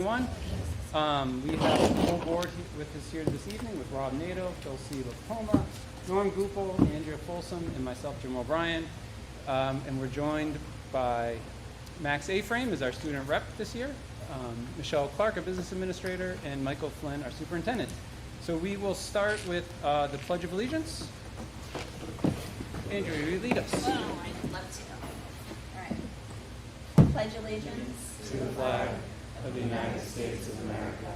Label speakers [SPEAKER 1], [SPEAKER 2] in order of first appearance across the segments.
[SPEAKER 1] Everyone. We have the full board with us here this evening with Rob Nato, Phil C. Lacoma, Norm Goupel, Andrea Folsom, and myself, Jim O'Brien. And we're joined by Max A-Frame as our student rep this year, Michelle Clark, our business administrator, and Michael Flynn, our superintendent. So we will start with the Pledge of Allegiance. Andrea, will you lead us?
[SPEAKER 2] Oh, I'd love to. All right. Pledge allegiance
[SPEAKER 1] to the flag of the United States of America,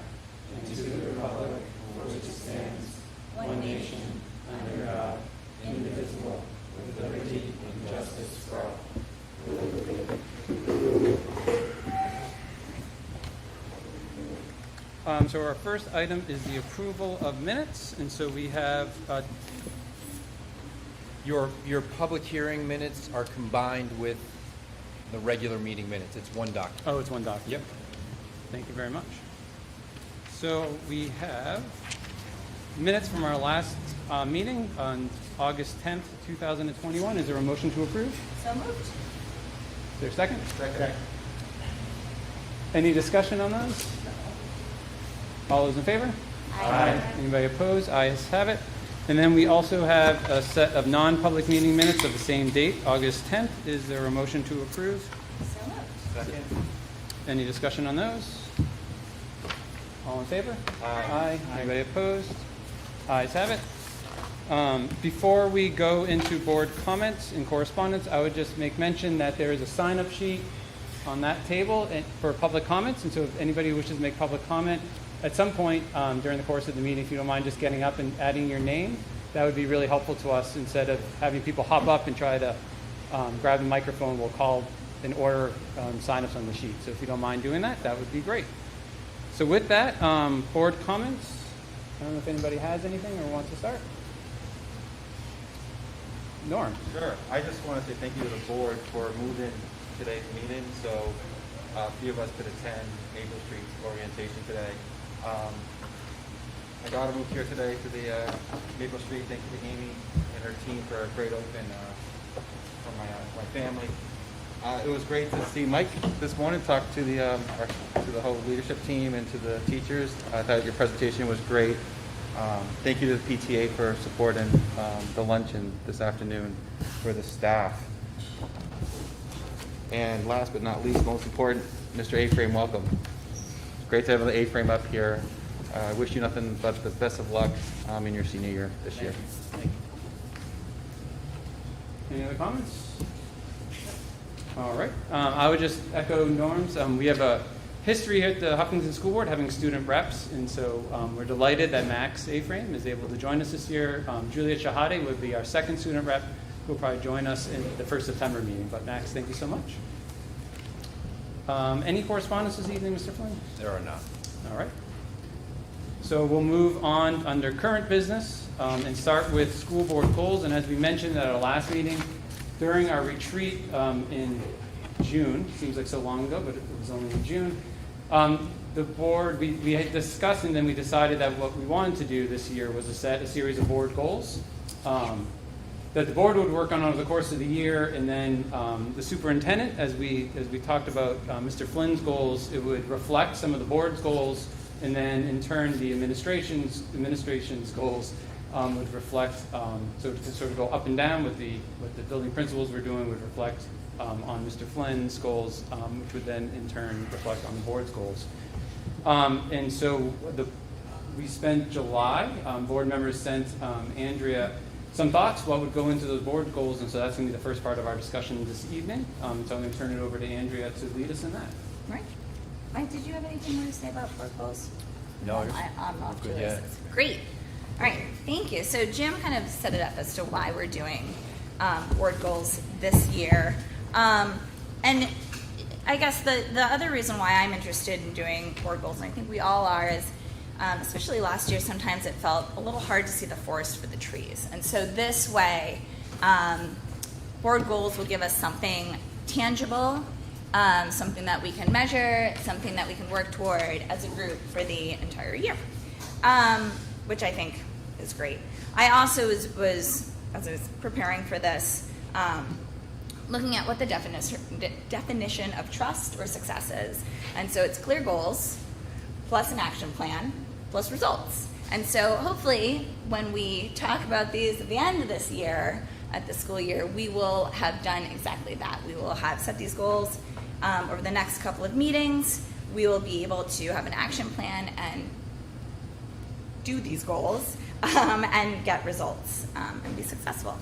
[SPEAKER 1] and to the republic for which it stands, one nation, under God, indivisible, with liberty and justice for all. So our first item is the approval of minutes, and so we have
[SPEAKER 3] Your public hearing minutes are combined with the regular meeting minutes. It's one document.
[SPEAKER 1] oh, it's one document.
[SPEAKER 3] Yep.
[SPEAKER 1] Thank you very much. So we have minutes from our last meeting on August 10th, 2021. Is there a motion to approve?
[SPEAKER 2] so moved.
[SPEAKER 1] Is there a second? Second. Any discussion on those? All those in favor?
[SPEAKER 2] Aye.
[SPEAKER 1] Anybody opposed? Ayes have it. And then we also have a set of non-public meeting minutes of the same date, August 10th. Is there a motion to approve?
[SPEAKER 2] So moved.
[SPEAKER 3] Second.
[SPEAKER 1] Any discussion on those? All in favor?
[SPEAKER 3] Aye.
[SPEAKER 1] Anybody opposed? Ayes have it. Before we go into board comments and correspondence, I would just make mention that there is a sign-up sheet on that table for public comments. And so if anybody wishes to make public comment at some point during the course of the meeting, if you don't mind just getting up and adding your name, that would be really helpful to us. Instead of having people hop up and try to grab the microphone, we'll call in order sign-ups on the sheet. So if you don't mind doing that, that would be great. So with that, board comments. I don't know if anybody has anything or wants to start. Norm.
[SPEAKER 4] Sure. I just want to say thank you to the board for moving today's meeting so a few of us could attend Maple Street's orientation today. My daughter moved here today to the Maple Street. Thank you to Amy and her team for a great open for my family. It was great to see Mike this morning talk to the whole leadership team and to the teachers. I thought your presentation was great. Thank you to the PTA for supporting the luncheon this afternoon for the staff. And last but not least, most important, Mr. A-Frame, welcome. It's great to have the A-Frame up here. I wish you nothing but the best of luck in your senior year this year.
[SPEAKER 1] Thank you. Any other comments? All right. I would just echo Norm's. We have a history here at the Hopkinton School Board having student reps, and so we're delighted that Max A-Frame is able to join us this year. Juliet Shahade would be our second student rep, who will probably join us in the first September meeting. But Max, thank you so much. Any correspondence this evening, Mr. Flynn?
[SPEAKER 3] There are none.
[SPEAKER 1] All right. So we'll move on under current business and start with school board goals. And as we mentioned at our last meeting, during our retreat in June, seems like so long ago, but it was only in June, the board, we had discussed and then we decided that what we wanted to do this year was to set a series of board goals that the board would work on over the course of the year, and then the superintendent, as we talked about Mr. Flynn's goals, it would reflect some of the board's goals, and then in turn the administration's goals would reflect, so to sort of go up and down with what the building principals were doing would reflect on Mr. Flynn's goals, which would then in turn reflect on the board's goals. And so we spent July, board members sent Andrea some thoughts, what would go into those board goals, and so that's going to be the first part of our discussion this evening. So I'm going to turn it over to Andrea to lead us in that.
[SPEAKER 2] Right. Mike, did you have anything more to say about board goals?
[SPEAKER 3] No,
[SPEAKER 2] I'm off to
[SPEAKER 3] good,
[SPEAKER 2] this. Great. All right, thank you. So Jim kind of set it up as to why we're doing board goals this year. And I guess the other reason why I'm interested in doing board goals, and I think we all are, is especially last year, sometimes it felt a little hard to see the forest for the trees. And so this way, board goals will give us something tangible, something that we can measure, something that we can work toward as a group for the entire year, which I think is great. I also was as I was preparing for this, looking at what the definition of trust or success is. And so it's clear goals, plus an action plan, plus results. And so hopefully when we talk about these at the end of this year, at the school year, we will have done exactly that. We will have set these goals over the next couple of meetings. We will be able to have an action plan and do these goals and get results and be successful.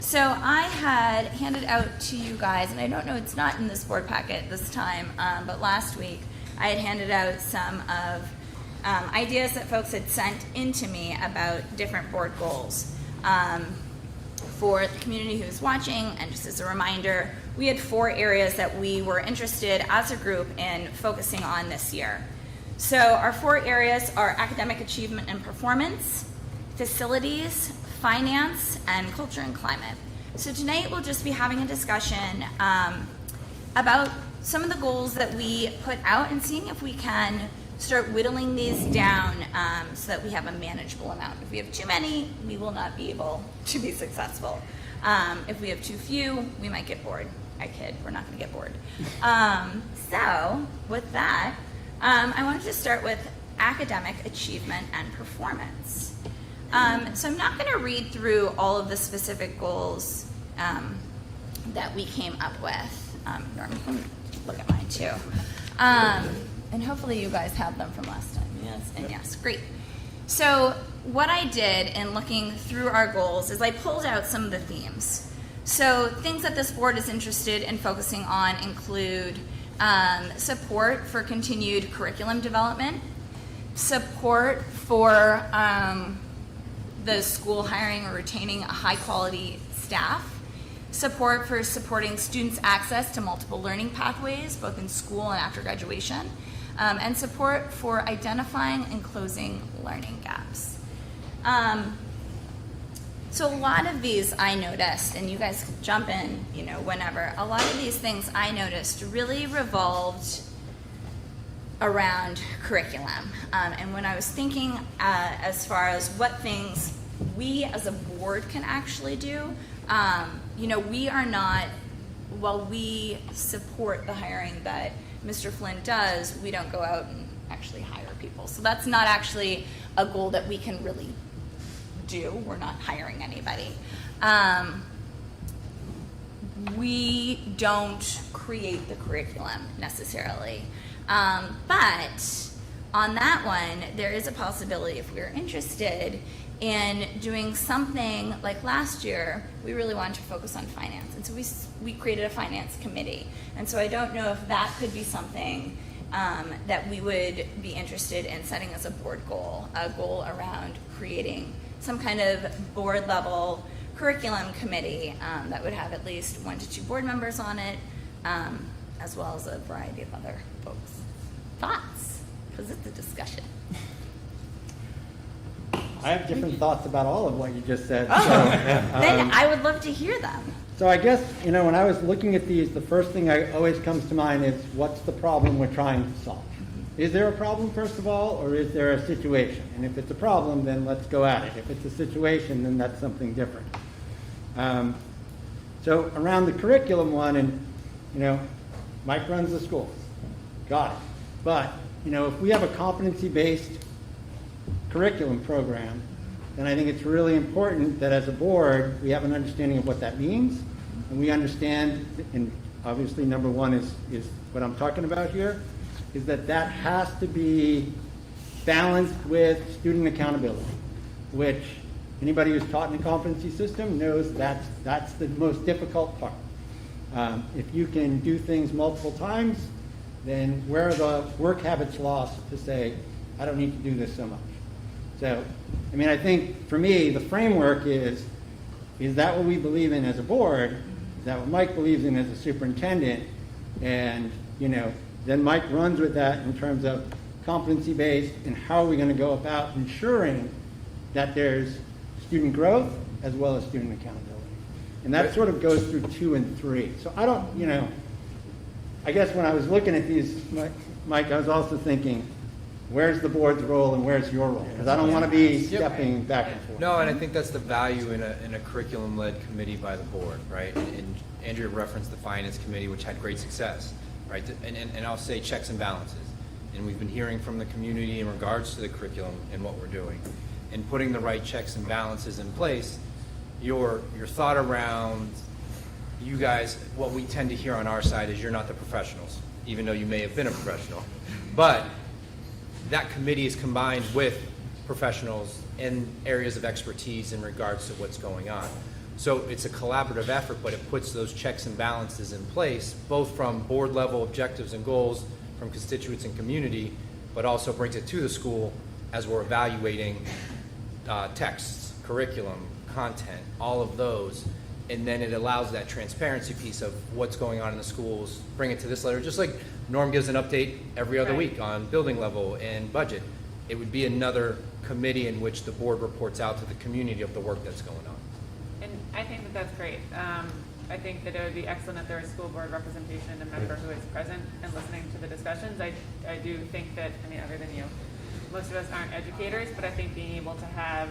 [SPEAKER 2] So I had handed out to you guys, and I don't know, it's not in this board packet this time, but last week I had handed out some of ideas that folks had sent into me about different board goals. For the community who's watching, and just as a reminder, we had 4 areas that we were interested as a group in focusing on this year. So our 4 areas are academic achievement and performance, facilities, finance, and culture and climate. So tonight we'll just be having a discussion about some of the goals that we put out and seeing if we can start whittling these down so that we have a manageable amount. If we have too many, we will not be able to be successful. If we have too few, we might get bored. I kid, we're not gonna get bored. So with that, I wanted to start with academic achievement and performance. So I'm not gonna read through all of the specific goals that we came up with. Norm, you can look at mine too. And hopefully you guys have them from last time. Yes, and yes, great. So what I did in looking through our goals is I pulled out some of the themes. So things that this board is interested in focusing on include support for continued curriculum development, support for the school hiring or retaining a high quality staff, support for supporting students' access to multiple learning pathways, both in school and after graduation, and support for identifying and closing learning gaps. So a lot of these I noticed, and you guys can jump in, whenever, a lot of these things I noticed really revolved around curriculum. And when I was thinking as far as what things we as a board can actually do, we are not, while we support the hiring that Mr. Flynn does, we don't go out and actually hire people. So that's not actually a goal that we can really do. We're not hiring anybody. We don't create the curriculum necessarily. But on that one, there is a possibility if we're interested in doing something like last year, we really wanted to focus on finance. And so we created a finance committee. And so I don't know if that could be something that we would be interested in setting as a board goal, a goal around creating some kind of board level curriculum committee that would have at least 1 to 2 board members on it, as well as a variety of other folks. Thoughts? Because it's a discussion.
[SPEAKER 5] I have different thoughts about all of what you just said.
[SPEAKER 2] Oh,
[SPEAKER 5] so,
[SPEAKER 2] then I would love to hear them.
[SPEAKER 5] So I guess, when I was looking at these, the first thing I always comes to mind is what's the problem we're trying to solve? Is there a problem, first of all, or is there a situation? And if it's a problem, then let's go at it. If it's a situation, then that's something different. So around the curriculum one, and, Mike runs the schools. Got it. But, if we have a competency-based curriculum program, then I think it's really important that as a board, we have an understanding of what that means, and we understand, and obviously number one is what I'm talking about here, is that has to be balanced with student accountability, which anybody who's taught in the competency system knows that's the most difficult part. If you can do things multiple times, then where are the work habits lost to say, I don't need to do this so much? So, I think for me, the framework is that what we believe in as a board? Is that what Mike believes in as a superintendent? And, then Mike runs with that in terms of competency-based and how are we going to go about ensuring that there's student growth as well as student accountability. And that sort of goes through 2 and 3. So I don't, I guess when I was looking at these, Mike, I was also thinking, where's the board's role and where's your role? Because I don't want to be stepping back and forth.
[SPEAKER 3] No, and I think that's the value in a curriculum-led committee by the board, right? And Andrea referenced the finance committee, which had great success, right? And I'll say checks and balances. and we've been hearing from the community in regards to the curriculum and what we're doing, and putting the right checks and balances in place, your thought around you guys, what we tend to hear on our side is you're not the professionals, even though you may have been a professional. But that committee is combined with professionals in areas of expertise in regards to what's going on. So it's a collaborative effort, but it puts those checks and balances in place, both from board level objectives and goals from constituents and community, but also brings it to the school as we're evaluating texts, curriculum, content, all of those. And then it allows that transparency piece of what's going on in the schools, bring it to this letter, just like Norm gives an update every other week on building level and budget. It would be another committee in which the board reports out to the community of the work that's going on.
[SPEAKER 6] And I think that that's great. I think that it would be excellent if there was school board representation and a member who is present and listening to the discussions. I do think that, I mean, other than you, most of us aren't educators, but I think being able to have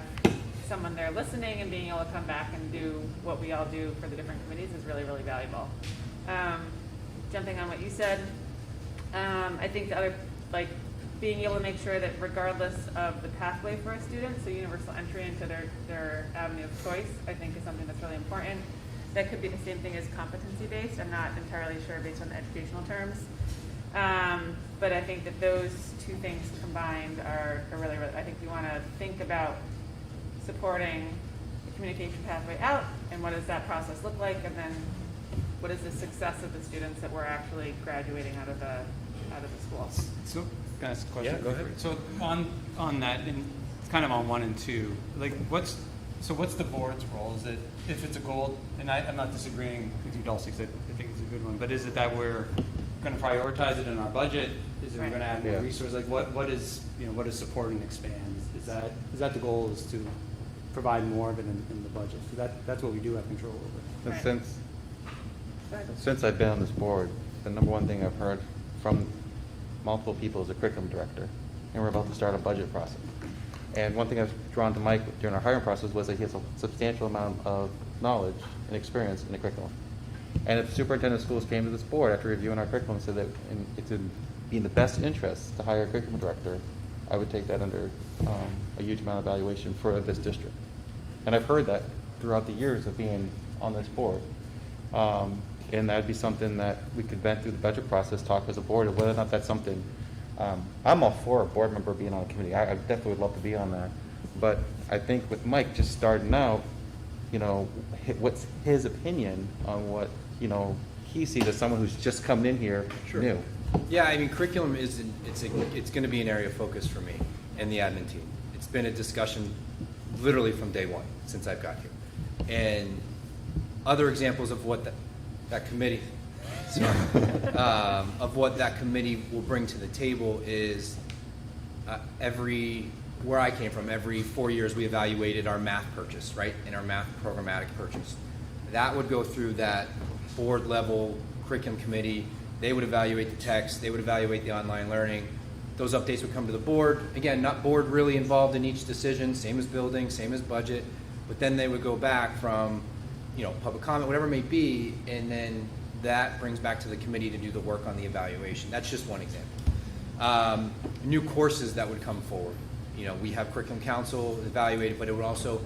[SPEAKER 6] someone there listening and being able to come back and do what we all do for the different committees is really, really valuable. Jumping on what you said, I think the other, like, being able to make sure that regardless of the pathway for a student, so universal entry into their avenue of choice, I think is something that's really important. That could be the same thing as competency-based. I'm not entirely sure based on the educational terms. But I think that those two things combined are really, really, I think we want to think about supporting the communication pathway out, and what does that process look like, and then what is the success of the students that we're actually graduating out of the school.
[SPEAKER 1] So, can I ask a question?
[SPEAKER 3] Yeah, go ahead.
[SPEAKER 1] So on that, and it's kind of on 1 and 2, like what's the board's role? Is it, if it's a goal, and I'm not disagreeing with you, Dulcie, because I think it's a good one, but is it that we're going to prioritize it in our budget? Is it we're going to add more
[SPEAKER 3] Yeah.
[SPEAKER 1] resources? Like what is support and expand? Is that the goal, is to provide more of it in the budget? So that's what we do have control over.
[SPEAKER 4] And since I've been on this board, the number one thing I've heard from multiple people as a curriculum director, and we're about to start a budget process. And one thing I was drawn to Mike during our hiring process was that he has a substantial amount of knowledge and experience in the curriculum. And if the superintendent of schools came to this board after reviewing our curriculum and said that it's in being the best interest to hire a curriculum director, I would take that under a huge amount of evaluation for this district. And I've heard that throughout the years of being on this board. And that'd be something that we could vent through the budget process, talk as a board, of whether or not that's something. I'm all for a board member being on a committee. I definitely would love to be on that. But I think with Mike just starting out, what's his opinion on what, he sees as someone who's just coming in here new?
[SPEAKER 3] Yeah, I mean, curriculum it's going to be an area of focus for me and the admin team. It's been a discussion literally from day one since I've got here. And other examples of what that committee, of what that committee will bring to the table is where I came from, every 4 years we evaluated our math purchase, right, and our math programmatic purchase. That would go through that board level curriculum committee. They would evaluate the text, they would evaluate the online learning. Those updates would come to the board. Again, not board really involved in each decision, same as building, same as budget, but then they would go back from, public comment, whatever it may be, and then that brings back to the committee to do the work on the evaluation. That's just one example. New courses that would come forward. We have curriculum council evaluated, but it would also,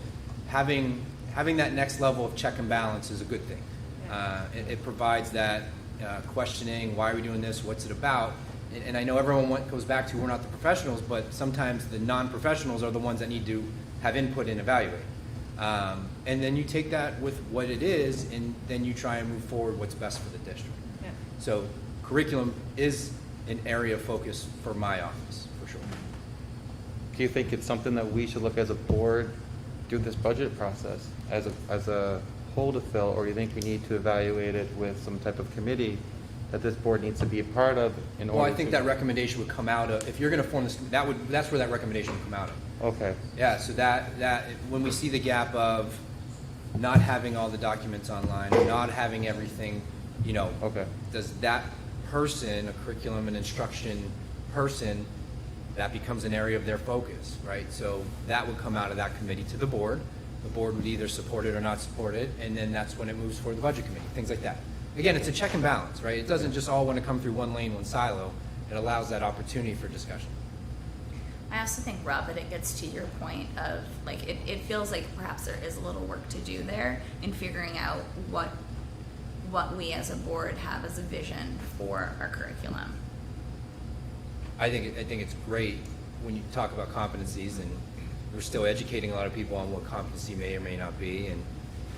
[SPEAKER 3] having that next level of check and balance is a good thing. It provides that questioning, why are we doing this, what's it about? And I know everyone goes back to we're not the professionals, but sometimes the non-professionals are the ones that need to have input and evaluate. And then you take that with what it is, and then you try and move forward what's best for the district.
[SPEAKER 6] Yeah.
[SPEAKER 3] So curriculum is an area of focus for my office, for sure.
[SPEAKER 4] Do you think it's something that we should look as a board through this budget process as a hole to fill, or do you think we need to evaluate it with some type of committee that this board needs to be a part of in order to?
[SPEAKER 3] Well, I think that recommendation would come out of, if you're going to form this, that's where that recommendation would come out of.
[SPEAKER 4] Okay.
[SPEAKER 3] Yeah, so that when we see the gap of not having all the documents online, or not having everything,
[SPEAKER 4] Okay.
[SPEAKER 3] does that person, a curriculum and instruction person, that becomes an area of their focus, right? So that would come out of that committee to the board. The board would either support it or not support it, and then that's when it moves for the budget committee, things like that. Again, it's a check and balance, right? It doesn't just all want to come through one lane, one silo. it allows that opportunity for discussion.
[SPEAKER 2] I also think, Rob, that it gets to your point of, like, it feels like perhaps there is a little work to do there in figuring out what we as a board have as a vision for our curriculum.
[SPEAKER 3] I think it's great when you talk about competencies, and we're still educating a lot of people on what competency may or may not be, and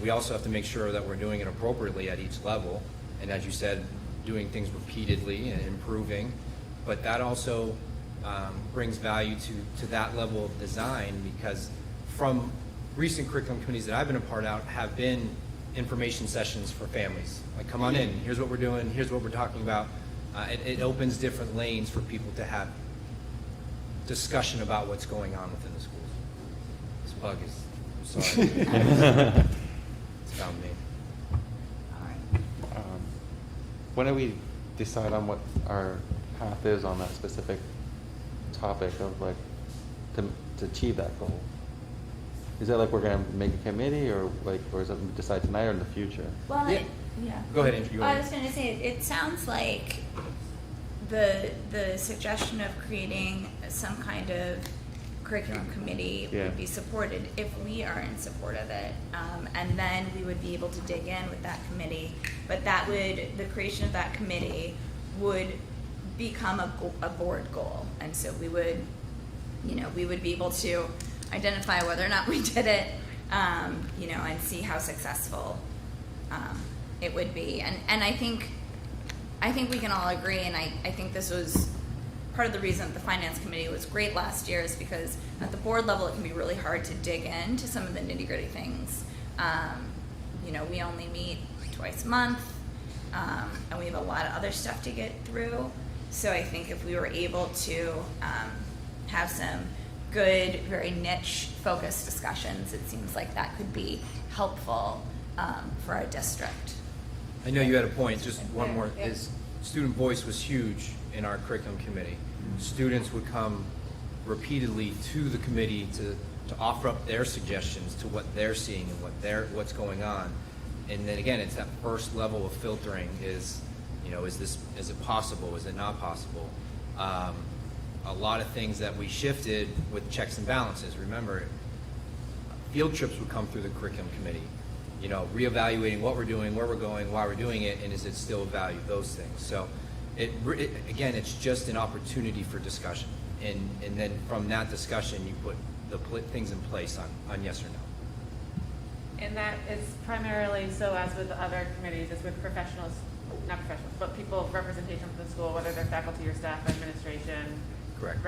[SPEAKER 3] we also have to make sure that we're doing it appropriately at each level, and as you said, doing things repeatedly and improving, but that also brings value to that level of design, because from recent curriculum committees that I've been a part of have been information sessions for families. Like, come on in, here's what we're doing, here's what we're talking about. It opens different lanes for people to have discussion about what's going on within the schools. This bug is, I'm sorry. It's found me.
[SPEAKER 2] All right.
[SPEAKER 4] When do we decide on what our path is on that specific topic of, like, to achieve that goal? Is that like we're gonna make a committee, or is it we decide tonight or in the future?
[SPEAKER 2] Well,
[SPEAKER 3] Yeah.
[SPEAKER 2] yeah.
[SPEAKER 3] Go ahead, Andrew.
[SPEAKER 2] I was going to say, it sounds like the suggestion of creating some kind of curriculum committee
[SPEAKER 4] Yeah.
[SPEAKER 2] would be supported if we are in support of it, and then we would be able to dig in with that committee. But the creation of that committee would become a board goal, and so we would be able to identify whether or not we did it, and see how successful it would be. And I think we can all agree, and I think this was part of the reason that the finance committee was great last year, is because at the board level it can be really hard to dig into some of the nitty-gritty things. We only meet twice a month, and we have a lot of other stuff to get through. So I think if we were able to have some good, very niche-focused discussions, it seems like that could be helpful for our district.
[SPEAKER 3] I know you had a point, just one more,
[SPEAKER 6] Yeah.
[SPEAKER 3] is student voice was huge in our curriculum committee. Students would come repeatedly to the committee to offer up their suggestions to what they're seeing and what's going on. And then again, it's that first level of filtering is it possible, is it not possible? A lot of things that we shifted with checks and balances. Remember, field trips would come through the curriculum committee, reevaluating what we're doing, where we're going, why we're doing it, and is it still of value, those things. So again, it's just an opportunity for discussion. And then from that discussion, you put the things in place on yes or no.
[SPEAKER 6] And that is primarily, so as with the other committees, it's with professionals, not professionals, but people, representation from the school, whether they're faculty or staff, administration.
[SPEAKER 3] Correct.
[SPEAKER 6] A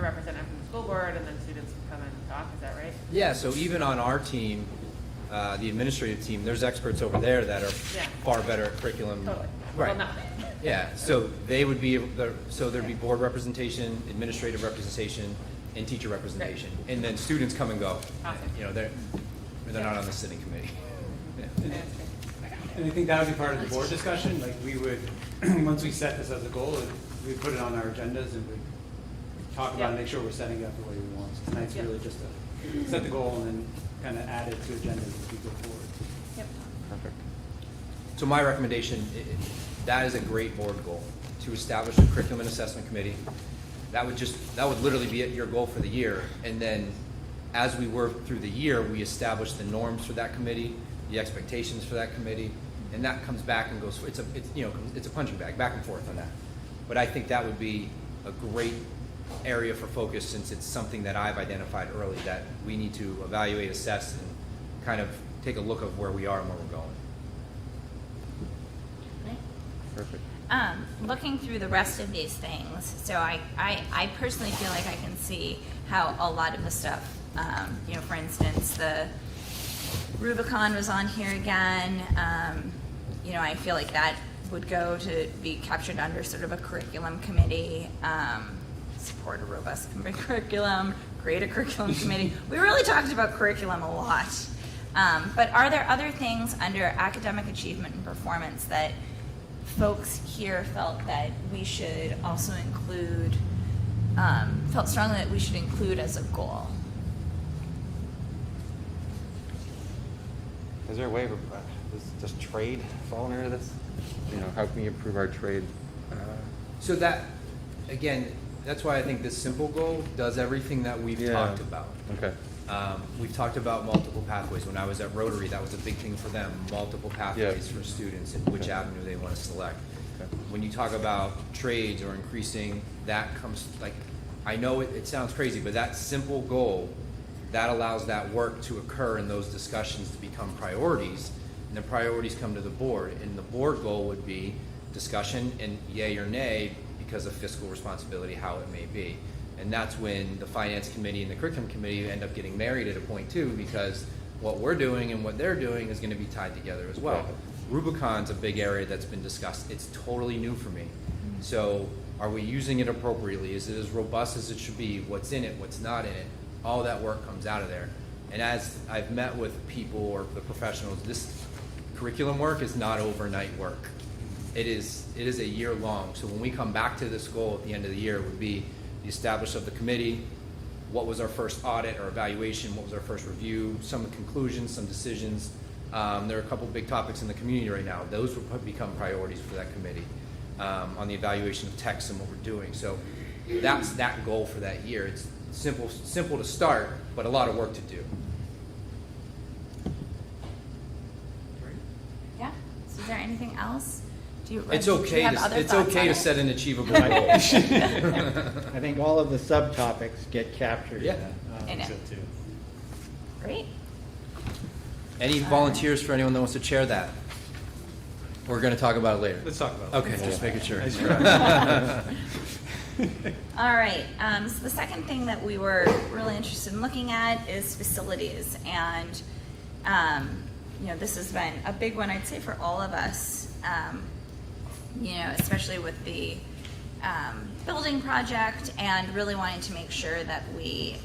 [SPEAKER 6] representative from the school board, and then students can come and talk, is that right?
[SPEAKER 3] Yeah, so even on our team, the administrative team, there's experts over there that are
[SPEAKER 6] Yeah.
[SPEAKER 3] far better at curriculum.
[SPEAKER 6] Totally.
[SPEAKER 3] Right.
[SPEAKER 6] Well, no.
[SPEAKER 3] Yeah, so they would be, so there'd be board representation, administrative representation, and teacher representation. And then students come and go.
[SPEAKER 6] Awesome.
[SPEAKER 3] They're not on the sitting committee.
[SPEAKER 1] And I think that would be part of the board discussion, like we would, once we set this as a goal, we'd put it on our agendas and we'd talk about it,
[SPEAKER 6] Yeah.
[SPEAKER 1] make sure we're setting it up the way we want. So tonight's
[SPEAKER 6] Yeah.
[SPEAKER 1] really just to set the goal and then kind of add it to agendas as we go forward.
[SPEAKER 6] Yep.
[SPEAKER 4] Perfect.
[SPEAKER 3] So my recommendation, that is a great board goal, to establish a curriculum and assessment committee. That would literally be your goal for the year. And then as we work through the year, we establish the norms for that committee, the expectations for that committee, and that comes back and goes, it's a punching bag, back and forth on that. But I think that would be a great area for focus, since it's something that I've identified early that we need to evaluate, assess, and kind of take a look of where we are and where we're going.
[SPEAKER 4] Perfect.
[SPEAKER 2] Looking through the rest of these things, so I personally feel like I can see how a lot of the stuff, for instance, the Rubicon was on here again. I feel like that would go to be captured under sort of a curriculum committee, support a robust curriculum, create a curriculum committee. We really talked about curriculum a lot. But are there other things under academic achievement and performance that folks here felt that we should also include, felt strongly that we should include as a goal?
[SPEAKER 4] Is there a way of, does trade fall under this? How can we improve our trade?
[SPEAKER 3] So that again, that's why I think this simple goal does everything that we've
[SPEAKER 4] Yeah.
[SPEAKER 3] talked about.
[SPEAKER 4] Okay.
[SPEAKER 3] We've talked about multiple pathways. When I was at Rotary, that was a big thing for them, multiple pathways for students and which avenue they want to select.
[SPEAKER 4] Okay.
[SPEAKER 3] When you talk about trades or increasing, that comes, like, I know it sounds crazy, but that simple goal, that allows that work to occur and those discussions to become priorities. And the priorities come to the board. And the board goal would be discussion and yay or nay because of fiscal responsibility, how it may be. And that's when the finance committee and the curriculum committee end up getting married at a point too, because what we're doing and what they're doing is going to be tied together as well. Rubicon's a big area that's been discussed. It's totally new for me. So are we using it appropriately? Is it as robust as it should be? What's in it? What's not in it? All that work comes out of there. And as I've met with people or the professionals, this curriculum work is not overnight work. It is a year long. So when we come back to this goal at the end of the year, it would be the establishment of the committee, what was our first audit or evaluation, what was our first review, some conclusions, some decisions. There are a couple big topics in the community right now. Those will become priorities for that committee on the evaluation of text and what we're doing. So that's that goal for that year. It's simple to start, but a lot of work to do.
[SPEAKER 2] Yeah. So is there anything else?
[SPEAKER 3] It's
[SPEAKER 2] do you
[SPEAKER 3] okay.
[SPEAKER 2] have other
[SPEAKER 3] It's
[SPEAKER 2] thoughts
[SPEAKER 3] okay
[SPEAKER 2] on
[SPEAKER 3] to
[SPEAKER 2] it?
[SPEAKER 3] set an achievable goal.
[SPEAKER 5] I think all of the subtopics get captured.
[SPEAKER 3] Yeah.
[SPEAKER 2] In it. Great.
[SPEAKER 3] Any volunteers for anyone that wants to chair that? We're going to talk about it later.
[SPEAKER 1] Let's talk about it.
[SPEAKER 3] Okay, just making sure.
[SPEAKER 1] Nice try.
[SPEAKER 2] All right. So the second thing that we were really interested in looking at is facilities, and this has been a big one, I'd say, for all of us. Especially with the building project, and really wanting to make sure that we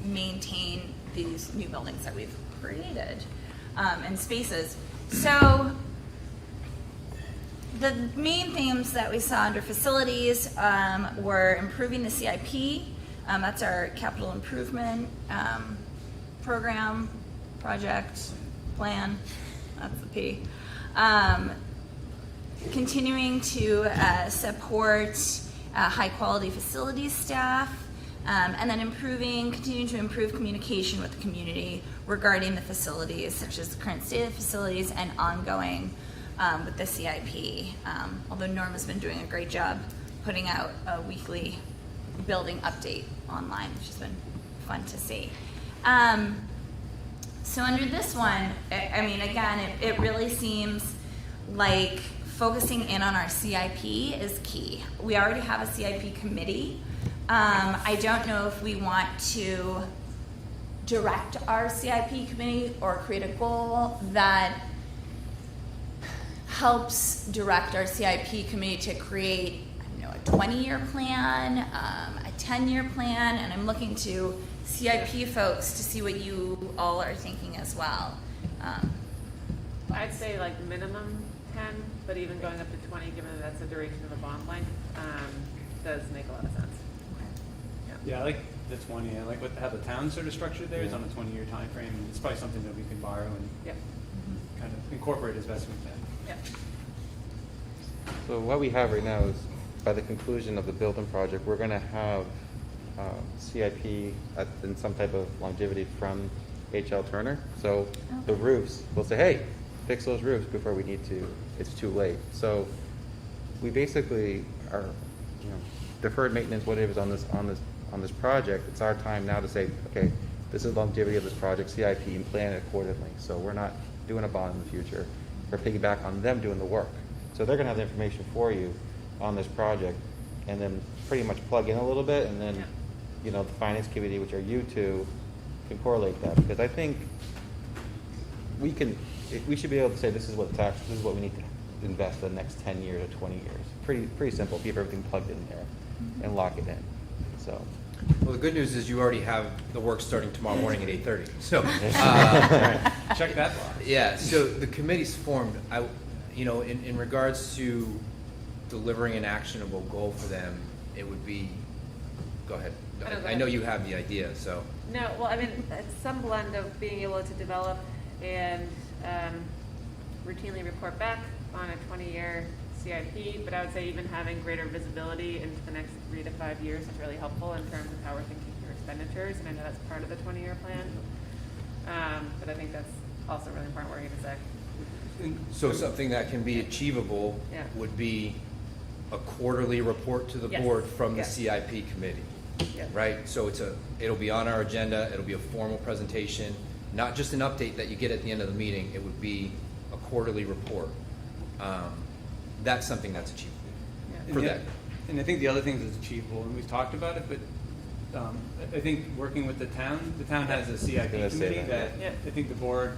[SPEAKER 2] maintain these new buildings that we've created and spaces. So the main themes that we saw under facilities were improving the CIP. That's our capital improvement program, project, plan. That's the P. Continuing to support high-quality facilities staff, and then continuing to improve communication with the community regarding the facilities, such as the current state of the facilities and ongoing with the CIP. Although Norma's been doing a great job putting out a weekly building update online, which has been fun to see. So under this one, it really seems like focusing in on our CIP is key. We already have a CIP committee. I don't know if we want to direct our CIP committee or create a goal that helps direct our CIP committee to create, a 20-year plan, a 10-year plan, and I'm looking to CIP folks to see what you all are thinking as well.
[SPEAKER 6] I'd say like minimum 10, but even going up to 20, given that that's the duration of a bond length, does make a lot of sense.
[SPEAKER 1] Yeah, I like the 20. I like how the town's sort of structured there is on a 20-year time frame. And it's probably something that we can borrow and
[SPEAKER 6] Yep.
[SPEAKER 1] kind of incorporate as best we can.
[SPEAKER 6] Yep.
[SPEAKER 4] So what we have right now is, by the conclusion of the building project, we're going to have CIP in some type of longevity from H.L. Turner. So the roofs, we'll say, hey, fix those roofs before we need to. It's too late. So we basically are, deferred maintenance, whatever is on this project. It's our time now to say, okay, this is longevity of this project, CIP, and plan it accordingly. So we're not doing a bond in the future. We're piggyback on them doing the work. So they're going to have the information for you on this project, and then pretty much plug in a little bit, and then the finance committee, which are you two, can correlate that, because I think we should be able to say this is what we need to invest the next 10 years or 20 years. Pretty simple. Keep everything plugged in there and lock it in. So.
[SPEAKER 3] Well, the good news is you already have the work starting tomorrow morning at 8:30. So,
[SPEAKER 1] Check that box.
[SPEAKER 3] yeah. So the committee's formed. In regards to delivering an actionable goal for them, it would be. Go ahead. I know you have the idea. So.
[SPEAKER 6] No, well, it's some blend of being able to develop and routinely report back on a 20-year CIP, but I would say even having greater visibility into the next 3 to 5 years is really helpful in terms of how we're thinking through expenditures, and I know that's part of the 20-year plan. But I think that's also really important what you're going to say.
[SPEAKER 3] So something that can be achievable
[SPEAKER 6] Yeah.
[SPEAKER 3] would be a quarterly report to the
[SPEAKER 6] Yes.
[SPEAKER 3] board from the
[SPEAKER 6] Yes.
[SPEAKER 3] CIP committee,
[SPEAKER 6] Yeah.
[SPEAKER 3] right? So it'll be on our agenda, it'll be a formal presentation, not just an update that you get at the end of the meeting, it would be a quarterly report. That's something that's achievable
[SPEAKER 6] Yeah.
[SPEAKER 3] for
[SPEAKER 1] And
[SPEAKER 3] that.
[SPEAKER 1] And I think the other thing that's achievable, and we've talked about it, but I think working with the town has a CIP
[SPEAKER 7] gonna say
[SPEAKER 1] committee
[SPEAKER 7] that,
[SPEAKER 1] that
[SPEAKER 6] yeah.
[SPEAKER 1] I think the board,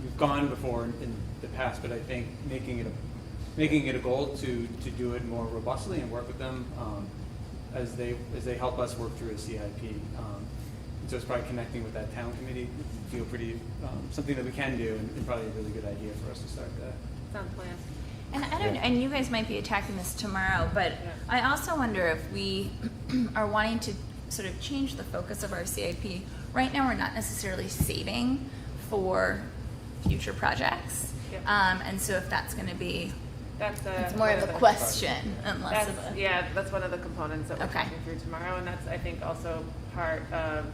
[SPEAKER 1] we've gone before in the past, but I think making it a goal to do it more robustly and work with them as they help us work through a CIP. So it's probably connecting with that town committee, feel pretty, something that we can do, and probably a really good idea for us to start that.
[SPEAKER 6] Sounds planned.
[SPEAKER 2] And I don't, and you guys might be attacking this tomorrow, but
[SPEAKER 6] Yeah.
[SPEAKER 2] I also wonder if we are wanting to sort of change the focus of our CIP. Right now, we're not necessarily saving for future projects.
[SPEAKER 6] Yep.
[SPEAKER 2] And so if that's gonna be,
[SPEAKER 6] That's
[SPEAKER 2] it's more
[SPEAKER 6] one
[SPEAKER 2] of a
[SPEAKER 6] the-
[SPEAKER 2] question and less
[SPEAKER 6] That's,
[SPEAKER 2] of a.
[SPEAKER 6] yeah, that's one of the components that we're
[SPEAKER 2] Okay.
[SPEAKER 6] talking through tomorrow, and that's, I think, also part of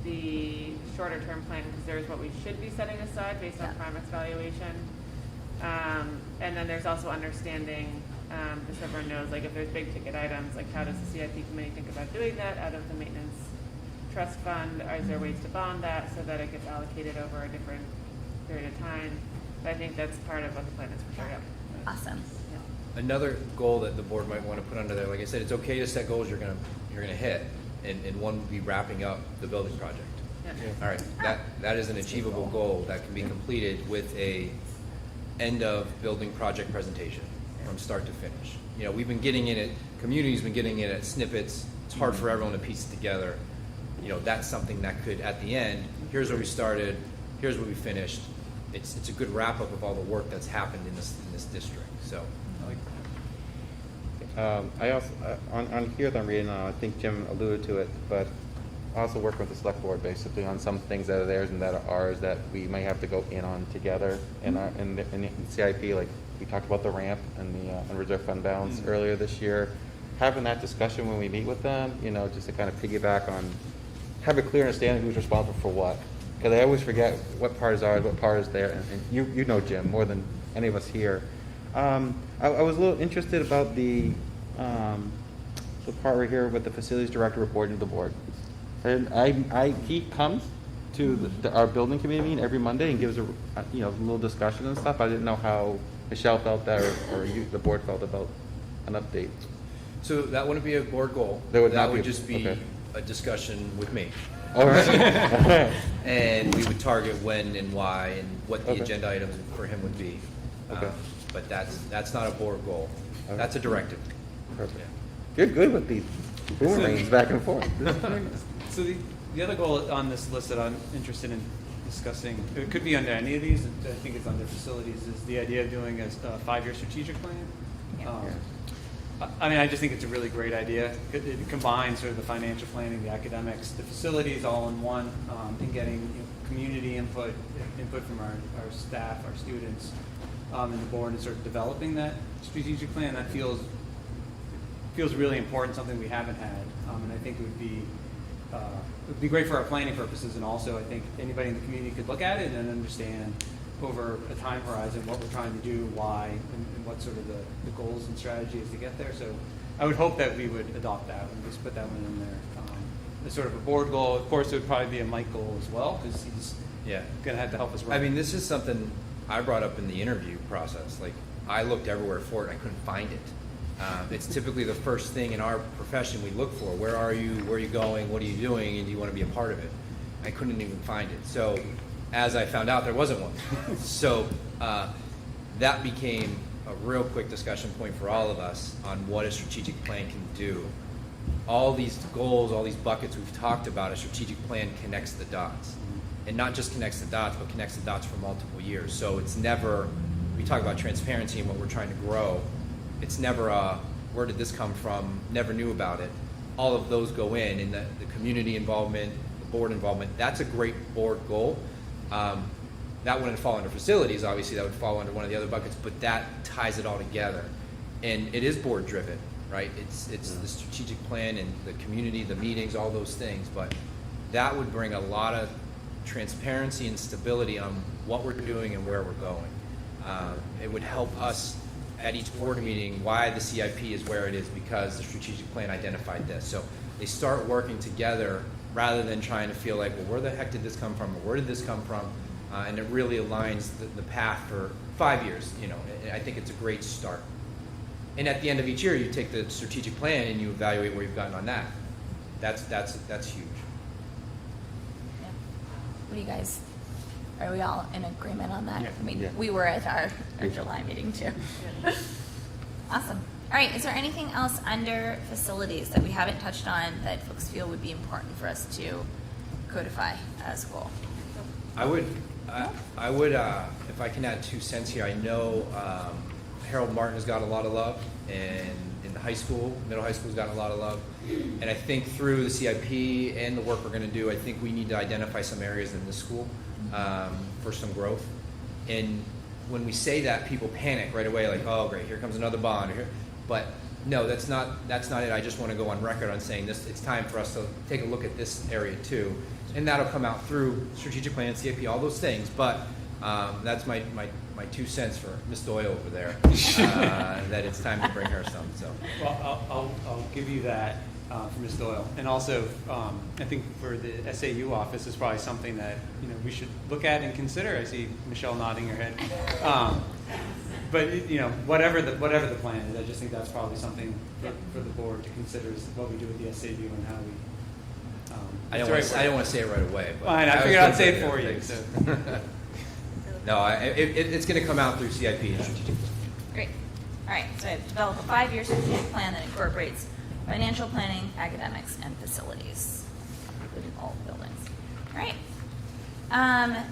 [SPEAKER 6] the shorter term plan, because there's what we should be setting aside based on
[SPEAKER 2] Yeah.
[SPEAKER 6] Primex valuation. And then there's also understanding, just so everyone knows, like if there's big ticket items, like how does the CIP committee think about doing that out of the maintenance trust fund? Is there ways to bond that so that it gets allocated over a different period of time? But I think that's part of what the plan is for sure, yeah.
[SPEAKER 2] Awesome.
[SPEAKER 3] Another goal that the board might want to put under there, like I said, it's okay to set goals you're gonna hit, and one would be wrapping up the building project.
[SPEAKER 6] Yeah.
[SPEAKER 3] All right, that is an achievable goal that can be completed with a end of building project presentation from start to finish. You know, we've been getting in it, community's been getting in at snippets, it's hard for everyone to piece it together. You know, that's something that could, at the end, here's where we started, here's where we finished. It's a good wrap up of all the work that's happened in this district, so.
[SPEAKER 1] I like
[SPEAKER 7] I also, on here that I'm reading, I think Jim alluded to it, but I also work with the select board basically on some things that are theirs and that are ours that we may have to go in on together in the CIP. Like we talked about the ramp and the unreserved fund balance earlier this year. Having that discussion when we meet with them, you know, just to kind of piggyback on, have a clear understanding who's responsible for what. Because I always forget what part is ours, what part is there, and you know Jim more than any of us here. I was a little interested about the part right here with the facilities director reporting to the board. And he comes to our building committee meeting every Monday and gives a little discussion and stuff. I didn't know how Michelle felt that or the board felt about an update.
[SPEAKER 3] So that wouldn't be a board goal.
[SPEAKER 7] That would
[SPEAKER 3] That
[SPEAKER 7] not
[SPEAKER 3] would
[SPEAKER 7] be a-
[SPEAKER 3] just be
[SPEAKER 7] okay.
[SPEAKER 3] a discussion with me.
[SPEAKER 7] All right.
[SPEAKER 3] And we would target when and why and what the
[SPEAKER 7] Okay.
[SPEAKER 3] agenda items for him would be.
[SPEAKER 7] Okay.
[SPEAKER 3] But that's not a board goal.
[SPEAKER 7] Okay.
[SPEAKER 3] That's a directive.
[SPEAKER 7] Perfect. You're good with these boomerangs back and forth.
[SPEAKER 1] So the other goal on this list that I'm interested in discussing, it could be under any of these, I think it's under facilities, is the idea of doing a 5-year strategic plan.
[SPEAKER 2] Yeah.
[SPEAKER 1] I mean, I just think it's a really great idea. It combines sort of the financial planning, the academics, the facilities all in one, and getting community input from our staff, our students, and the board, and sort of developing that strategic plan. That feels really important, something we haven't had, and I think it would be great for our planning purposes, and also I think anybody in the community could look at it and understand over a time horizon what we're trying to do, why, and what sort of the goals and strategies to get there. So I would hope that we would adopt that and just put that one in there. As sort of a board goal. Of course, it would probably be a Mike goal as well, because he's
[SPEAKER 3] Yeah.
[SPEAKER 1] going to have to help us run.
[SPEAKER 3] I mean, this is something I brought up in the interview process. Like, I looked everywhere for it, and I couldn't find it. It's typically the first thing in our profession we look for. Where are you? Where are you going? What are you doing? And do you want to be a part of it? I couldn't even find it. So, as I found out, there wasn't one. So, that became a real quick discussion point for all of us on what a strategic plan can do. All these goals, all these buckets we've talked about, a strategic plan connects the dots. And not just connects the dots, but connects the dots for multiple years. So it's never, we talk about transparency and what we're trying to grow. It's never where did this come from, never knew about it. All of those go in, and the community involvement, the board involvement, that's a great board goal. that wouldn't fall under facilities, obviously, that would fall under one of the other buckets, but that ties it all together. And it is board driven, right? It's the strategic plan and the community, the meetings, all those things, but that would bring a lot of transparency and stability on what we're doing and where we're going. It would help us at each board meeting why the CIP is where it is, because the strategic plan identified this. So they start working together rather than trying to feel like, well, where the heck did this come from, or where did this come from? And it really aligns the path for 5 years. You know, I think it's a great start. And at the end of each year, you take the strategic plan and you evaluate where you've gotten on that. That's huge.
[SPEAKER 2] Yeah. What do you guys, are we all in agreement on that?
[SPEAKER 5] Yeah.
[SPEAKER 2] I mean,
[SPEAKER 7] Yeah.
[SPEAKER 2] we were at our July meeting too. Awesome. All right, is there anything else under facilities that we haven't touched on that folks feel would be important for us to codify as a goal?
[SPEAKER 3] I would, if I can add 2 cents here, I know Harold Martin has got a lot of love, and in the high school, middle high school's gotten a lot of love. And I think through the CIP and the work we're gonna do, I think we need to identify some areas in the school for some growth. And when we say that, people panic right away, like, oh, great, here comes another bond. But no, that's not it. I just want to go on record on saying this. It's time for us to take a look at this area too, and that'll come out through strategic plan, CIP, all those things. But that's my 2 cents for Miss Doyle over there. That it's time to bring her some. So.
[SPEAKER 1] Well, I'll give you that for Ms. Doyle, and also I think for the SAU office is probably something that we should look at and consider. I see Michelle nodding her head, but whatever the plan is, I just think that's probably something for the board to consider is what we do with the SAU and how we.
[SPEAKER 3] I don't want to say it right away. But
[SPEAKER 1] Fine, I figured I'd say it for you. So.
[SPEAKER 3] No, it's going to come out through CIP and strategic.
[SPEAKER 2] Great. All right, so I've developed a 5-year strategic plan that incorporates financial planning, academics, and facilities, including all buildings. All right.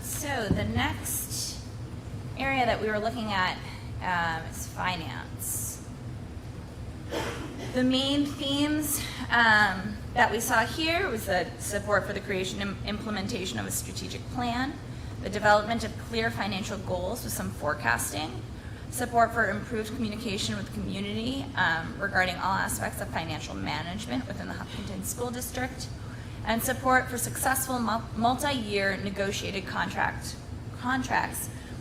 [SPEAKER 2] So the next area that we were looking at is finance. The main themes that we saw here was the support for the creation and implementation of a strategic plan, the development of clear financial goals with some forecasting, support for improved communication with the community regarding all aspects of financial management within the Hopkinton School District, and support for successful multi-year negotiated contracts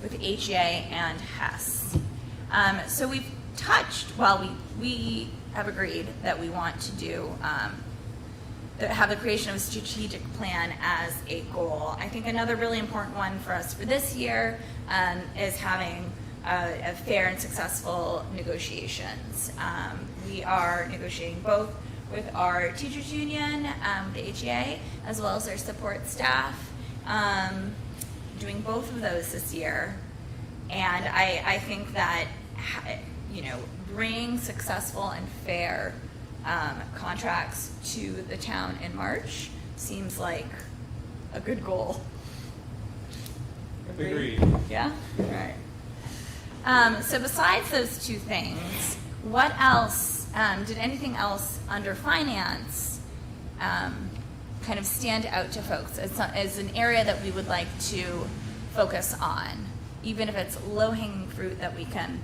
[SPEAKER 2] with HEA and HES. So we've touched, we have agreed that we want to do have the creation of a strategic plan as a goal. I think another really important one for us for this year is having a fair and successful negotiations. We are negotiating both with our teachers union, the HEA, as well as our support staff, doing both of those this year. And I think that, bringing successful and fair contracts to the town in March seems like a good goal.
[SPEAKER 1] Agreed.
[SPEAKER 2] Yeah? All right. So besides those 2 things, what else, did anything else under finance kind of stand out to folks as an area that we would like to focus on, even if it's low-hanging fruit that we can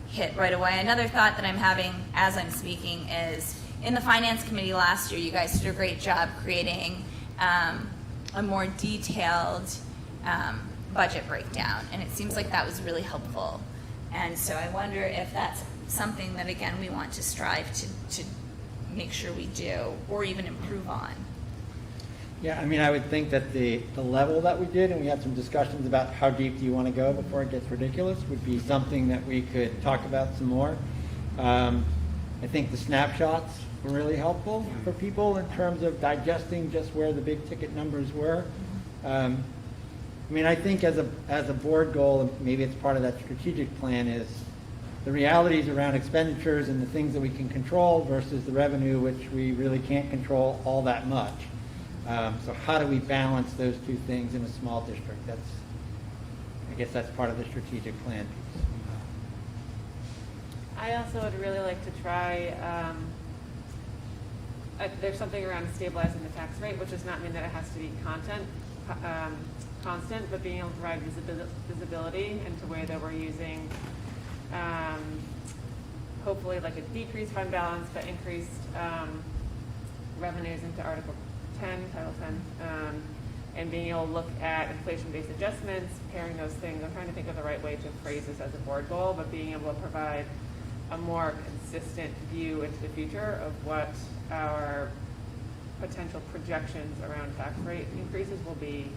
[SPEAKER 2] hit right away? Another thought that I'm having as I'm speaking is, in the finance committee last year, you guys did a great job creating a more detailed budget breakdown, and it seems like that was really helpful. And so I wonder if that's something that, again, we want to strive to make sure we do, or even improve on.
[SPEAKER 5] Yeah, I mean, I would think that the level that we did, and we had some discussions about how deep do you want to go before it gets ridiculous, would be something that we could talk about some more. I think the snapshots were really helpful for people in terms of digesting just where the big ticket numbers were. I mean, I think as a board goal, and maybe it's part of that strategic plan, is the realities around expenditures and the things that we can control versus the revenue, which we really can't control all that much. So how do we balance those 2 things in a small district? I guess that's part of the strategic plan piece.
[SPEAKER 6] I also would really like to try, there's something around stabilizing the tax rate, which does not mean that it has to be content constant, but being able to provide visibility into way that we're using, hopefully like a decreased fund balance, but increased revenues into Article 10, Title 10, and being able to look at inflation-based adjustments, pairing those things. I'm trying to think of the right way to phrase this as a board goal, but being able to provide a more consistent view into the future of what our potential projections around tax rate increases will be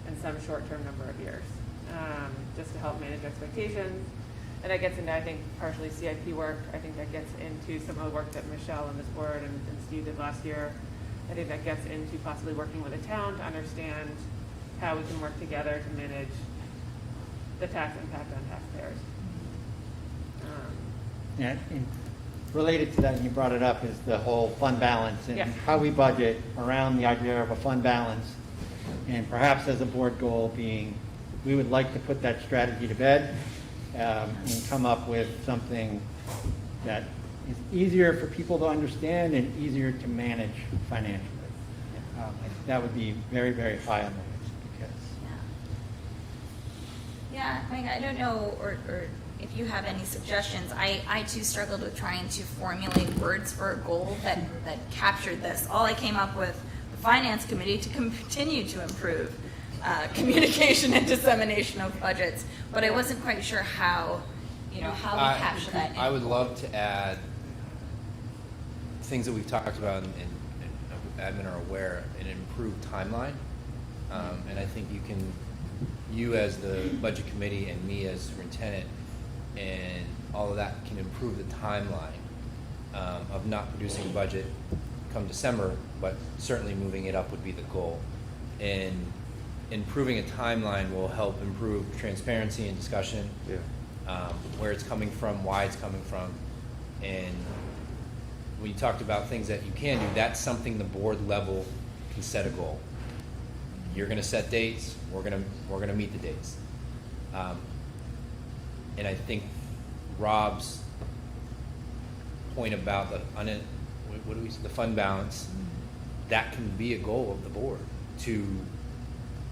[SPEAKER 6] in some short-term number of years, just to help manage expectations. And that gets into, I think, partially CIP work. I think that gets into some of the work that Michelle and this board and Steve did last year. I think that gets into possibly working with a town to understand how we can work together to manage the tax impact on taxpayers.
[SPEAKER 5] Yeah, and related to that, and you brought it up, is the whole fund balance and
[SPEAKER 6] Yeah.
[SPEAKER 5] how we budget around the idea of a fund balance. And perhaps as a board goal being, we would like to put that strategy to bed and come up with something that is easier for people to understand and easier to manage financially. That would be very, very high on the list because
[SPEAKER 2] Yeah, I mean, I don't know, or if you have any suggestions. I too struggled with trying to formulate words for a goal that captured this. All I came up with, the finance committee to continue to improve communication and dissemination of budgets, but I wasn't quite sure how we capture that.
[SPEAKER 3] I would love to add things that we've talked about and admin are aware, an improved timeline. And I think you as the budget committee and me as superintendent and all of that can improve the timeline of not producing a budget come December, but certainly moving it up would be the goal. And improving a timeline will help improve transparency and discussion, where it's coming from, why it's coming from. And when you talked about things that you can do, that's something the board level can set a goal. You're going to set dates. We're going to meet the dates. And I think Rob's point about the fund balance, that can be a goal of the board to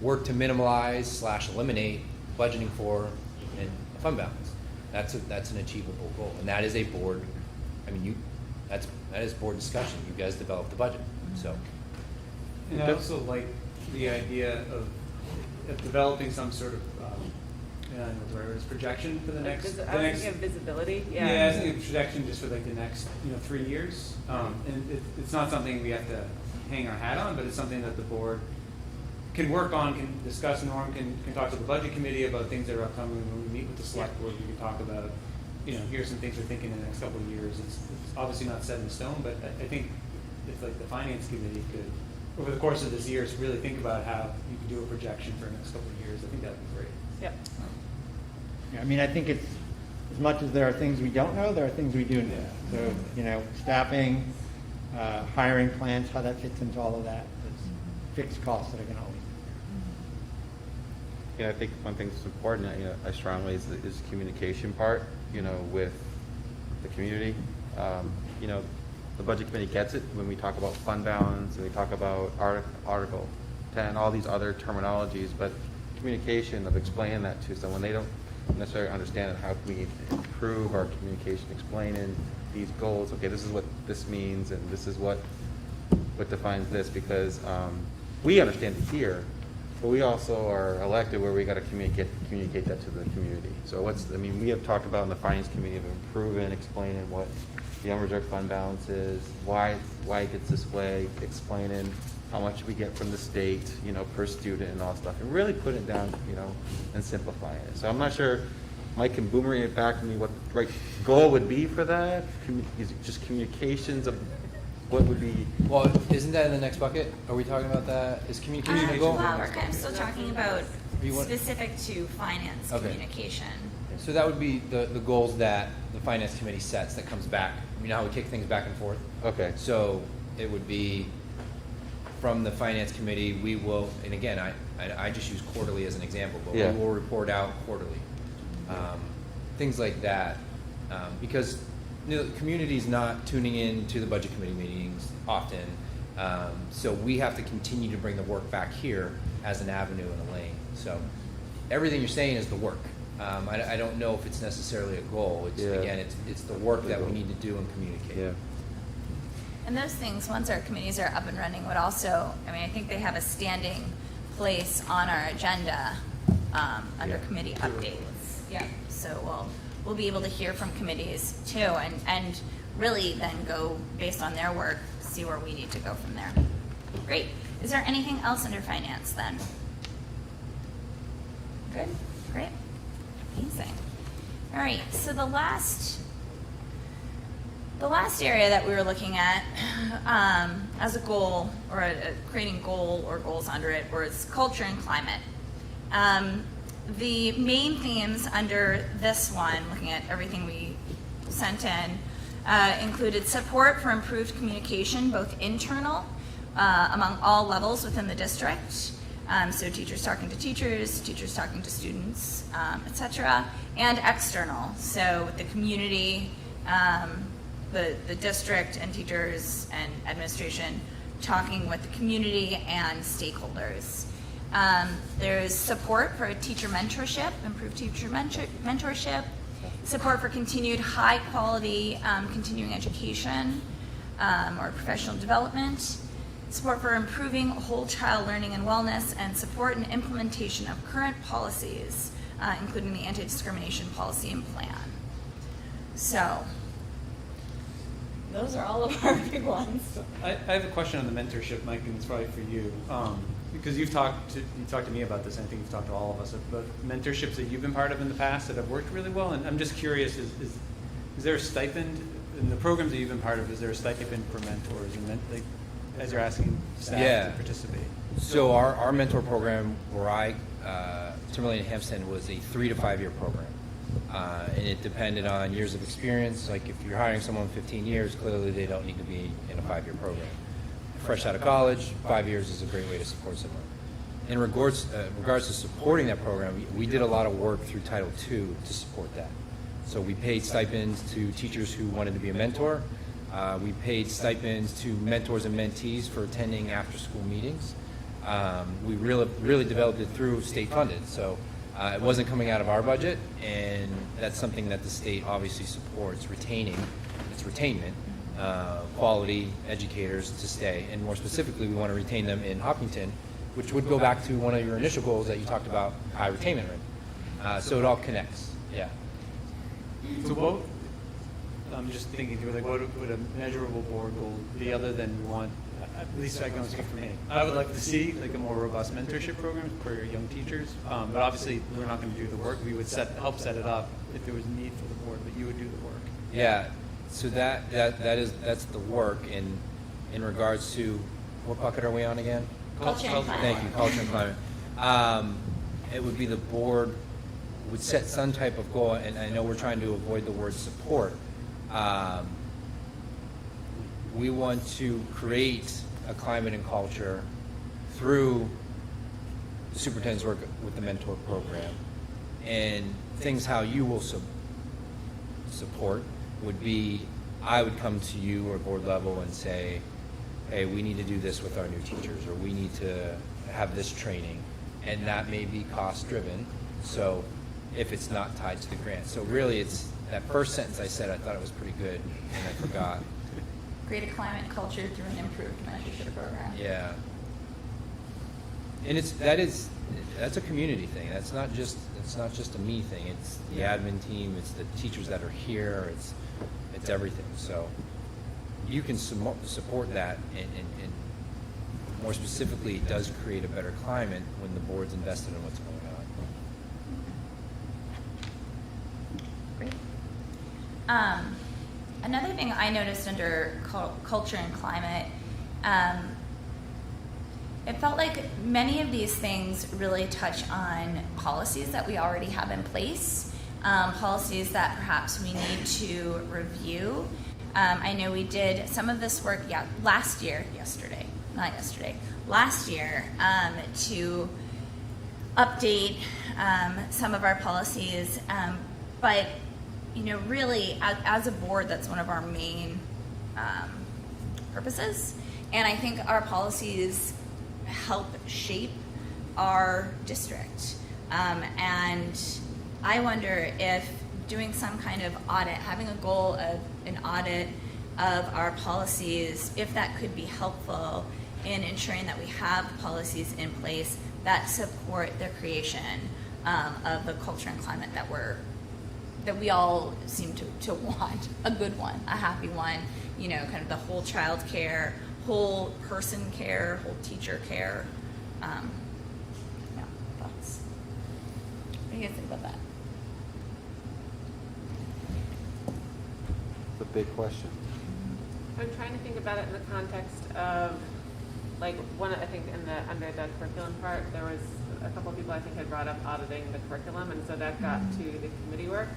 [SPEAKER 3] work to minimize / eliminate budgeting for and a fund balance. That's an achievable goal, and that is a board. I mean, that is board discussion. You guys develop the budget, so.
[SPEAKER 1] And I also like the idea of developing some sort of, I don't know what the right word is, projection for the next.
[SPEAKER 6] I was thinking of visibility. Yeah.
[SPEAKER 1] Yeah, I was thinking of projection just for like the next 3 years. And it's not something we have to hang our hat on, but it's something that the board can work on, can discuss. Norm can talk to the budget committee about things that are upcoming. When we meet with the select board, we can talk about, here's some things we're thinking in the next couple of years. It's obviously not set in stone, but I think if like the finance committee could, over the course of this year, really think about how you could do a projection for the next couple of years, I think that'd be great.
[SPEAKER 6] Yep.
[SPEAKER 5] I mean, I think it's, as much as there are things we don't know, there are things we do know. So, staffing, hiring plans, how that fits into all of that. There's fixed costs that are going to always be
[SPEAKER 7] Yeah, I think one thing that's important, I strongly is the communication part, with the community. The budget committee gets it when we talk about fund balance and we talk about Article 10, all these other terminologies, but communication of explaining that to someone, they don't necessarily understand it. How can we improve our communication, explaining these goals? Okay, this is what this means, and this is what defines this, because we understand it here, but we also are elected where we got to communicate that to the community. So we have talked about in the finance committee of improving, explaining what the unreserved fund balance is, why it gets this way, explaining how much we get from the state, per student and all that stuff, and really putting it down, and simplifying it. So I'm not sure, Mike can boomerang it back to me what the right goal would be for that. Is it just communications of what would be?
[SPEAKER 3] Well, isn't that in the next bucket? Are we talking about that? Is communication a goal?
[SPEAKER 2] Well, we're kind of still talking about
[SPEAKER 3] You want-
[SPEAKER 2] specific to finance
[SPEAKER 3] Okay.
[SPEAKER 2] communication.
[SPEAKER 3] So that would be the goals that the finance committee sets that comes back. You know how we kick things back and forth?
[SPEAKER 7] Okay.
[SPEAKER 3] So it would be from the finance committee, we will, and again, I just use quarterly as an example, but
[SPEAKER 7] Yeah.
[SPEAKER 3] we will report out quarterly. Things like that, because the community's not tuning in to the budget committee meetings often, So we have to continue to bring the work back here as an avenue and a lane. So everything you're saying is the work. I don't know if it's necessarily a goal. It's,
[SPEAKER 7] Yeah.
[SPEAKER 3] again, it's the work that we need to do and communicate.
[SPEAKER 7] Yeah.
[SPEAKER 2] And those things, once our committees are up and running, would also, I mean, I think they have a standing place on our agenda under
[SPEAKER 7] Yeah.
[SPEAKER 2] committee updates. Yeah, so we'll be able to hear from committees too, and really then go based on their work, see where we need to go from there. Great. Is there anything else under finance then? Good. Great. Amazing. All right. So the last area that we were looking at as a goal, or creating goal or goals under it, was culture and climate. The main themes under this one, looking at everything we sent in, included support for improved communication, both internal among all levels within the district, so teachers talking to teachers, teachers talking to students, etc., and external, so with the community, the district and teachers and administration talking with the community and stakeholders. There's support for teacher mentorship, improved teacher mentorship, support for continued high quality continuing education or professional development, support for improving whole child learning and wellness, and support and implementation of current policies, including the anti-discrimination policy and plan. So, those are all of our big ones.
[SPEAKER 1] I have a question on the mentorship, Mike, and it's probably for you. Because you talked to me about this, and I think you've talked to all of us about mentorships that you've been part of in the past that have worked really well. And I'm just curious, is there a stipend in the programs that you've been part of? Is there a stipend for mentors, and as you're asking staff to participate?
[SPEAKER 3] So our mentor program, where I, Timberlane and Hampstead, was a 3 to 5 year program. And it depended on years of experience. Like if you're hiring someone 15 years, clearly they don't need to be in a 5 year program. Fresh out of college, 5 years is a great way to support someone. In regards to supporting that program, we did a lot of work through Title II to support that. So we paid stipends to teachers who wanted to be a mentor. We paid stipends to mentors and mentees for attending after-school meetings. We really developed it through state funded. So it wasn't coming out of our budget, and that's something that the state obviously supports, retaining. It's retainment. Quality educators to stay, and more specifically, we want to retain them in Hopkinton, which would go back to one of your initial goals that you talked about, high retainment rate. So it all connects. Yeah.
[SPEAKER 1] So what? I'm just thinking through, like, what would a measurable board goal be other than we want? At least I can only speak for me. I would like to see like a more robust mentorship program for your young teachers, but obviously we're not going to do the work. We would help set it up if there was a need for the board, but you would do the work.
[SPEAKER 3] Yeah. So that's the work in regards to, what bucket are we on again?
[SPEAKER 2] Culture and climate.
[SPEAKER 3] Thank you, culture and climate. It would be the board would set some type of goal, and I know we're trying to avoid the word support. We want to create a climate and culture through the superintendent's work with the mentor program, and things how you will support would be, I would come to you or board level and say, hey, we need to do this with our new teachers, or we need to have this training, and that may be cost driven, so if it's not tied to the grant. So really it's that first sentence I said, I thought it was pretty good, and I forgot.
[SPEAKER 2] Create a climate and culture through an improved mentorship program.
[SPEAKER 3] Yeah. And that's a community thing. It's not just a me thing. It's the admin team, it's the teachers that are here, it's everything. So you can support that, and more specifically, it does create a better climate when the board's invested in what's going on.
[SPEAKER 2] Great. Another thing I noticed under culture and climate, it felt like many of these things really touch on policies that we already have in place, policies that perhaps we need to review. I know we did some of this work last year to update some of our policies, but really as a board, that's one of our main purposes, And I think our policies help shape our district. And I wonder if doing some kind of audit, having a goal of an audit of our policies, if that could be helpful in ensuring that we have policies in place that support the creation of the culture and climate that we all seem to want, a good one, a happy one, you know, kind of the whole child care, whole person care, whole teacher care. Yeah, thoughts? What do you guys think about that?
[SPEAKER 7] It's a big question.
[SPEAKER 6] I'm trying to think about it in the context of, like, I think under the curriculum part, there was a couple of people I think had brought up auditing the curriculum, and so that got to the committee work.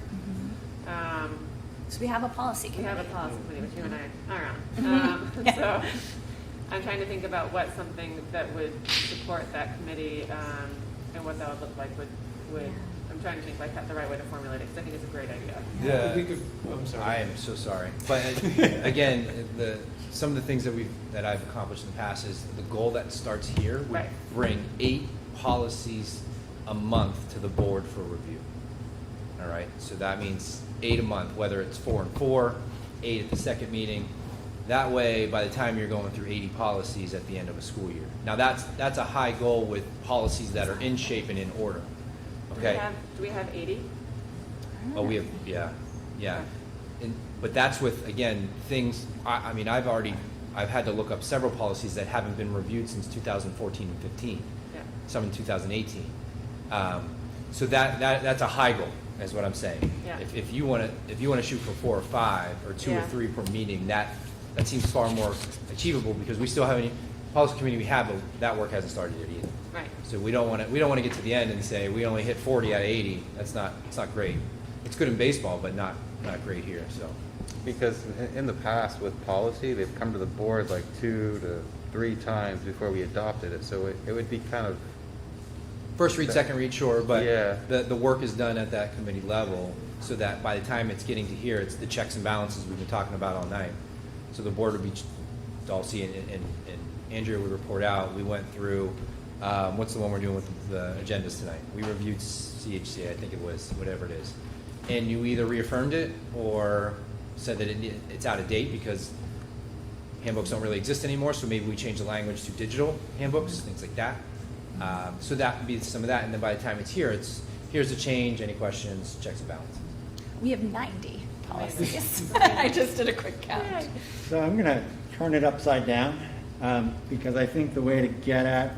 [SPEAKER 2] So we have a policy
[SPEAKER 6] We
[SPEAKER 2] committee.
[SPEAKER 6] have a policy committee, which you and I are on. So I'm trying to think about what something that would support that committee, and what that would look like would I'm trying to think like the right way to formulate it, because I think it's a great idea.
[SPEAKER 1] We could, I'm sorry.
[SPEAKER 3] I am so sorry. But again, some of the things that I've accomplished in the past is the goal that starts here would
[SPEAKER 6] Right.
[SPEAKER 3] bring 8 policies a month to the board for review. All right, so that means 8 a month, whether it's 4 and 4, 8 at the second meeting. That way, by the time you're going through 80 policies at the end of a school year. Now that's a high goal with policies that are in shape and in order. Okay.
[SPEAKER 6] Do we have 80?
[SPEAKER 3] Oh, we have, yeah. But that's with, again, things, I mean, I've had to look up several policies that haven't been reviewed since 2014 and 15,
[SPEAKER 6] Yeah.
[SPEAKER 3] some in 2018. So that's a high goal, is what I'm saying.
[SPEAKER 6] Yeah.
[SPEAKER 3] If you want to shoot for 4 or 5 or 2 or
[SPEAKER 6] Yeah.
[SPEAKER 3] 3 per meeting, that seems far more achievable, because we still have any policy committee we have, but that work hasn't started yet either.
[SPEAKER 6] Right.
[SPEAKER 3] So we don't want to get to the end and say we only hit 40 out of 80. It's not great. It's good in baseball, but not great here. So
[SPEAKER 7] Because in the past with policy, they've come to the board like 2 to 3 times before we adopted it. So it would be kind of,
[SPEAKER 3] first read, second read, sure, but
[SPEAKER 7] Yeah.
[SPEAKER 3] the work is done at that committee level, so that by the time it's getting to here, it's the checks and balances we've been talking about all night. So the board would be, Dulcie and Andrea would report out. We went through, what's the one we're doing with the agendas tonight? We reviewed CHCA, I think it was, whatever it is. And you either reaffirmed it or said that it's out of date because handbooks don't really exist anymore, so maybe we change the language to digital handbooks, things like that. So that would be some of that, and then by the time it's here, here's the change, any questions, checks and balances.
[SPEAKER 2] We have 90 policies. I just did a quick count.
[SPEAKER 5] So I'm going to turn it upside down, because I think the way to get at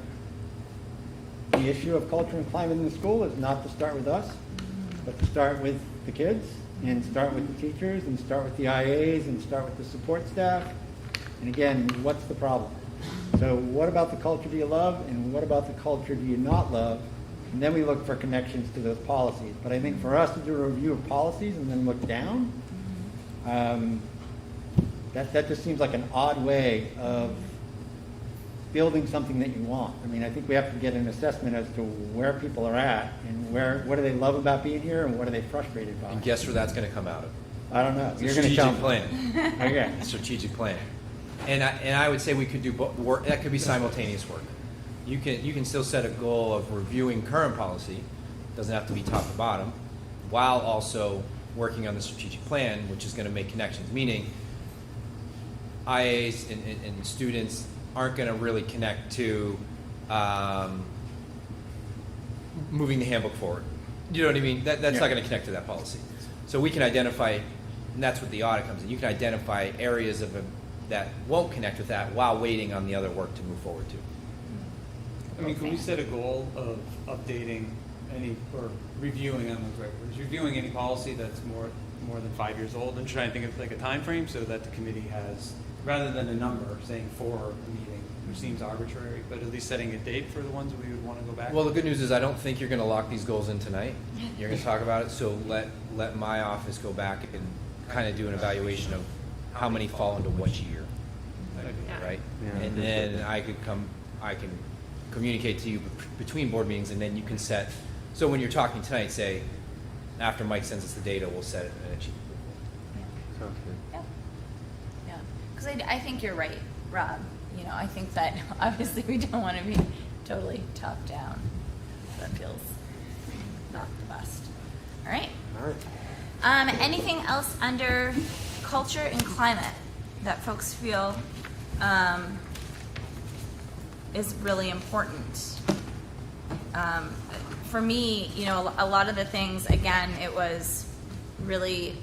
[SPEAKER 5] the issue of culture and climate in the school is not to start with us, but to start with the kids, and start with the teachers, and start with the IAs, and start with the support staff. And again, what's the problem? So what about the culture do you love, and what about the culture do you not love? And then we look for connections to those policies. But I think for us to do a review of policies and then look down, that just seems like an odd way of building something that you want. I mean, I think we have to get an assessment as to where people are at, and what do they love about being here, and what are they frustrated by.
[SPEAKER 3] And guess where that's going to come out of?
[SPEAKER 5] I don't know.
[SPEAKER 3] It's a
[SPEAKER 5] You're going to tell
[SPEAKER 3] strategic
[SPEAKER 5] me.
[SPEAKER 3] plan.
[SPEAKER 5] Okay.
[SPEAKER 3] Strategic plan. And I would say we could do work. That could be simultaneous work. You can still set a goal of reviewing current policy, doesn't have to be top to bottom, while also working on the strategic plan, which is going to make connections. Meaning, IAs and students aren't going to really connect to moving the handbook forward. You know what I mean? That's not going to connect to that policy. So we can identify, and that's what the audit comes in. You can identify areas that won't connect with that while waiting on the other work to move forward to.
[SPEAKER 1] I mean, can we set a goal of updating or reviewing, I don't know the right words, reviewing any policy that's more than 5 years old, and trying to think of like a time frame so that the committee has, rather than a number, saying for a meeting, which seems arbitrary, but at least setting a date for the ones we would want to go back?
[SPEAKER 3] Well, the good news is I don't think you're going to lock these goals in tonight. You're going to talk about it, so let my office go back and kind of do an evaluation of how many fall into what year,
[SPEAKER 6] Yeah.
[SPEAKER 3] right?
[SPEAKER 7] Yeah.
[SPEAKER 3] And then I can communicate to you between board meetings, and then you can set. So when you're talking tonight, say after Mike sends us the data, we'll set it and achieve.
[SPEAKER 7] sounds good.
[SPEAKER 2] Yeah. Because I think you're right, Rob. you know, I think that obviously we don't want to be totally top down. That feels not the best. All right.
[SPEAKER 8] All right.
[SPEAKER 2] Anything else under culture and climate that folks feel is really important? For me, you know, a lot of the things, again, it was really,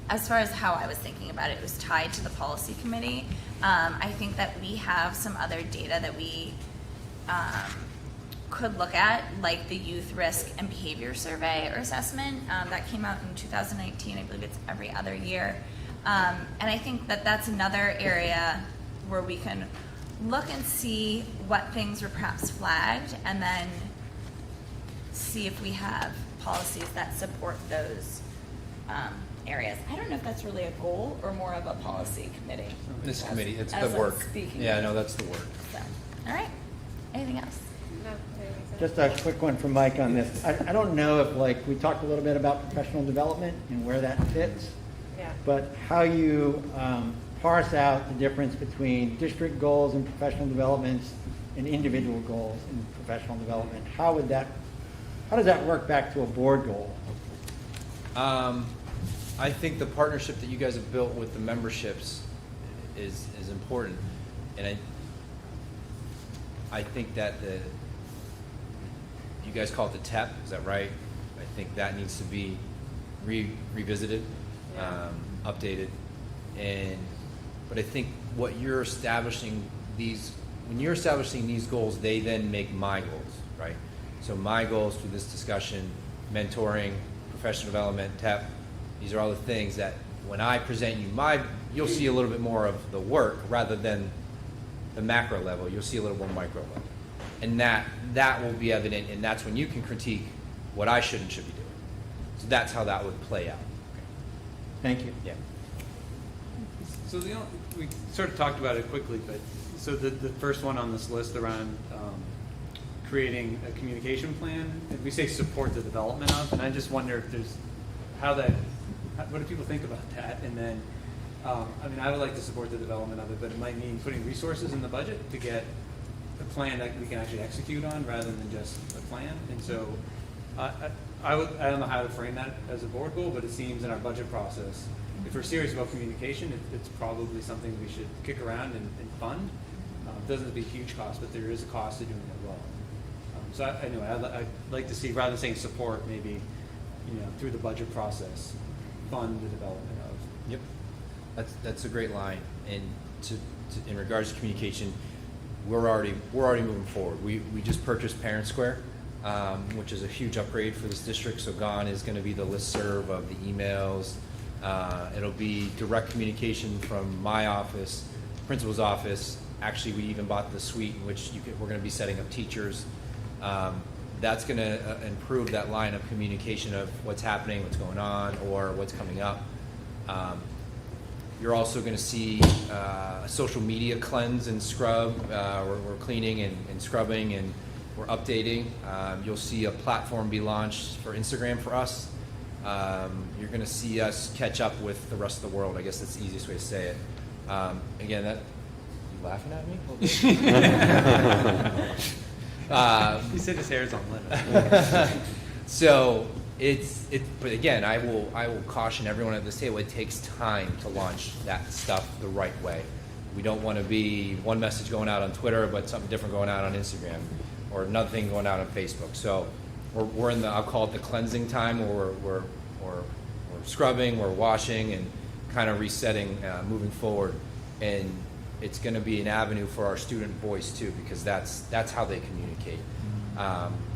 [SPEAKER 2] as far as how I was thinking about it, it was tied to the policy committee. I think that we have some other data that we could look at, like the youth risk and behavior survey or assessment that came out in 2019. I believe it's every other year. And I think that that's another area where we can look and see what things were perhaps flagged, and then see if we have policies that support those areas. I don't know if that's really a goal or more of a policy committee.
[SPEAKER 3] This committee, it's
[SPEAKER 2] as
[SPEAKER 3] the
[SPEAKER 2] I'm
[SPEAKER 3] work.
[SPEAKER 2] speaking.
[SPEAKER 3] Yeah, no, that's the work.
[SPEAKER 2] So, all right. Anything else?
[SPEAKER 6] No, there you go.
[SPEAKER 5] Just a quick one from Mike on this. I don't know if, like, we talked a little bit about professional development and where that fits,
[SPEAKER 6] Yeah.
[SPEAKER 5] but how you parse out the difference between district goals and professional developments and individual goals in professional development. How does that work back to a board goal?
[SPEAKER 3] I think the partnership that you guys have built with the memberships is important, and I think that you guys call it the TEP, is that right? I think that needs to be revisited,
[SPEAKER 6] Yeah.
[SPEAKER 3] updated, but I think what you're establishing when you're establishing these goals, they then make my goals, right? So my goals through this discussion, mentoring, professional development, TEP, these are all the things that when I present you you'll see a little bit more of the work rather than the macro level. You'll see a little more micro level. And that will be evident, and that's when you can critique what I should and should be doing. So that's how that would play out.
[SPEAKER 5] Thank you.
[SPEAKER 3] Yeah.
[SPEAKER 1] So we sort of talked about it quickly, but so the first one on this list around creating a communication plan, we say support the development of, and I just wonder if there's what do people think about that? And then, I mean, I would like to support the development of it, but it might mean putting resources in the budget to get a plan that we can actually execute on rather than just a plan. And so I don't know how to frame that as a board goal, but it seems in our budget process, if we're serious about communication, it's probably something we should kick around and fund. It doesn't have to be a huge cost, but there is a cost to doing it well. So anyway, I'd like to see, rather than saying support, maybe, through the budget process, fund the development of.
[SPEAKER 3] Yep, that's a great line. And in regards to communication, we're already moving forward. We just purchased Parent Square, which is a huge upgrade for this district. So Gone is going to be the listserv of the emails. It'll be direct communication from my office, principal's office. Actually, we even bought the suite in which we're going to be setting up teachers. That's going to improve that line of communication of what's happening, what's going on, or what's coming up. You're also going to see a social media cleanse and scrub. We're cleaning and scrubbing, and we're updating. You'll see a platform be launched for Instagram for us. You're going to see us catch up with the rest of the world. I guess that's the easiest way to say it. Again, you laughing at me?
[SPEAKER 1] He said his hair's on limit.
[SPEAKER 3] So but again, I will caution everyone at this table. It takes time to launch that stuff the right way. We don't want to be one message going out on Twitter, but something different going out on Instagram, or another thing going out on Facebook. So we're in I'll call it the cleansing time, where we're scrubbing, we're washing, and kind of resetting, moving forward. And it's going to be an avenue for our student voice too, because that's how they communicate.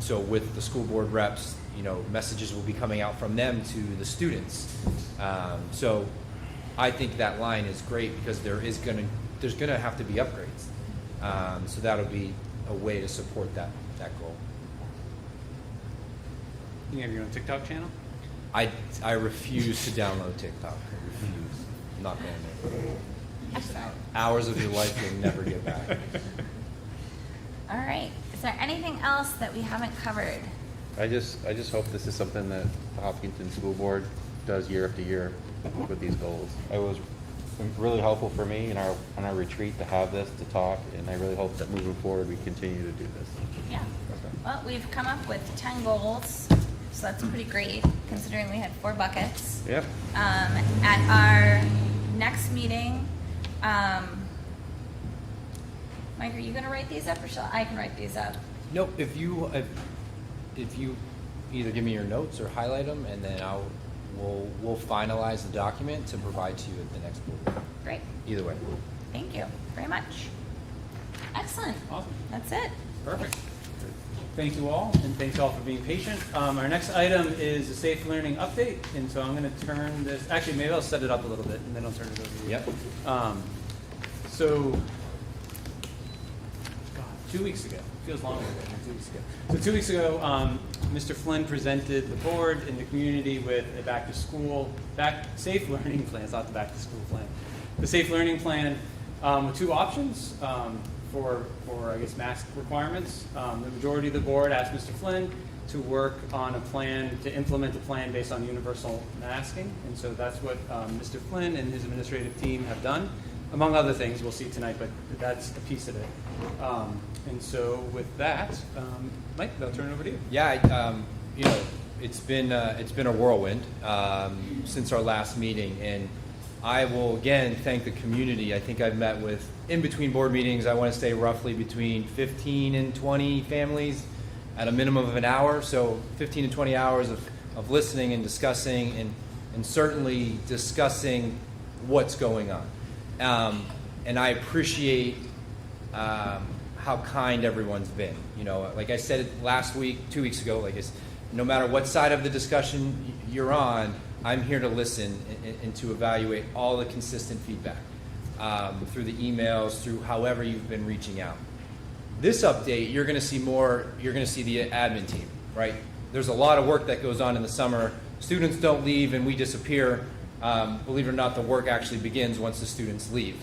[SPEAKER 3] So with the school board reps, messages will be coming out from them to the students. So I think that line is great, because there's going to have to be upgrades. So that'll be a way to support that goal.
[SPEAKER 1] You have your own TikTok channel?
[SPEAKER 3] I refuse to download TikTok. I refuse. I'm not going there. Hours of your life you'll never get back.
[SPEAKER 2] All right. Is there anything else that we haven't covered?
[SPEAKER 7] I just hope this is something that the Hopkinton School Board does year after year with these goals. I was been really helpful for me in our retreat to have this, to talk, and I really hope that moving forward, we continue to do this.
[SPEAKER 2] Yeah. Well, we've come up with 10 goals, so that's pretty great, considering we had 4 buckets.
[SPEAKER 7] Yep.
[SPEAKER 2] At our next meeting, Mike, are you gonna write these up, or shall I can write these up?
[SPEAKER 3] Nope, if you either give me your notes or highlight them, and then we'll finalize the document to provide to you at the next board.
[SPEAKER 2] Great.
[SPEAKER 3] Either way.
[SPEAKER 2] Thank you very much. Excellent.
[SPEAKER 1] Awesome.
[SPEAKER 2] That's it.
[SPEAKER 1] Perfect. Thank you all, and thanks all for being patient. Our next item is a safe learning update, and so I'm going to turn this, actually maybe I'll set it up a little bit and then I'll turn it over to you.
[SPEAKER 3] Yep.
[SPEAKER 1] So, God, 2 weeks ago, feels longer than 2 weeks ago. So 2 weeks ago, Mr. Flynn presented the board and the community with a safe learning plan. It's not the back to school plan. The safe learning plan with 2 options for I guess mask requirements. The majority of the board asked Mr. Flynn to work on a plan, to implement a plan based on universal masking, and so that's what Mr. Flynn and his administrative team have done, among other things we'll see tonight, but that's a piece of it. And so with that, Mike, I'll turn it over to you.
[SPEAKER 3] Yeah, you know, it's been a whirlwind since our last meeting, and I will again thank the community. I think I've met with, in between board meetings, I want to say roughly between 15 and 20 families at a minimum of an hour. So 15 to 20 hours of listening and discussing, and certainly discussing what's going on. And I appreciate how kind everyone's been. You know, like I said last week, 2 weeks ago, like no matter what side of the discussion you're on, I'm here to listen and to evaluate all the consistent feedback through the emails, through however you've been reaching out. This update, you're going to see more. You're going to see the admin team, right? There's a lot of work that goes on in the summer. Students don't leave and we disappear. Believe it or not, the work actually begins once the students leave.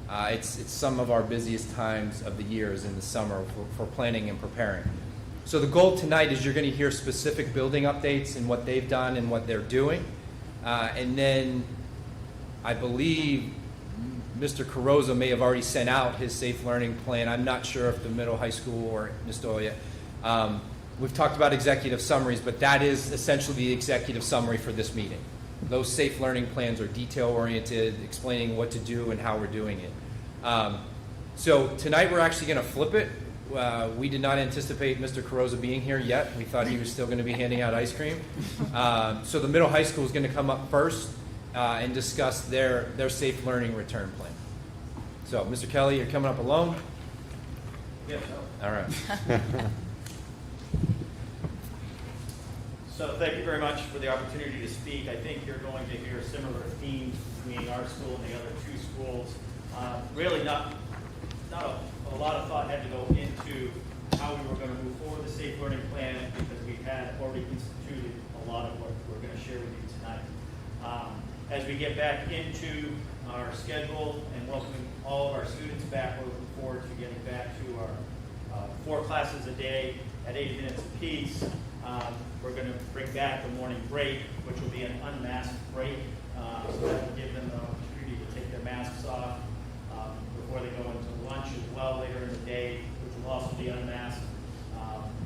[SPEAKER 3] It's some of our busiest times of the years in the summer for planning and preparing. So the goal tonight is you're going to hear specific building updates and what they've done and what they're doing. And then I believe Mr. Carrozza may have already sent out his safe learning plan. I'm not sure if the middle high school or Ms. Doyle. We've talked about executive summaries, but that is essentially the executive summary for this meeting. Those safe learning plans are detail-oriented, explaining what to do and how we're doing it. So tonight we're actually going to flip it. We did not anticipate Mr. Carrozza being here yet. We thought he was still going to be handing out ice cream. So the middle high school is going to come up first and discuss their safe learning return plan. So, Mr. Kelly, you're coming up alone?
[SPEAKER 8] Yes.
[SPEAKER 3] All right.
[SPEAKER 8] So thank you very much for the opportunity to speak. I think you're going to hear similar themes between our school and the other 2 schools. Really not a lot of thought had to go into how we were going to move forward the safe learning plan because we had already instituted a lot of what we're going to share with you tonight. As we get back into our schedule and welcoming all of our students back, we're looking forward to getting back to our 4 classes a day at 80 minutes apiece. We're going to bring back the morning break, which will be an unmasked break, so that will give them the opportunity to take their masks off before they go into lunch as well later in the day, which will also be unmasked.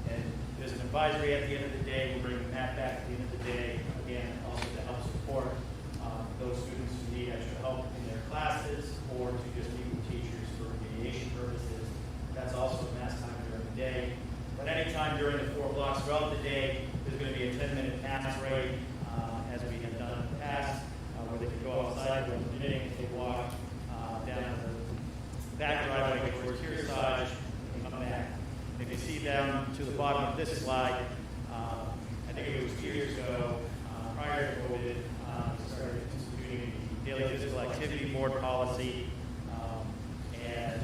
[SPEAKER 8] And there's an advisory at the end of the day. We'll bring that back at the end of the day, again, also to help support those students who need extra help in their classes or to just meet with teachers for remediation purposes. That's also mask time during the day. But anytime during the 4 blocks throughout the day, there's going to be a 10-minute mask break, as we have done in the past, where they can go outside, go permitting, they walk down the back driveway towards Kearsarge and come back. If you see down to the bottom of this slide, I think it was 2 years ago, prior to COVID, we started instituting the daily physical activity board policy, and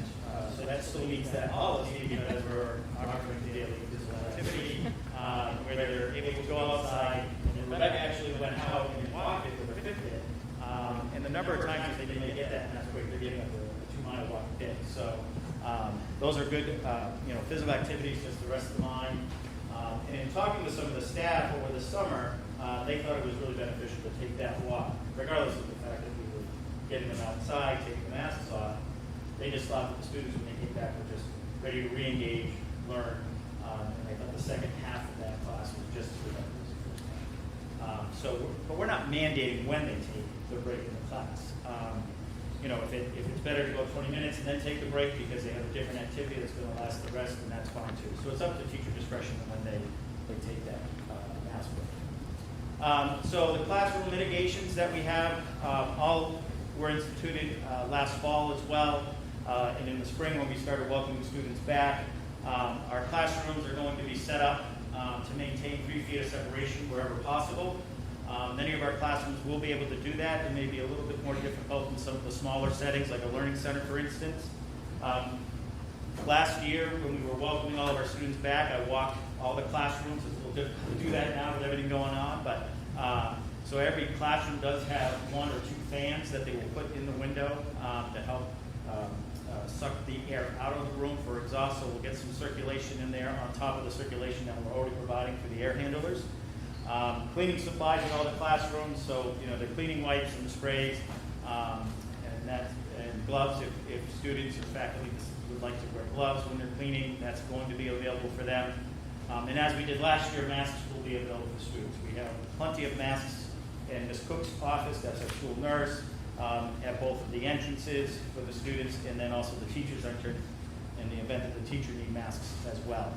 [SPEAKER 8] so that still meets that policy because we're offering daily physical activity where they're able to go outside. And Rebecca actually went out and walked it with a Fitbit, and the number of times that they may get that, and that's quick, they're getting a 2-mile walk a day. So those are good, physical activities, just the rest of the mind. And in talking with some of the staff over the summer, they thought it was really beneficial to take that walk, regardless of the fact that we were getting them outside, taking the masks off. They just thought that the students, when they came back, were just ready to re-engage, learn, and they thought the second half of that class was just as productive as the first half. But we're not mandating when they take the break in the class. You know, if it's better to go 20 minutes and then take the break because they have a different activity that's going to last the rest, then that's fine too. So it's up to teacher discretion when they take that mask break. So the classroom mitigations that we have all were instituted last fall as well. And in the spring when we started welcoming students back, our classrooms are going to be set up to maintain 3 feet of separation wherever possible. Many of our classrooms will be able to do that. It may be a little bit more difficult in some of the smaller settings, like a learning center, for instance. Last year, when we were welcoming all of our students back, I walked all the classrooms. It's a little difficult to do that now with everything going on, but so every classroom does have 1 or 2 fans that they will put in the window to help suck the air out of the room for exhaust, so we'll get some circulation in there on top of the circulation that we're already providing for the air handlers. Cleaning supplies in all the classrooms, so you know the cleaning wipes and the sprays, and gloves if students or faculty would like to wear gloves when they're cleaning, that's going to be available for them. And as we did last year, masks will be available for students. We have plenty of masks in Ms. Cook's office, that's our school nurse, at both of the entrances for the students, and then also the teachers enter in the event that the teacher need masks as well.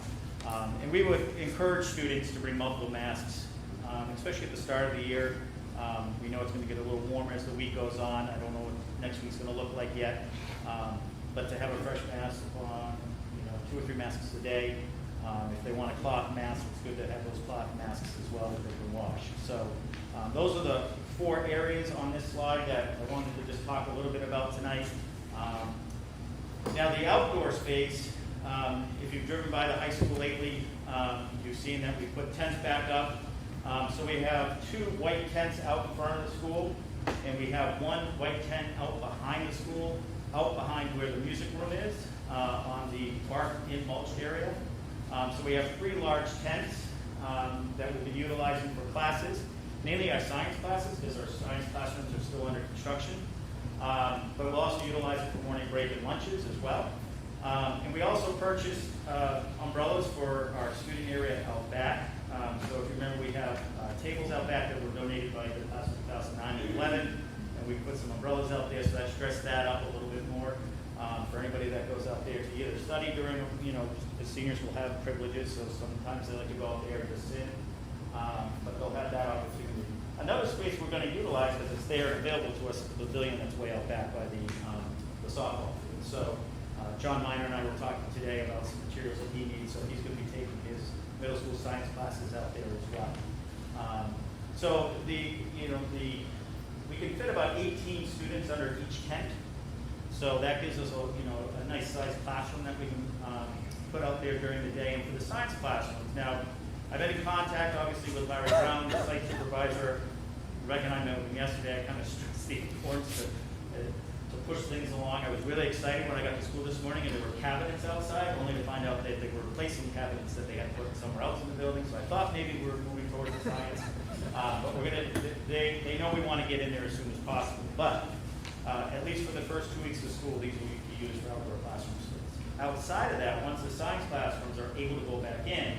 [SPEAKER 8] And we would encourage students to bring multiple masks, especially at the start of the year. We know it's going to get a little warmer as the week goes on. I don't know what next week's going to look like yet. But to have a fresh mask on, 2 or 3 masks a day. If they want a cloth mask, it's good to have those cloth masks as well that they can wash. So those are the 4 areas on this slide that I wanted to just talk a little bit about tonight. Now the outdoor space, if you've driven by the high school lately, you've seen that we put tents back up. So we have 2 white tents out in front of the school, and we have 1 white tent out behind the school, out behind where the music room is, on the bark in mulched area. So we have 3 large tents that we'll be utilizing for classes, mainly our science classes, because our science classrooms are still under construction. But we'll also utilize it for morning break and lunches as well. And we also purchased umbrellas for our student area out back. So if you remember, we have tables out back that were donated by the class of 2009 and 11, and we put some umbrellas out there, so that's dressed that up a little bit more for anybody that goes out there to either study during, the seniors will have privileges, so sometimes they like to go out there to sit, but they'll have that opportunity. Another space we're going to utilize, because it's there available to us, is the pavilion that's way out back by the softball field. So John Miner and I were talking today about some materials that he needs, so he's going to be taking his middle school science classes out there as well. So we can fit about 18 students under each tent. So that gives us a nice sized classroom that we can put out there during the day. And for the science classrooms, now I've been in contact obviously with Larry Brown, the site supervisor. Rebecca and I met with him yesterday. I kind of stressed the importance to push things along. I was really excited when I got to school this morning and there were cabinets outside, only to find out that they were replacing cabinets that they had put somewhere else in the building. So I thought maybe we were moving towards the science. But they know we want to get in there as soon as possible. But at least for the first 2 weeks of school, these will be used for outdoor classroom space. Outside of that, once the science classrooms are able to go back in,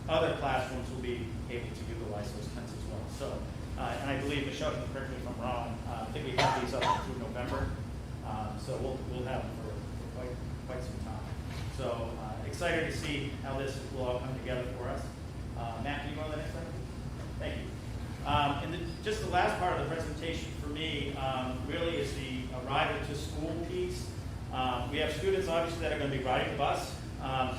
[SPEAKER 8] other classrooms will be able to utilize those tents as well. So, and I believe, Michelle can correct me if I'm wrong, I think we have these up through November. So we'll have them for quite some time. So excited to see how this will all come together for us. Matt, can you go on the next slide? Thank you. And just the last part of the presentation for me really is the arrival to school piece. We have students obviously that are going to be riding the bus,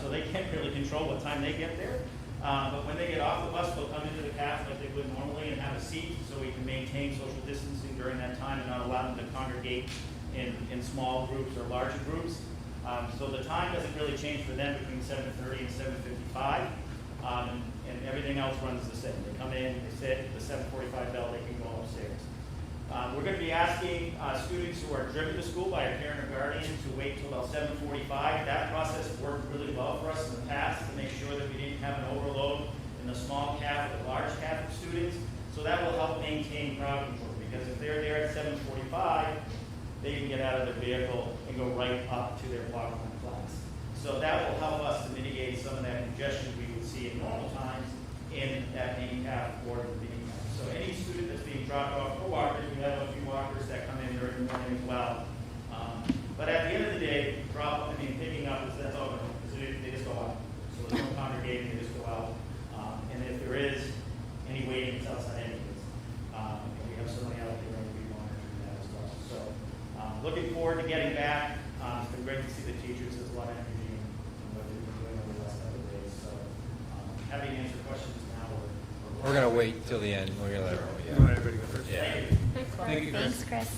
[SPEAKER 8] so they can't really control what time they get there. But when they get off the bus, they'll come into the caf like they would normally and have a seat so we can maintain social distancing during that time and not allow them to congregate in small groups or larger groups. So the time doesn't really change for them between 7:30 and 7:55. And everything else runs the same. They come in, they sit, the 7:45 bell, they can go upstairs. We're going to be asking students who are driven to school by a parent or guardian to wait till about 7:45. That process worked really well for us in the past to make sure that we didn't have an overload in the small caf or the large caf of students. So that will help maintain crowd control, because if they're there at 7:45, they can get out of their vehicle and go right up to their walk-on class. So that will help us to mitigate some of that congestion we would see in normal times in that main path or the beginning path. So any student that's being dropped off for walkers, we have a few walkers that come in during the morning as well. But at the end of the day, picking up, that's all going to, they just go out. So there's no congregating, they just go out. And if there is any waiting, it's outside anyways. And we have somebody out there and we monitoring that as well. So looking forward to getting back. It's been great to see the teachers. There's a lot of energy in what they've been doing over the last couple of days. So happy to answer questions now.
[SPEAKER 3] We're going to wait till the end. We're going to let
[SPEAKER 1] You want everybody to go first?
[SPEAKER 3] Yeah.
[SPEAKER 1] Thank you, Chris.
[SPEAKER 2] Thanks, Chris.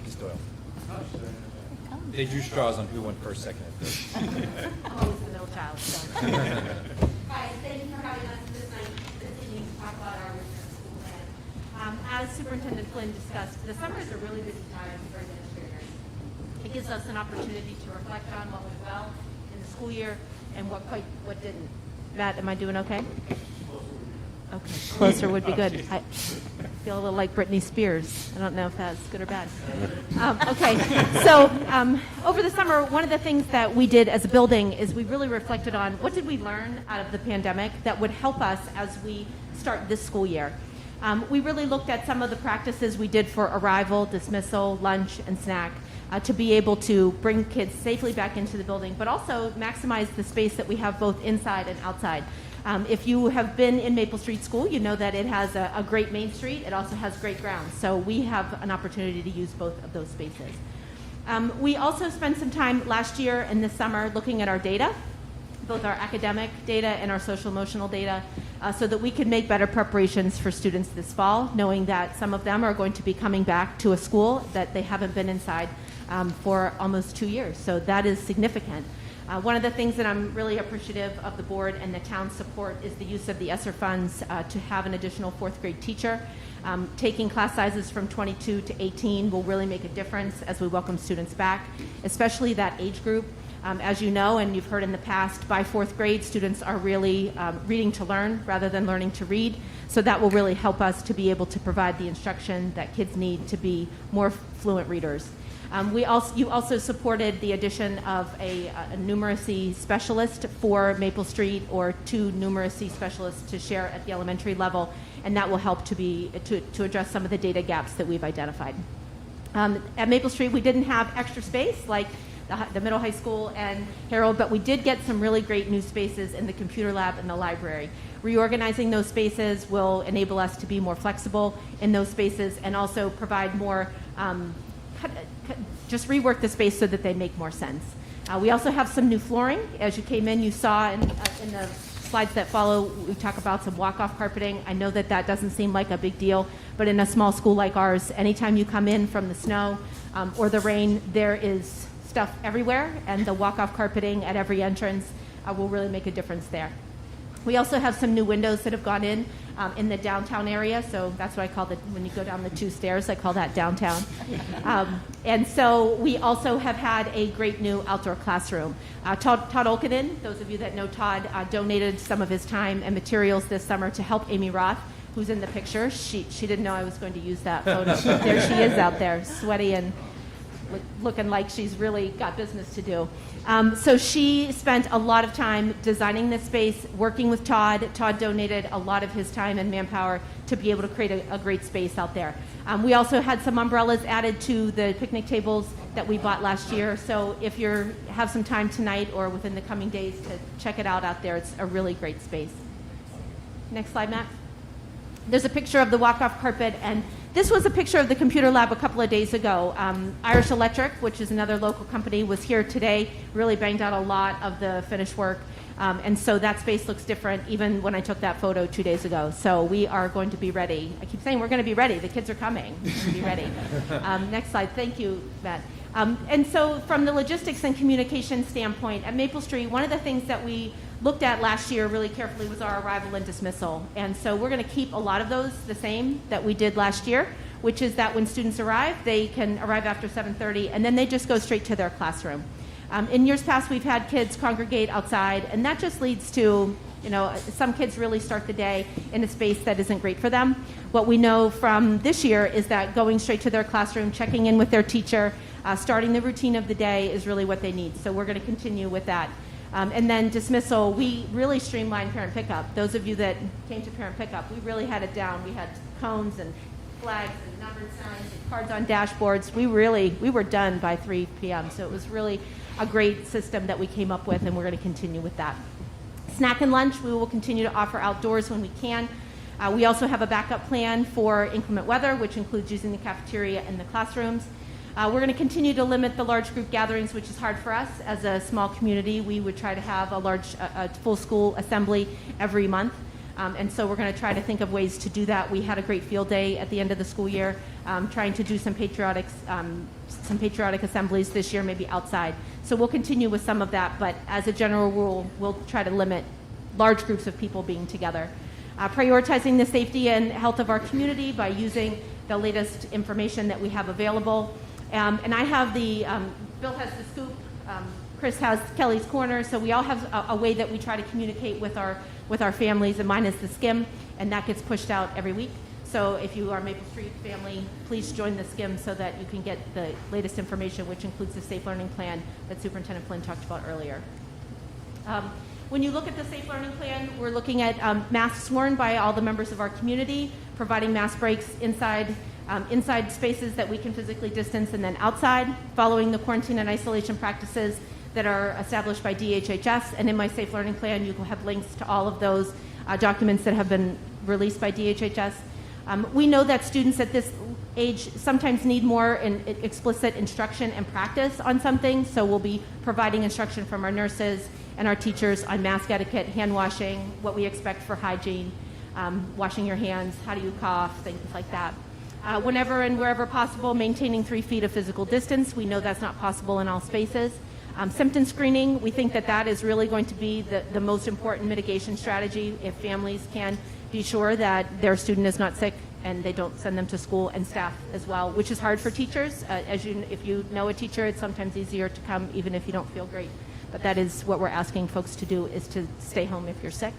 [SPEAKER 3] Ms. Doyle. They drew straws on who went first, second, and third.
[SPEAKER 9] I'm always the middle child, so. Hi, thank you for having us this night, this evening to talk about our return to school plan. As Superintendent Flynn discussed, the summer is a really busy time for administrators. It gives us an opportunity to reflect on what went well in the school year and what didn't. Matt, am I doing okay? Okay, closer would be good. I feel a little like Britney Spears. I don't know if that's good or bad. Okay, so over the summer, one of the things that we did as a building is we really reflected on what did we learn out of the pandemic that would help us as we start this school year. We really looked at some of the practices we did for arrival, dismissal, lunch, and snack to be able to bring kids safely back into the building, but also maximize the space that we have both inside and outside. If you have been in Maple Street School, you know that it has a great main street. It also has great grounds. So we have an opportunity to use both of those spaces. We also spent some time last year and this summer looking at our data, both our academic data and our social emotional data, so that we could make better preparations for students this fall, knowing that some of them are going to be coming back to a school that they haven't been inside for almost 2 years. So that is significant. One of the things that I'm really appreciative of the board and the town's support is the use of the ESSER funds to have an additional fourth grade teacher. Taking class sizes from 22 to 18 will really make a difference as we welcome students back, especially that age group. As you know, and you've heard in the past, by fourth grade, students are really reading to learn rather than learning to read. So that will really help us to be able to provide the instruction that kids need to be more fluent readers. You also supported the addition of a numeracy specialist for Maple Street, or 2 numeracy specialists to share at the elementary level, and that will help to address some of the data gaps that we've identified. At Maple Street, we didn't have extra space like the middle high school and Harold, but we did get some really great new spaces in the computer lab and the library. Reorganizing those spaces will enable us to be more flexible in those spaces and also provide more just rework the space so that they make more sense. We also have some new flooring. As you came in, you saw in the slides that follow, we talk about some walk-off carpeting. I know that that doesn't seem like a big deal, but in a small school like ours, anytime you come in from the snow or the rain, there is stuff everywhere, and the walk-off carpeting at every entrance will really make a difference there. We also have some new windows that have gone in the downtown area, so that's what I call when you go down the 2 stairs, I call that downtown. And so we also have had a great new outdoor classroom. Todd Hopkinton, those of you that know Todd, donated some of his time and materials this summer to help Amy Roth, who's in the picture. She didn't know I was going to use that photo, but there she is out there, sweaty and looking like she's really got business to do. So she spent a lot of time designing this space, working with Todd. Todd donated a lot of his time and manpower to be able to create a great space out there. We also had some umbrellas added to the picnic tables that we bought last year. So if you have some time tonight or within the coming days to check it out there, it's a really great space. Next slide, Matt. There's a picture of the walk-off carpet, and this was a picture of the computer lab a couple of days ago. Irish Electric, which is another local company, was here today, really banged out a lot of the finished work. And so that space looks different even when I took that photo 2 days ago. So we are going to be ready. I keep saying we're going to be ready. The kids are coming. We're going to be ready. Next slide. Thank you, Matt. And so from the logistics and communication standpoint, at Maple Street, one of the things that we looked at last year really carefully was our arrival and dismissal. And so we're going to keep a lot of those the same that we did last year, which is that when students arrive, they can arrive after 7:30, and then they just go straight to their classroom. In years past, we've had kids congregate outside, and that just leads to, some kids really start the day in a space that isn't great for them. What we know from this year is that going straight to their classroom, checking in with their teacher, starting the routine of the day is really what they need. So we're going to continue with that. And then dismissal, we really streamlined parent pickup. Those of you that came to parent pickup, we really had it down. We had cones and flags and numbered signs and cards on dashboards. We were done by 3 p.m. So it was really a great system that we came up with, and we're going to continue with that. Snack and lunch, we will continue to offer outdoors when we can. We also have a backup plan for inclement weather, which includes using the cafeteria and the classrooms. We're going to continue to limit the large group gatherings, which is hard for us. As a small community, we would try to have a full school assembly every month. And so we're going to try to think of ways to do that. We had a great field day at the end of the school year, trying to do some patriotic assemblies this year, maybe outside. So we'll continue with some of that, but as a general rule, we'll try to limit large groups of people being together. Prioritizing the safety and health of our community by using the latest information that we have available. And I have Bill has the scoop, Chris has Kelly's Corner, so we all have a way that we try to communicate with our families, and mine is the SCIM, and that gets pushed out every week. So if you are a Maple Street family, please join the SCIM so that you can get the latest information, which includes the Safe Learning Plan that Superintendent Flynn talked about earlier. When you look at the Safe Learning Plan, we're looking at masks worn by all the members of our community, providing mask breaks inside spaces that we can physically distance, and then outside, following the quarantine and isolation practices that are established by DHHS. And in my Safe Learning Plan, you will have links to all of those documents that have been released by DHHS. We know that students at this age sometimes need more explicit instruction and practice on something, so we'll be providing instruction from our nurses and our teachers on mask etiquette, hand washing, what we expect for hygiene, washing your hands, how do you cough, things like that. Whenever and wherever possible, maintaining 3 feet of physical distance. We know that's not possible in all spaces. Symptom screening, we think that is really going to be the most important mitigation strategy if families can be sure that their student is not sick and they don't send them to school, and staff as well, which is hard for teachers. If you know a teacher, it's sometimes easier to come even if you don't feel great. But that is what we're asking folks to do, is to stay home if you're sick.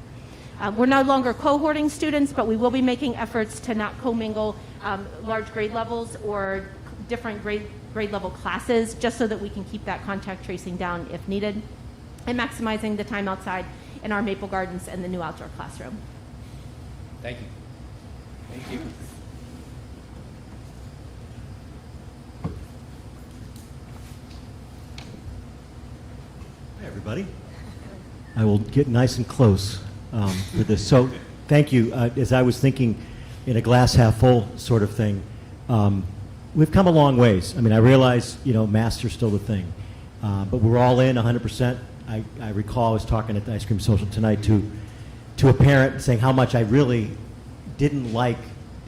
[SPEAKER 9] We're no longer cohorting students, but we will be making efforts to not commingle large grade levels or different grade level classes, just so that we can keep that contact tracing down if needed, and maximizing the time outside in our Maple Gardens and the new outdoor classroom.
[SPEAKER 3] Thank you. Thank you.
[SPEAKER 10] Hi, everybody. I will get nice and close for this. So thank you. As I was thinking in a glass half full sort of thing, we've come a long ways. I mean, I realize, masks are still the thing, but we're all in 100%. I recall I was talking at the ice cream social tonight to a parent saying how much I really didn't like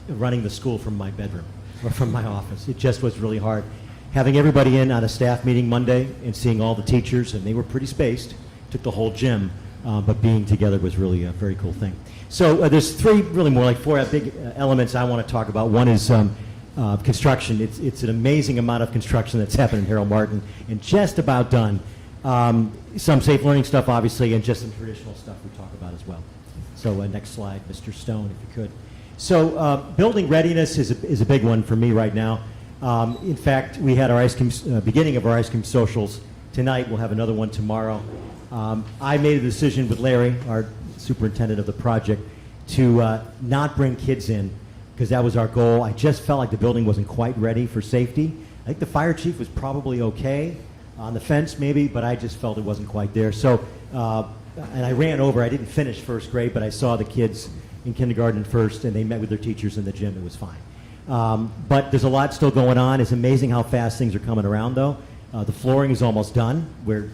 [SPEAKER 10] running the school from my bedroom or from my office. It just was really hard. Having everybody in on a staff meeting Monday and seeing all the teachers, and they were pretty spaced, took the whole gym, but being together was really a very cool thing. So there's 3, really more like 4 big elements I want to talk about. One is construction. It's an amazing amount of construction that's happened in Harold Martin, and just about done. Some safe learning stuff, obviously, and just some traditional stuff we talk about as well. So next slide, Mr. Stone, if you could. So building readiness is a big one for me right now. In fact, we had our ice cream, beginning of our ice cream socials tonight. We'll have another one tomorrow. I made a decision with Larry, our superintendent of the project, to not bring kids in, because that was our goal. I just felt like the building wasn't quite ready for safety. I think the fire chief was probably okay on the fence maybe, but I just felt it wasn't quite there. So, and I ran over. I didn't finish first grade, but I saw the kids in kindergarten first, and they met with their teachers in the gym. It was fine. But there's a lot still going on. It's amazing how fast things are coming around, though. The flooring is almost done, where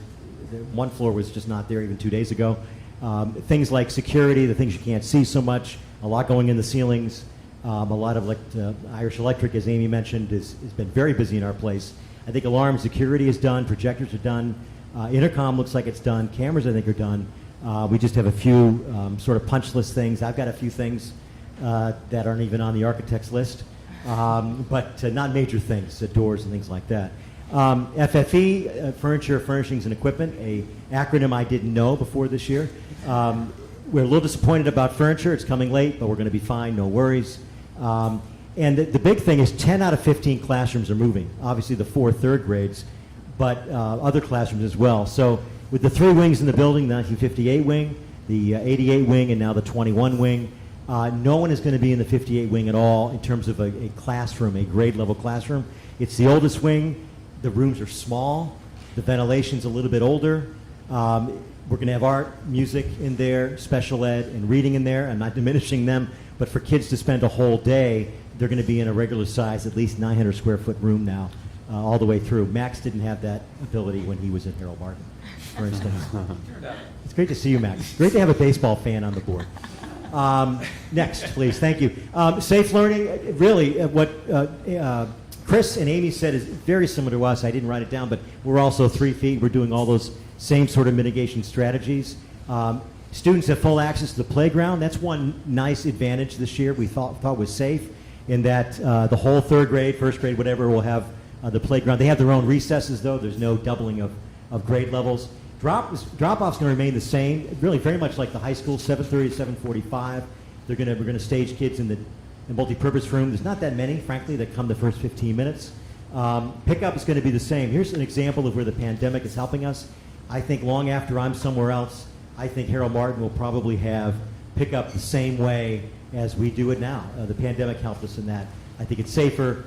[SPEAKER 10] one floor was just not there even 2 days ago. Things like security, the things you can't see so much, a lot going in the ceilings. A lot of Irish Electric, as Amy mentioned, has been very busy in our place. I think alarm security is done, projectors are done, intercom looks like it's done, cameras I think are done. We just have a few sort of punch list things. I've got a few things that aren't even on the architect's list, but not major things, doors and things like that. FFE, Furniture, Furnishings, and Equipment, a acronym I didn't know before this year. We're a little disappointed about furniture. It's coming late, but we're going to be fine, no worries. And the big thing is 10 out of 15 classrooms are moving. Obviously the 4th, 3rd grades, but other classrooms as well. So with the 3 wings in the building, the 1958 wing, the 88 wing, and now the 21 wing, no one is going to be in the 58 wing at all in terms of a classroom, a grade level classroom. It's the oldest wing. The rooms are small. The ventilation's a little bit older. We're going to have art, music in there, special ed, and reading in there. I'm not diminishing them, but for kids to spend a whole day, they're going to be in a regular size, at least 900 square foot room now, all the way through. Max didn't have that ability when he was at Harold Martin, for instance. It's great to see you, Max. Great to have a baseball fan on the board. Next, please. Thank you. Safe learning, really, what Chris and Amy said is very similar to us. I didn't write it down, but we're also 3 feet. We're doing all those same sort of mitigation strategies. Students have full access to the playground. That's one nice advantage this year we thought was safe, in that the whole 3rd grade, 1st grade, whatever, will have the playground. They have their own recesses, though. There's no doubling of grade levels. Drop-off's going to remain the same, really very much like the high school, 7:30 to 7:45. We're going to stage kids in the multi-purpose room. There's not that many, frankly, that come the first 15 minutes. Pickup is going to be the same. Here's an example of where the pandemic is helping us. I think long after I'm somewhere else, I think Harold Martin will probably have pickup the same way as we do it now. The pandemic helped us in that. I think it's safer.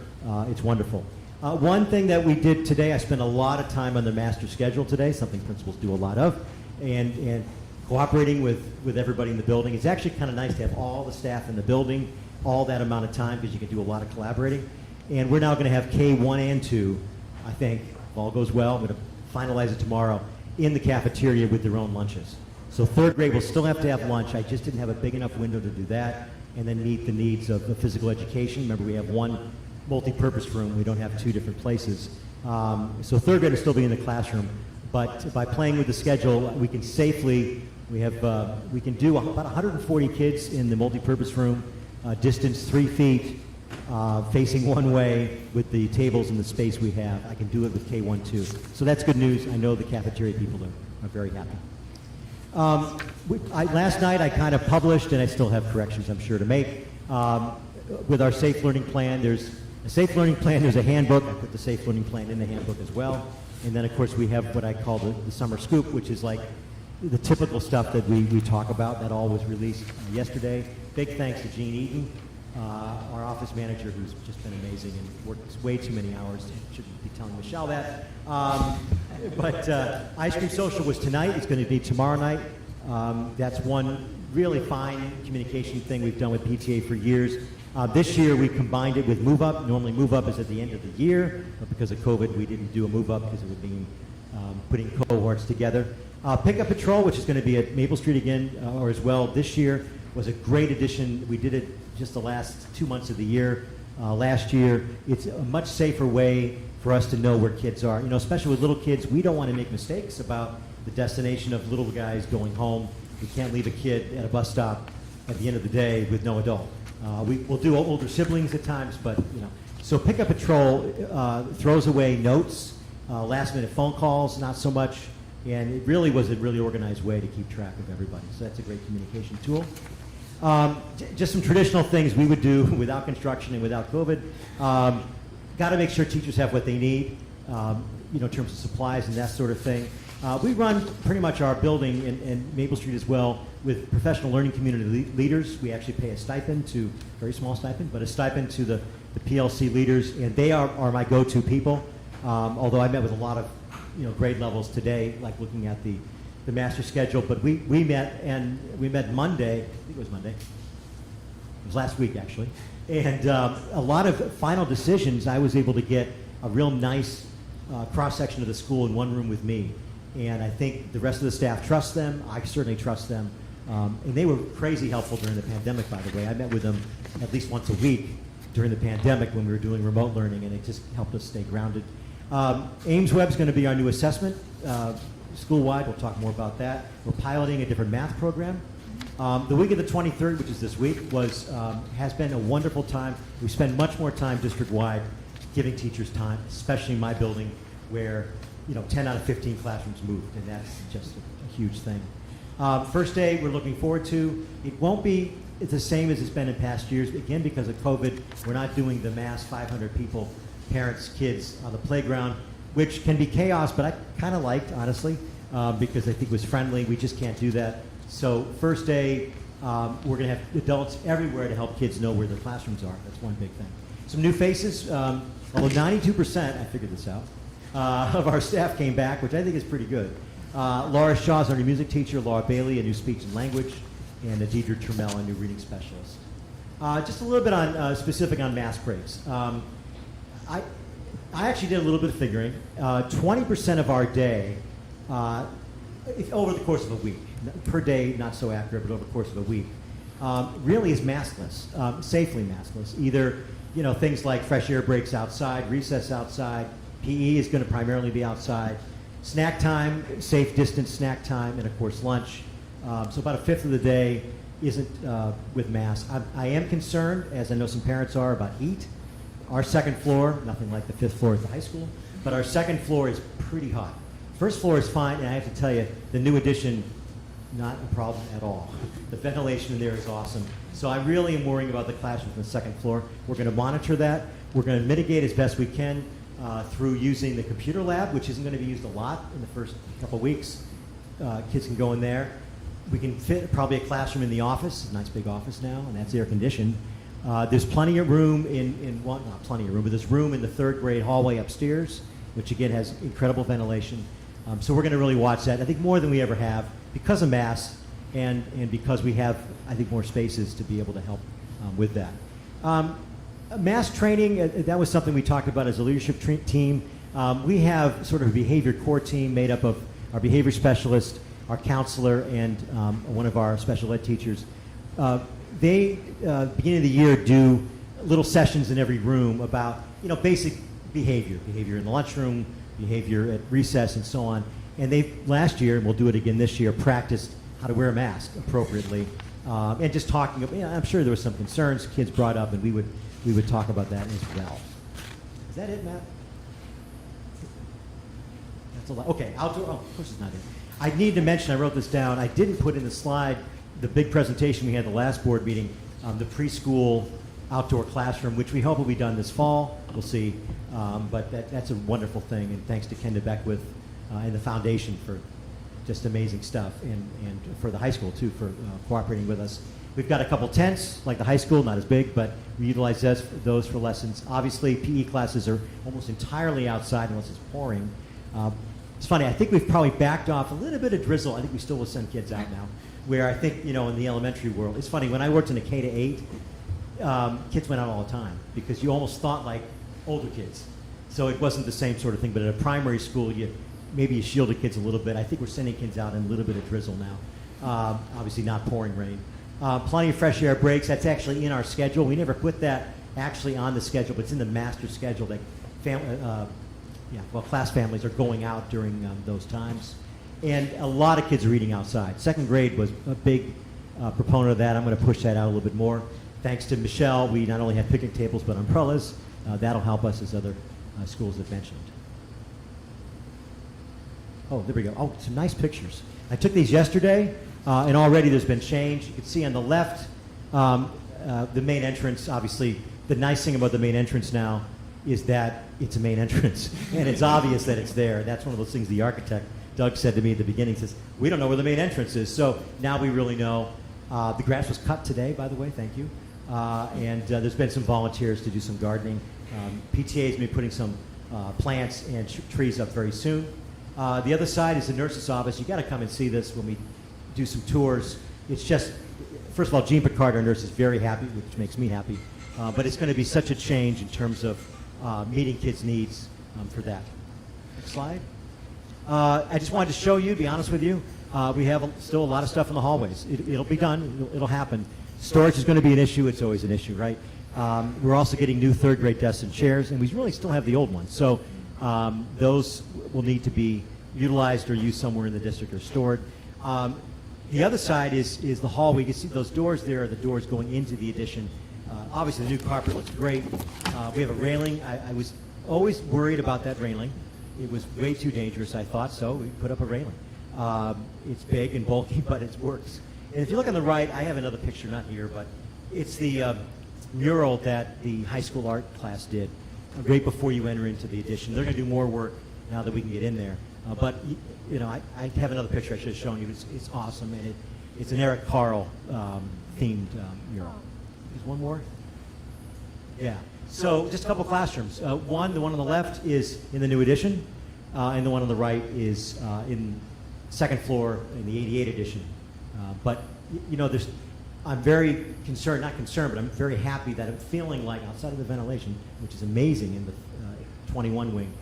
[SPEAKER 10] It's wonderful. One thing that we did today, I spent a lot of time on the master schedule today, something principals do a lot of, and cooperating with everybody in the building. It's actually kind of nice to have all the staff in the building all that amount of time, because you can do a lot of collaborating. And we're now going to have K1 and 2, I think, if all goes well. I'm going to finalize it tomorrow, in the cafeteria with their own lunches. So 3rd grade will still have to have lunch. I just didn't have a big enough window to do that, and then meet the needs of physical education. Remember, we have one multi-purpose room. We don't have 2 different places. So 3rd grade will still be in the classroom, but by playing with the schedule, we can safely, we can do about 140 kids in the multi-purpose room, distance 3 feet, facing one way with the tables and the space we have. I can do it with K1 too. So that's good news. I know the cafeteria people are very happy. Last night I kind of published, and I still have corrections I'm sure to make, with our Safe Learning Plan. There's a Safe Learning Plan, there's a handbook. I put the Safe Learning Plan in the handbook as well. And then of course we have what I call the summer scoop, which is like the typical stuff that we talk about. That all was released yesterday. Big thanks to Gene Eaton, our office manager, who's just been amazing and worked way too many hours. Shouldn't be telling Michelle that. But Ice Cream Social was tonight. It's going to be tomorrow night. That's one really fine communication thing we've done with PTA for years. This year we combined it with Move Up. Normally Move Up is at the end of the year, but because of COVID we didn't do a Move Up because it would be putting cohorts together. Pickup Patrol, which is going to be at Maple Street again, or as well this year, was a great addition. We did it just the last 2 months of the year. Last year, it's a much safer way for us to know where kids are. You know, especially with little kids, we don't want to make mistakes about the destination of little guys going home. We can't leave a kid at a bus stop at the end of the day with no adult. We'll do older siblings at times, but you know. So Pickup Patrol throws away notes, last minute phone calls, not so much, and it really was a really organized way to keep track of everybody. So that's a great communication tool. Just some traditional things we would do without construction and without COVID. Got to make sure teachers have what they need, you know, in terms of supplies and that sort of thing. We run pretty much our building and Maple Street as well with professional learning community leaders. We actually pay a stipend to, very small stipend, but a stipend to the PLC leaders, and they are my go-to people. Although I met with a lot of, you know, grade levels today, like looking at the master schedule, but we met Monday. I think it was Monday. It was last week actually, and a lot of final decisions. I was able to get a real nice cross section of the school in one room with me, and I think the rest of the staff trusts them. I certainly trust them, and they were crazy helpful during the pandemic. By the way, I met with them at least once a week during the pandemic when we were doing remote learning, and it just helped us stay grounded. Ames Web is going to be our new assessment. School-wide, we'll talk more about that. We're piloting a different math program. The week of the 23rd, which is this week, has been a wonderful time. We spend much more time district-wide giving teachers time, especially in my building, where 10 out of 15 classrooms moved, and that's just a huge thing. First day we're looking forward to. It won't be the same as it's been in past years. Again, because of COVID, we're not doing the mass 500 people, parents, kids on the playground, which can be chaos, but I kind of liked, honestly, because I think it was friendly. We just can't do that. So first day, we're going to have adults everywhere to help kids know where their classrooms are. That's one big thing. Some new faces, although 92%, I figured this out, of our staff came back, which I think is pretty good. Laura Shaw is our new music teacher, Laura Bailey, a new speech and language, and Deidre Turmel, a new reading specialist. Just a little bit on specific on mass breaks. I actually did a little bit of figuring. 20% of our day, over the course of a week, per day, not so accurate, but over the course of a week, really is maskless, safely maskless. Either things like fresh air breaks outside, recess outside, PE is going to primarily be outside, snack time, safe distance snack time, and of course lunch. So about a fifth of the day isn't with masks. I am concerned, as I know some parents are, about heat. Our second floor, nothing like the fifth floor at the high school, but our second floor is pretty hot. First floor is fine, and I have to tell you, the new addition, not a problem at all. The ventilation in there is awesome. So I really am worrying about the classrooms on the second floor. We're going to monitor that. We're going to mitigate as best we can through using the computer lab, which isn't going to be used a lot in the first couple weeks. Kids can go in there. We can fit probably a classroom in the office, a nice big office now, and that's air conditioned. There's plenty of room not plenty of room, but there's room in the third grade hallway upstairs, which again has incredible ventilation. So we're going to really watch that, I think more than we ever have, because of masks and because we have, I think, more spaces to be able to help with that. Mass training, that was something we talked about as a leadership team. We have sort of a behavior core team made up of our behavior specialist, our counselor, and one of our special ed teachers. They, beginning of the year, do little sessions in every room about, basic behavior in the lunchroom, behavior at recess, and so on. And they, last year, and we'll do it again this year, practiced how to wear a mask appropriately. And just talking, I'm sure there were some concerns kids brought up, and we would talk about that as well. Is that it, Matt? That's a lot. Okay, outdoor, of course it's not it. I need to mention, I wrote this down, I didn't put in the slide the big presentation we had the last board meeting, the preschool outdoor classroom, which we hope will be done this fall. We'll see. But that's a wonderful thing, and thanks to Kenda Beckwith and the foundation for just amazing stuff, and for the high school too for cooperating with us. We've got a couple tents, like the high school, not as big, but we utilize those for lessons. Obviously, PE classes are almost entirely outside unless it's pouring. It's funny, I think we've probably backed off a little bit of drizzle. I think we still will send kids out now, where I think, in the elementary world, it's funny, when I worked in a K-8, kids went out all the time because you almost thought like older kids. So it wasn't the same sort of thing, but at a primary school, maybe you shielded kids a little bit. I think we're sending kids out in a little bit of drizzle now. Obviously not pouring rain. Plenty of fresh air breaks. That's actually in our schedule. We never put that actually on the schedule, but it's in the master schedule that class families are going out during those times. And a lot of kids are eating outside. Second grade was a big proponent of that. I'm going to push that out a little bit more. Thanks to Michelle, we not only have picnic tables, but umbrellas. That'll help us, as other schools have mentioned. Oh, there we go. Oh, some nice pictures. I took these yesterday, and already there's been change. You can see on the left, the main entrance. Obviously, the nice thing about the main entrance now is that it's a main entrance, and it's obvious that it's there. That's one of those things the architect, Doug, said to me at the beginning. He says, we don't know where the main entrance is. So now we really know. The grass was cut today, by the way. Thank you. And there's been some volunteers to do some gardening. PTA is going to be putting some plants and trees up very soon. The other side is the nurse's office. You got to come and see this when we do some tours. It's just, first of all, Jean Picard, our nurse, is very happy, which makes me happy. But it's going to be such a change in terms of meeting kids' needs for that. Next slide. I just wanted to show you, to be honest with you, we have still a lot of stuff in the hallways. It'll be done. It'll happen. Storage is going to be an issue. It's always an issue, right? We're also getting new third grade desks and chairs, and we really still have the old ones. So those will need to be utilized or used somewhere in the district or stored. The other side is the hallway. You can see those doors there are the doors going into the addition. Obviously, the new carpet looks great. We have a railing. I was always worried about that railing. It was way too dangerous, I thought, so we put up a railing. It's big and bulky, but it works. And if you look on the right, I have another picture, not here, but it's the mural that the high school art class did right before you enter into the addition. They're going to do more work now that we can get in there. But you know, I have another picture I should have shown you. It's awesome, and it's an Eric Carle themed mural. There's one more. Yeah. So just a couple classrooms. The one on the left is in the new addition, and the one on the right is in second floor in the 88 edition. But you know, I'm very concerned, not concerned, but I'm very happy that I'm feeling like outside of the ventilation, which is amazing in the 21 wing,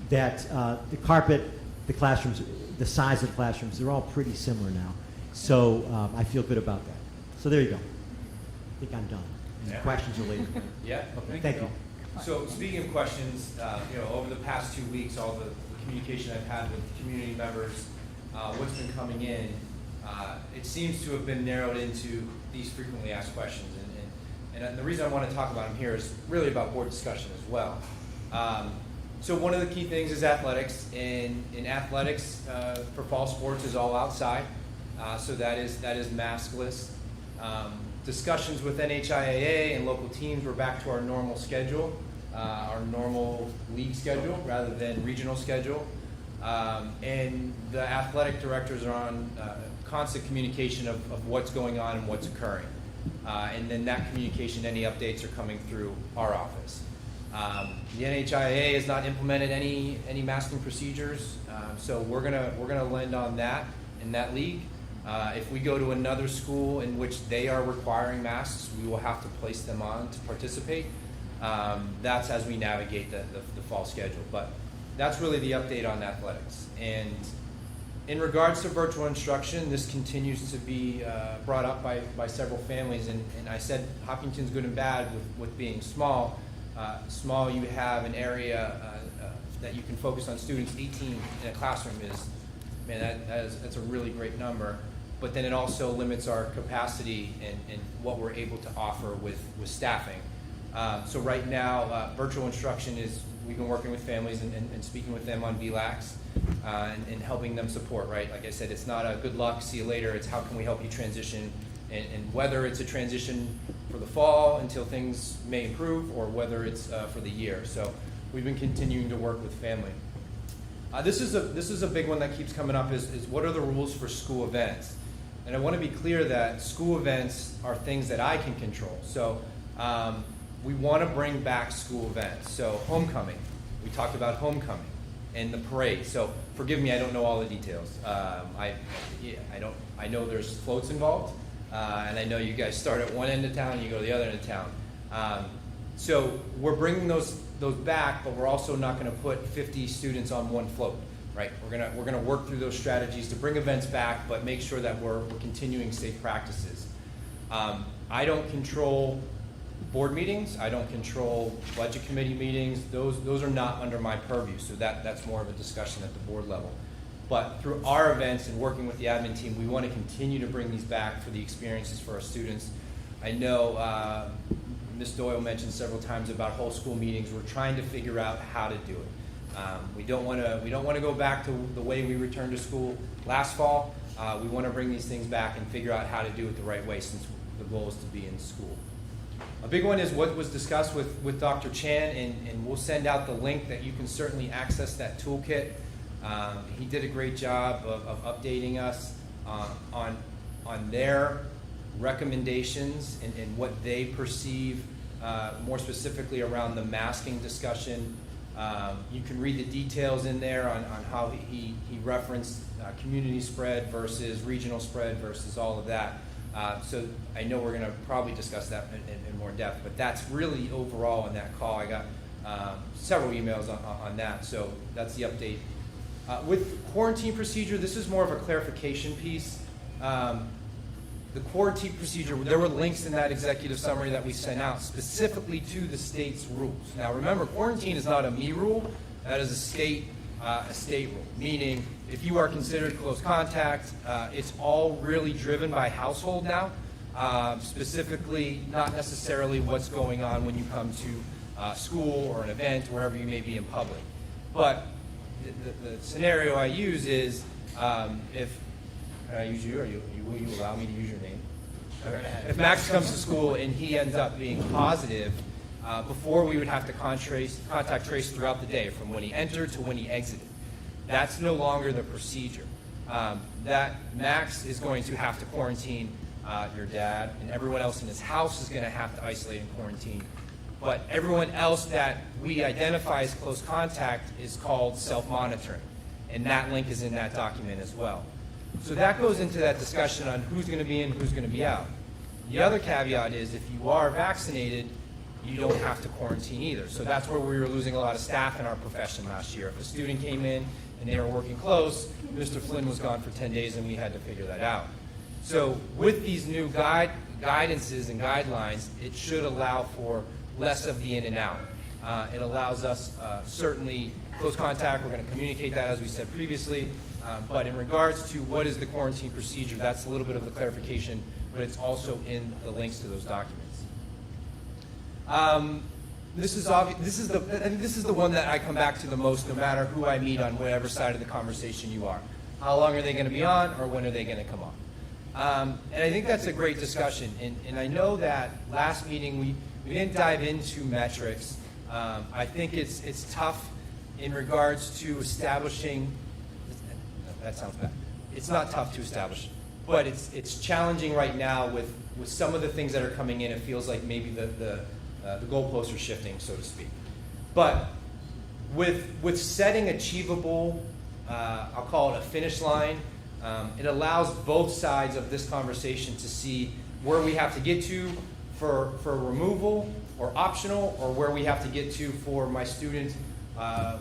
[SPEAKER 10] that the carpet, the classrooms, the size of the classrooms, they're all pretty similar now. So I feel good about that. So there you go. I think I'm done. Any questions are later.
[SPEAKER 3] Yeah.
[SPEAKER 10] Okay, thank you.
[SPEAKER 3] So speaking of questions, you know, over the past 2 weeks, all the communication I've had with community members, what's been coming in, it seems to have been narrowed into these frequently asked questions. And the reason I want to talk about them here is really about board discussion as well. So one of the key things is athletics. And in athletics, for fall sports is all outside. So that is maskless. Discussions with NHIAA and local teams, we're back to our normal schedule, our normal league schedule rather than regional schedule. And the athletic directors are on constant communication of what's going on and what's occurring. And then that communication, any updates are coming through our office. The NHIAA has not implemented any masking procedures, so we're gonna lend on that in that league. If we go to another school in which they are requiring masks, we will have to place them on to participate. That's as we navigate the fall schedule. But that's really the update on athletics. And in regards to virtual instruction, this continues to be brought up by several families. And I said Hopkinton's good and bad with being small. Small, you have an area that you can focus on students. 18 in a classroom is, man, that's a really great number. But then it also limits our capacity and what we're able to offer with staffing. So right now, virtual instruction is, we've been working with families and speaking with them on VLAX and helping them support, right? Like I said, it's not a good luck, see you later. It's how can we help you transition, and whether it's a transition for the fall until things may improve, or whether it's for the year. So we've been continuing to work with family. This is a big one that keeps coming up is what are the rules for school events? And I want to be clear that school events are things that I can control. So we want to bring back school events. So homecoming, we talked about homecoming and the parade. So forgive me, I don't know all the details. I know there's floats involved, and I know you guys start at one end of town and you go to the other end of town. So we're bringing those back, but we're also not going to put 50 students on one float, right? We're gonna work through those strategies to bring events back, but make sure that we're continuing safe practices. I don't control board meetings. I don't control budget committee meetings. Those are not under my purview, so that's more of a discussion at the board level. But through our events and working with the admin team, we want to continue to bring these back for the experiences for our students. I know Ms. Doyle mentioned several times about whole school meetings. We're trying to figure out how to do it. We don't want to go back to the way we returned to school last fall. We want to bring these things back and figure out how to do it the right way, since the goal is to be in school. A big one is what was discussed with Dr. Chan, and we'll send out the link that you can certainly access that toolkit. He did a great job of updating us on their recommendations and what they perceive more specifically around the masking discussion. You can read the details in there on how he referenced community spread versus regional spread versus all of that. So I know we're going to probably discuss that in more depth, but that's really overall in that call. I got several emails on that, so that's the update. With quarantine procedure, this is more of a clarification piece. The quarantine procedure, there were links in that executive summary that we sent out specifically to the state's rules. Now remember, quarantine is not a me rule, that is a state rule, meaning if you are considered close contact, it's all really driven by household now, specifically not necessarily what's going on when you come to school or an event, wherever you may be in public. But the scenario I use is if I use you, will you allow me to use your name? If Max comes to school and he ends up being positive, before we would have to contact trace throughout the day from when he entered to when he exited. That's no longer the procedure. That Max is going to have to quarantine your dad, and everyone else in his house is going to have to isolate and quarantine. But everyone else that we identify as close contact is called self-monitoring, and that link is in that document as well. So that goes into that discussion on who's going to be in, who's going to be out. The other caveat is if you are vaccinated, you don't have to quarantine either. So that's where we were losing a lot of staff in our profession last year. If a student came in and they were working close, Mr. Flynn was gone for 10 days and we had to figure that out. So with these new guidances and guidelines, it should allow for less of the in and out. It allows us certainly close contact. We're going to communicate that as we said previously. But in regards to what is the quarantine procedure, that's a little bit of the clarification, but it's also in the links to those documents. This is the one that I come back to the most, no matter who I meet on whatever side of the conversation you are. How long are they going to be on, or when are they going to come on? And I think that's a great discussion. And I know that last meeting we didn't dive into metrics. I think it's tough in regards to establishing. That sounds bad. It's not tough to establish, but it's challenging right now with some of the things that are coming in. It feels like maybe the goalposts are shifting, so to speak. But with setting achievable, I'll call it a finish line, it allows both sides of this conversation to see where we have to get to for removal or optional, or where we have to get to for my student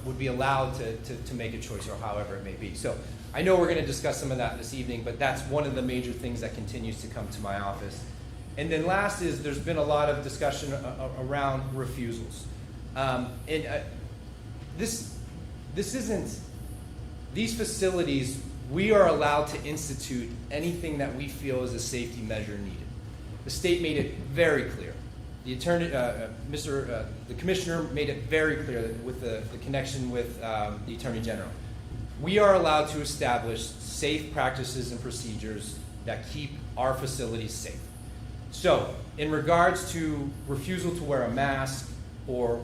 [SPEAKER 3] would be allowed to make a choice, or however it may be. So I know we're going to discuss some of that this evening, but that's one of the major things that continues to come to my office. And then last is there's been a lot of discussion around refusals. This isn't, these facilities, we are allowed to institute anything that we feel is a safety measure needed. The state made it very clear. The attorney, the commissioner made it very clear that with the connection with the Attorney General. We are allowed to establish safe practices and procedures that keep our facilities safe. So, in regards to refusal to wear a mask or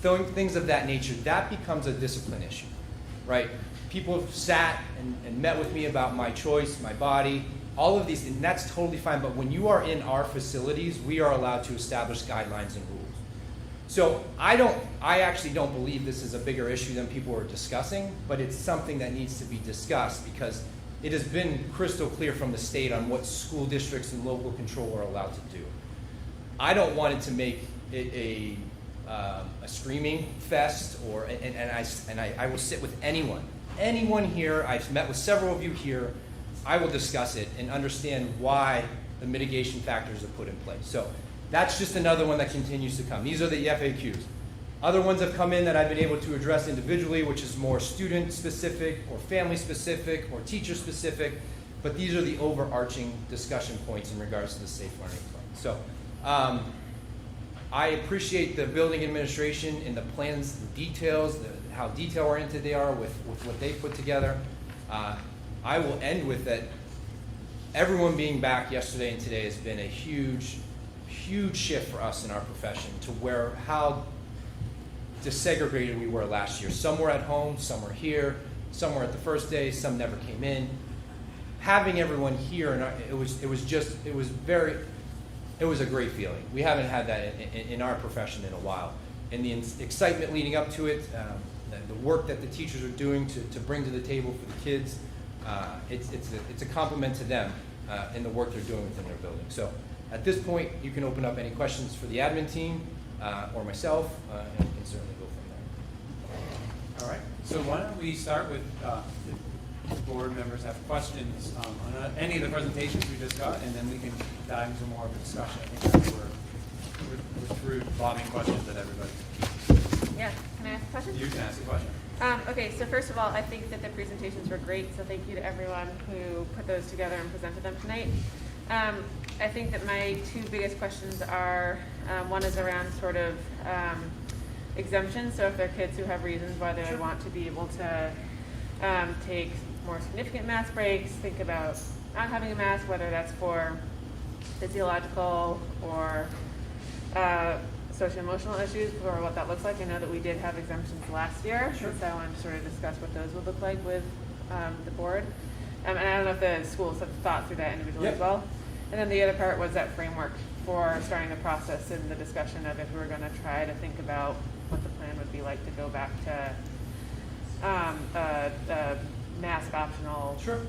[SPEAKER 3] things of that nature, that becomes a discipline issue, right? People have sat and met with me about my choice, my body, all of these, and that's totally fine. But when you are in our facilities, we are allowed to establish guidelines and rules. So I actually don't believe this is a bigger issue than people are discussing, but it's something that needs to be discussed because it has been crystal clear from the state on what school districts and local control are allowed to do. I don't want it to make it a screaming fest, and I will sit with anyone here. I've met with several of you here. I will discuss it and understand why the mitigation factors are put in place. So that's just another one that continues to come. These are the FAQs. Other ones have come in that I've been able to address individually, which is more student-specific or family-specific or teacher-specific, but these are the overarching discussion points in regards to the Safe Learning Plan. So I appreciate the building administration and the plans, the details, how detail-oriented they are with what they put together. I will end with that everyone being back yesterday and today has been a huge shift for us in our profession to how desegregated we were last year. Some were at home, some were here, some were at the first day, some never came in. Having everyone here, it was a great feeling. We haven't had that in our profession in a while. And the excitement leading up to it, the work that the teachers are doing to bring to the table for the kids, it's a compliment to them in the work they're doing within their building. So at this point, you can open up any questions for the admin team or myself, and we can certainly go from there.
[SPEAKER 1] All right. So why don't we start with if board members have questions on any of the presentations we just got, and then we can dive into more of a discussion. I think that we're through lobbing questions at everybody.
[SPEAKER 6] Yeah, can I ask a question?
[SPEAKER 1] You can ask a question.
[SPEAKER 6] Okay, so first of all, I think that the presentations were great, so thank you to everyone who put those together and presented them tonight. I think that my two biggest questions are, one is around sort of exemptions. So if there are kids who have reasons why they would want to be able to take more significant mask breaks, think about not having a mask, whether that's for physiological or social-emotional issues, or what that looks like. I know that we did have exemptions last year, so I wanted to sort of discuss what those would look like with the board. And I don't know if the schools have thought through that individually as well. And then the other part was that framework for starting the process and the discussion of if we were going to try to think about what the plan would be like to go back to mask optional.
[SPEAKER 3] Sure.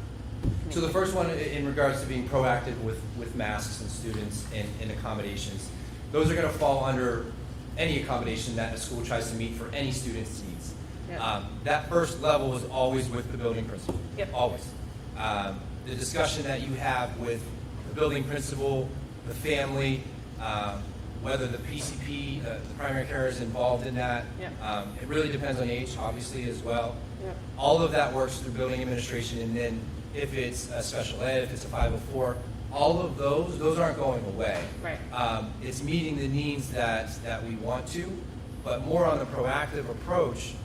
[SPEAKER 3] So the first one in regards to being proactive with masks and students and accommodations, those are going to fall under any accommodation that a school tries to meet for any student's needs.
[SPEAKER 6] Yep.
[SPEAKER 3] That first level is always with the building principal.
[SPEAKER 6] Yep.
[SPEAKER 3] Always. The discussion that you have with the building principal, the family, whether the PCP, the primary care is involved in that.
[SPEAKER 6] Yep.
[SPEAKER 3] It really depends on age, obviously, as well.
[SPEAKER 6] Yep.
[SPEAKER 3] All of that works through building administration, and then if it's a special ed, if it's a 504, all of those aren't going away.
[SPEAKER 6] Right.
[SPEAKER 3] It's meeting the needs that we want to, but more on the proactive approach.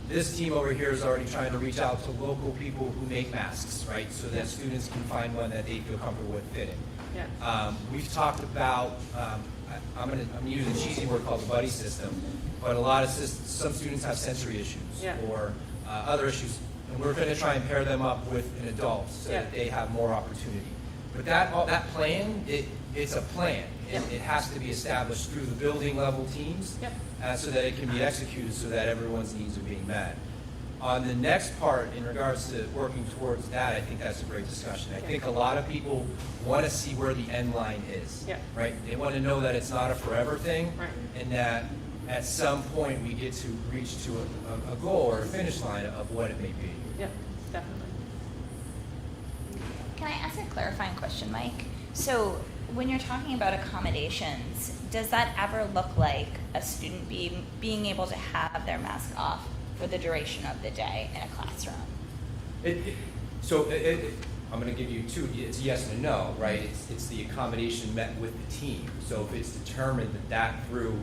[SPEAKER 3] This team over here is already trying to reach out to local people who make masks, right? So that students can find one that they feel comfortable with fitting.
[SPEAKER 6] Yeah.
[SPEAKER 3] We've talked about, I'm gonna use a cheesy word called the buddy system, but a lot of some students have sensory issues
[SPEAKER 6] Yeah.
[SPEAKER 3] or other issues, and we're gonna try and pair them up with an adult so that they have more opportunity. But that plan, it's a plan. It has to be established through the building level teams so that it can be executed so that everyone's needs are being met. On the next part, in regards to working towards that, I think that's a great discussion. I think a lot of people want to see where the end line is, right? They want to know that it's not a forever thing,
[SPEAKER 6] Right.
[SPEAKER 3] and that at some point we get to reach to a goal or a finish line of what it may be.
[SPEAKER 6] Yeah, definitely.
[SPEAKER 2] Can I ask a clarifying question, Mike? So when you're talking about accommodations, does that ever look like a student being able to have their mask off for the duration of the day in a classroom?
[SPEAKER 3] I'm going to give you two. It's yes and a no, right? It's the accommodation met with the team. So if it's determined that through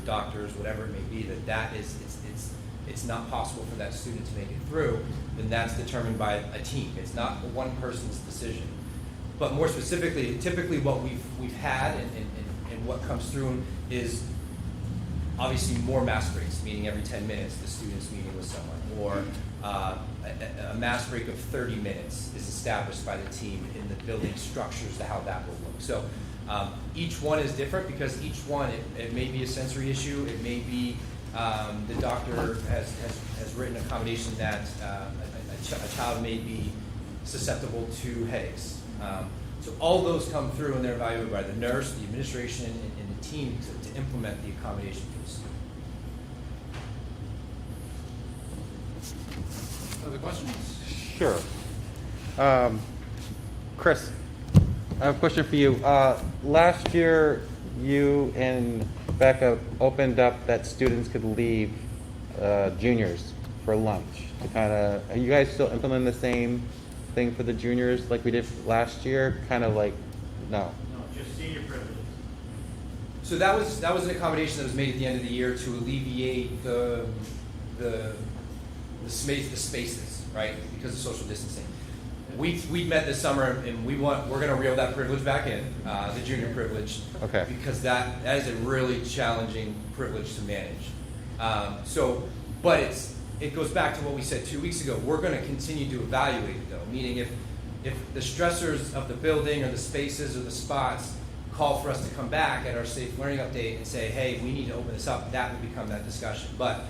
[SPEAKER 3] doctors, whatever it may be, that it's not possible for that student to make it through, then that's determined by a team. It's not one person's decision. But more specifically, typically what we've had and what comes through is obviously more mask breaks, meaning every 10 minutes the student's meeting with someone, or a mask break of 30 minutes is established by the team in the building structures to how that will look. So each one is different because each one, it may be a sensory issue, it may be the doctor has written accommodation that a child may be susceptible to headaches. So all those come through and they're evaluated by the nurse, the administration, and the team to implement the accommodation piece. Other questions?
[SPEAKER 7] Sure. Chris, I have a question for you. Last year, you and Becca opened up that students could leave juniors for lunch. To kind of, are you guys still implementing the same thing for the juniors like we did last year? Kind of like, no.
[SPEAKER 8] No, just senior privileges.
[SPEAKER 3] So that was an accommodation that was made at the end of the year to alleviate the spaces, right, because of social distancing. We met this summer and we're going to reel that privilege back in, the junior privilege,
[SPEAKER 7] Okay.
[SPEAKER 3] because that is a really challenging privilege to manage. But it goes back to what we said 2 weeks ago. We're going to continue to evaluate it, though, meaning if the stressors of the building or the spaces or the spots call for us to come back at our safe learning update and say, hey, we need to open this up, that will become that discussion. But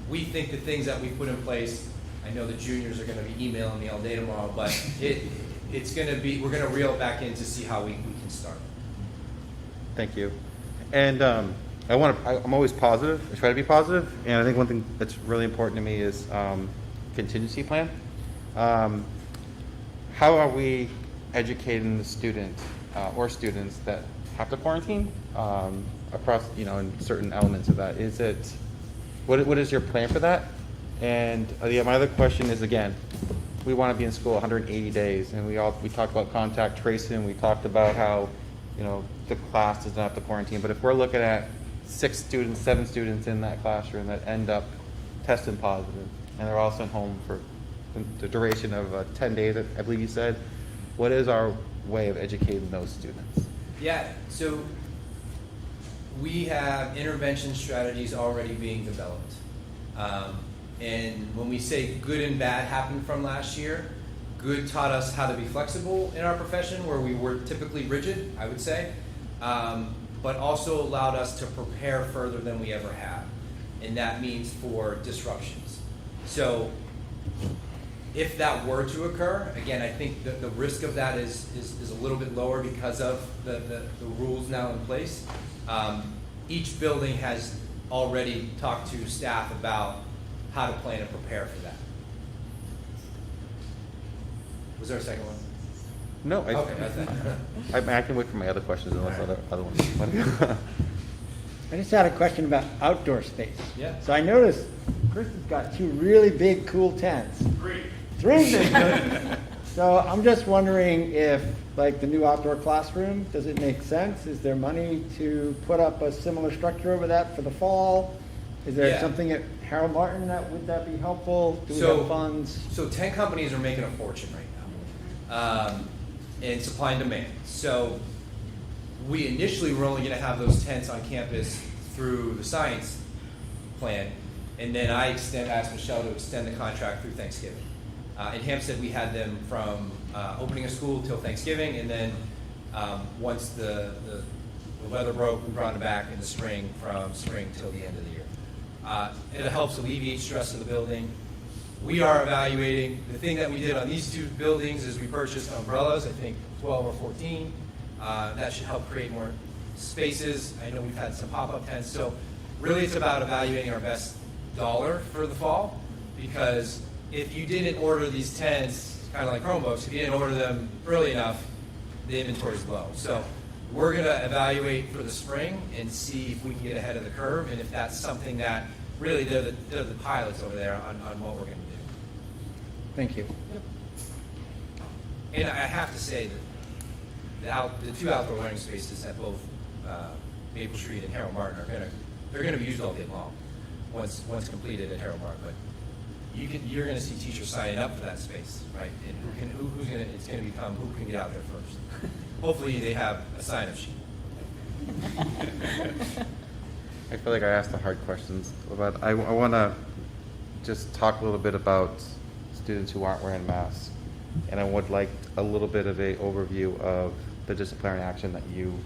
[SPEAKER 3] we think the things that we put in place, I know the juniors are going to be emailing me all day tomorrow, but it's going to be, we're going to reel it back in to see how we can start.
[SPEAKER 7] Thank you. And I'm always positive. I try to be positive. And I think one thing that's really important to me is contingency plan. How are we educating the student or students that have to quarantine across, in certain elements of that? Is it, what is your plan for that? And my other question is, again, we want to be in school 180 days, and we talked about contact tracing. We talked about how, the class doesn't have to quarantine. But if we're looking at 6 students, 7 students in that classroom that end up testing positive, and they're all sent home for the duration of 10 days, I believe you said. What is our way of educating those students?
[SPEAKER 3] Yeah, so we have intervention strategies already being developed. And when we say good and bad happened from last year, good taught us how to be flexible in our profession where we were typically rigid, I would say, but also allowed us to prepare further than we ever have. And that means for disruptions. So if that were to occur, again, I think that the risk of that is a little bit lower because of the rules now in place. Each building has already talked to staff about how to plan and prepare for that. Was there a second one?
[SPEAKER 7] No,
[SPEAKER 3] Okay,
[SPEAKER 7] I can wait for my other questions unless other ones.
[SPEAKER 5] I just had a question about outdoor space.
[SPEAKER 3] Yeah.
[SPEAKER 5] So I noticed Chris has got 2 really big, cool tents. 3 big. So I'm just wondering if, like the new outdoor classroom, does it make sense? Is there money to put up a similar structure over that for the fall? Is there
[SPEAKER 3] Yeah.
[SPEAKER 5] something at Harold Martin would that be helpful? Do we
[SPEAKER 3] So-
[SPEAKER 5] have funds?
[SPEAKER 3] So 10 companies are making a fortune right now, in supply and demand. So we initially were only going to have those tents on campus through the science plan, and then I asked Michelle to extend the contract through Thanksgiving. In Hampstead, we had them from opening of school till Thanksgiving, and then once the weather broke, we brought them back in the spring, from spring till the end of the year. It helps alleviate stress of the building. We are evaluating. The thing that we did on these 2 buildings is we purchased umbrellas, I think 12 or 14. That should help create more spaces. I know we've had some pop-up tents. So really it's about evaluating our best dollar for the fall, because if you didn't order these tents, kind of like Chromebooks, if you didn't order them early enough, the inventory's low. So we're going to evaluate for the spring and see if we can get ahead of the curve, and if that's something that really they're the pilots over there on what we're going to do.
[SPEAKER 5] Thank you.
[SPEAKER 3] And I have to say that the 2 outdoor learning spaces at both Maple Street and Harold Martin they're going to be used all day long once completed at Harold Martin. But you're going to see teachers signing up for that space, right? And it's going to become who can get out there first. Hopefully they have a sign-up sheet.
[SPEAKER 7] I feel like I asked the hard questions, but I want to just talk a little bit about students who aren't wearing masks. And I would like a little bit of an overview of the disciplinary action that you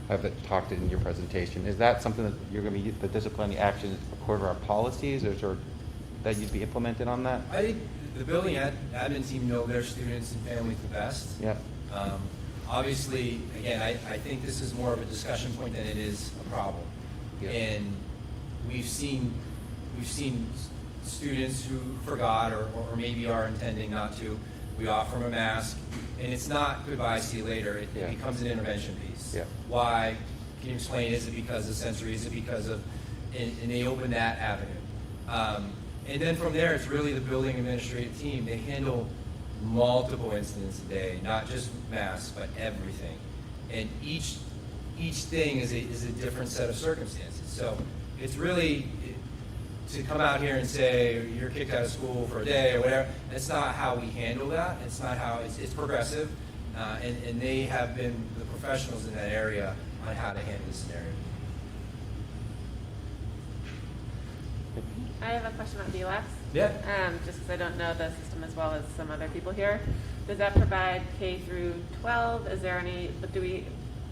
[SPEAKER 7] have talked in your presentation. Is that something that you're going to be, the disciplinary action is a part of our policies, or that you'd be implemented on that?
[SPEAKER 3] I think the building admin team know their students and families the best.
[SPEAKER 7] Yeah.
[SPEAKER 3] Obviously, again, I think this is more of a discussion point than it is a problem.
[SPEAKER 7] Yeah.
[SPEAKER 3] And we've seen students who forgot or maybe are intending not to. We offer them a mask, and it's not goodbye, see you later. It
[SPEAKER 7] Yeah.
[SPEAKER 3] becomes an intervention piece.
[SPEAKER 7] Yeah.
[SPEAKER 3] Why? Can you explain? Is it because of sensory? Is it because of? And they open that avenue. And then from there, it's really the building administrative team. They handle multiple incidents a day, not just masks, but everything. And each thing is a different set of circumstances. So it's really to come out here and say you're kicked out of school for a day or whatever. That's not how we handle that. It's not how it's progressive, and they have been the professionals in that area on how to handle this scenario.
[SPEAKER 6] I have a question about VLAX.
[SPEAKER 3] Yeah.
[SPEAKER 6] Just because I don't know the system as well as some other people here. Does that provide K through 12? Is there any,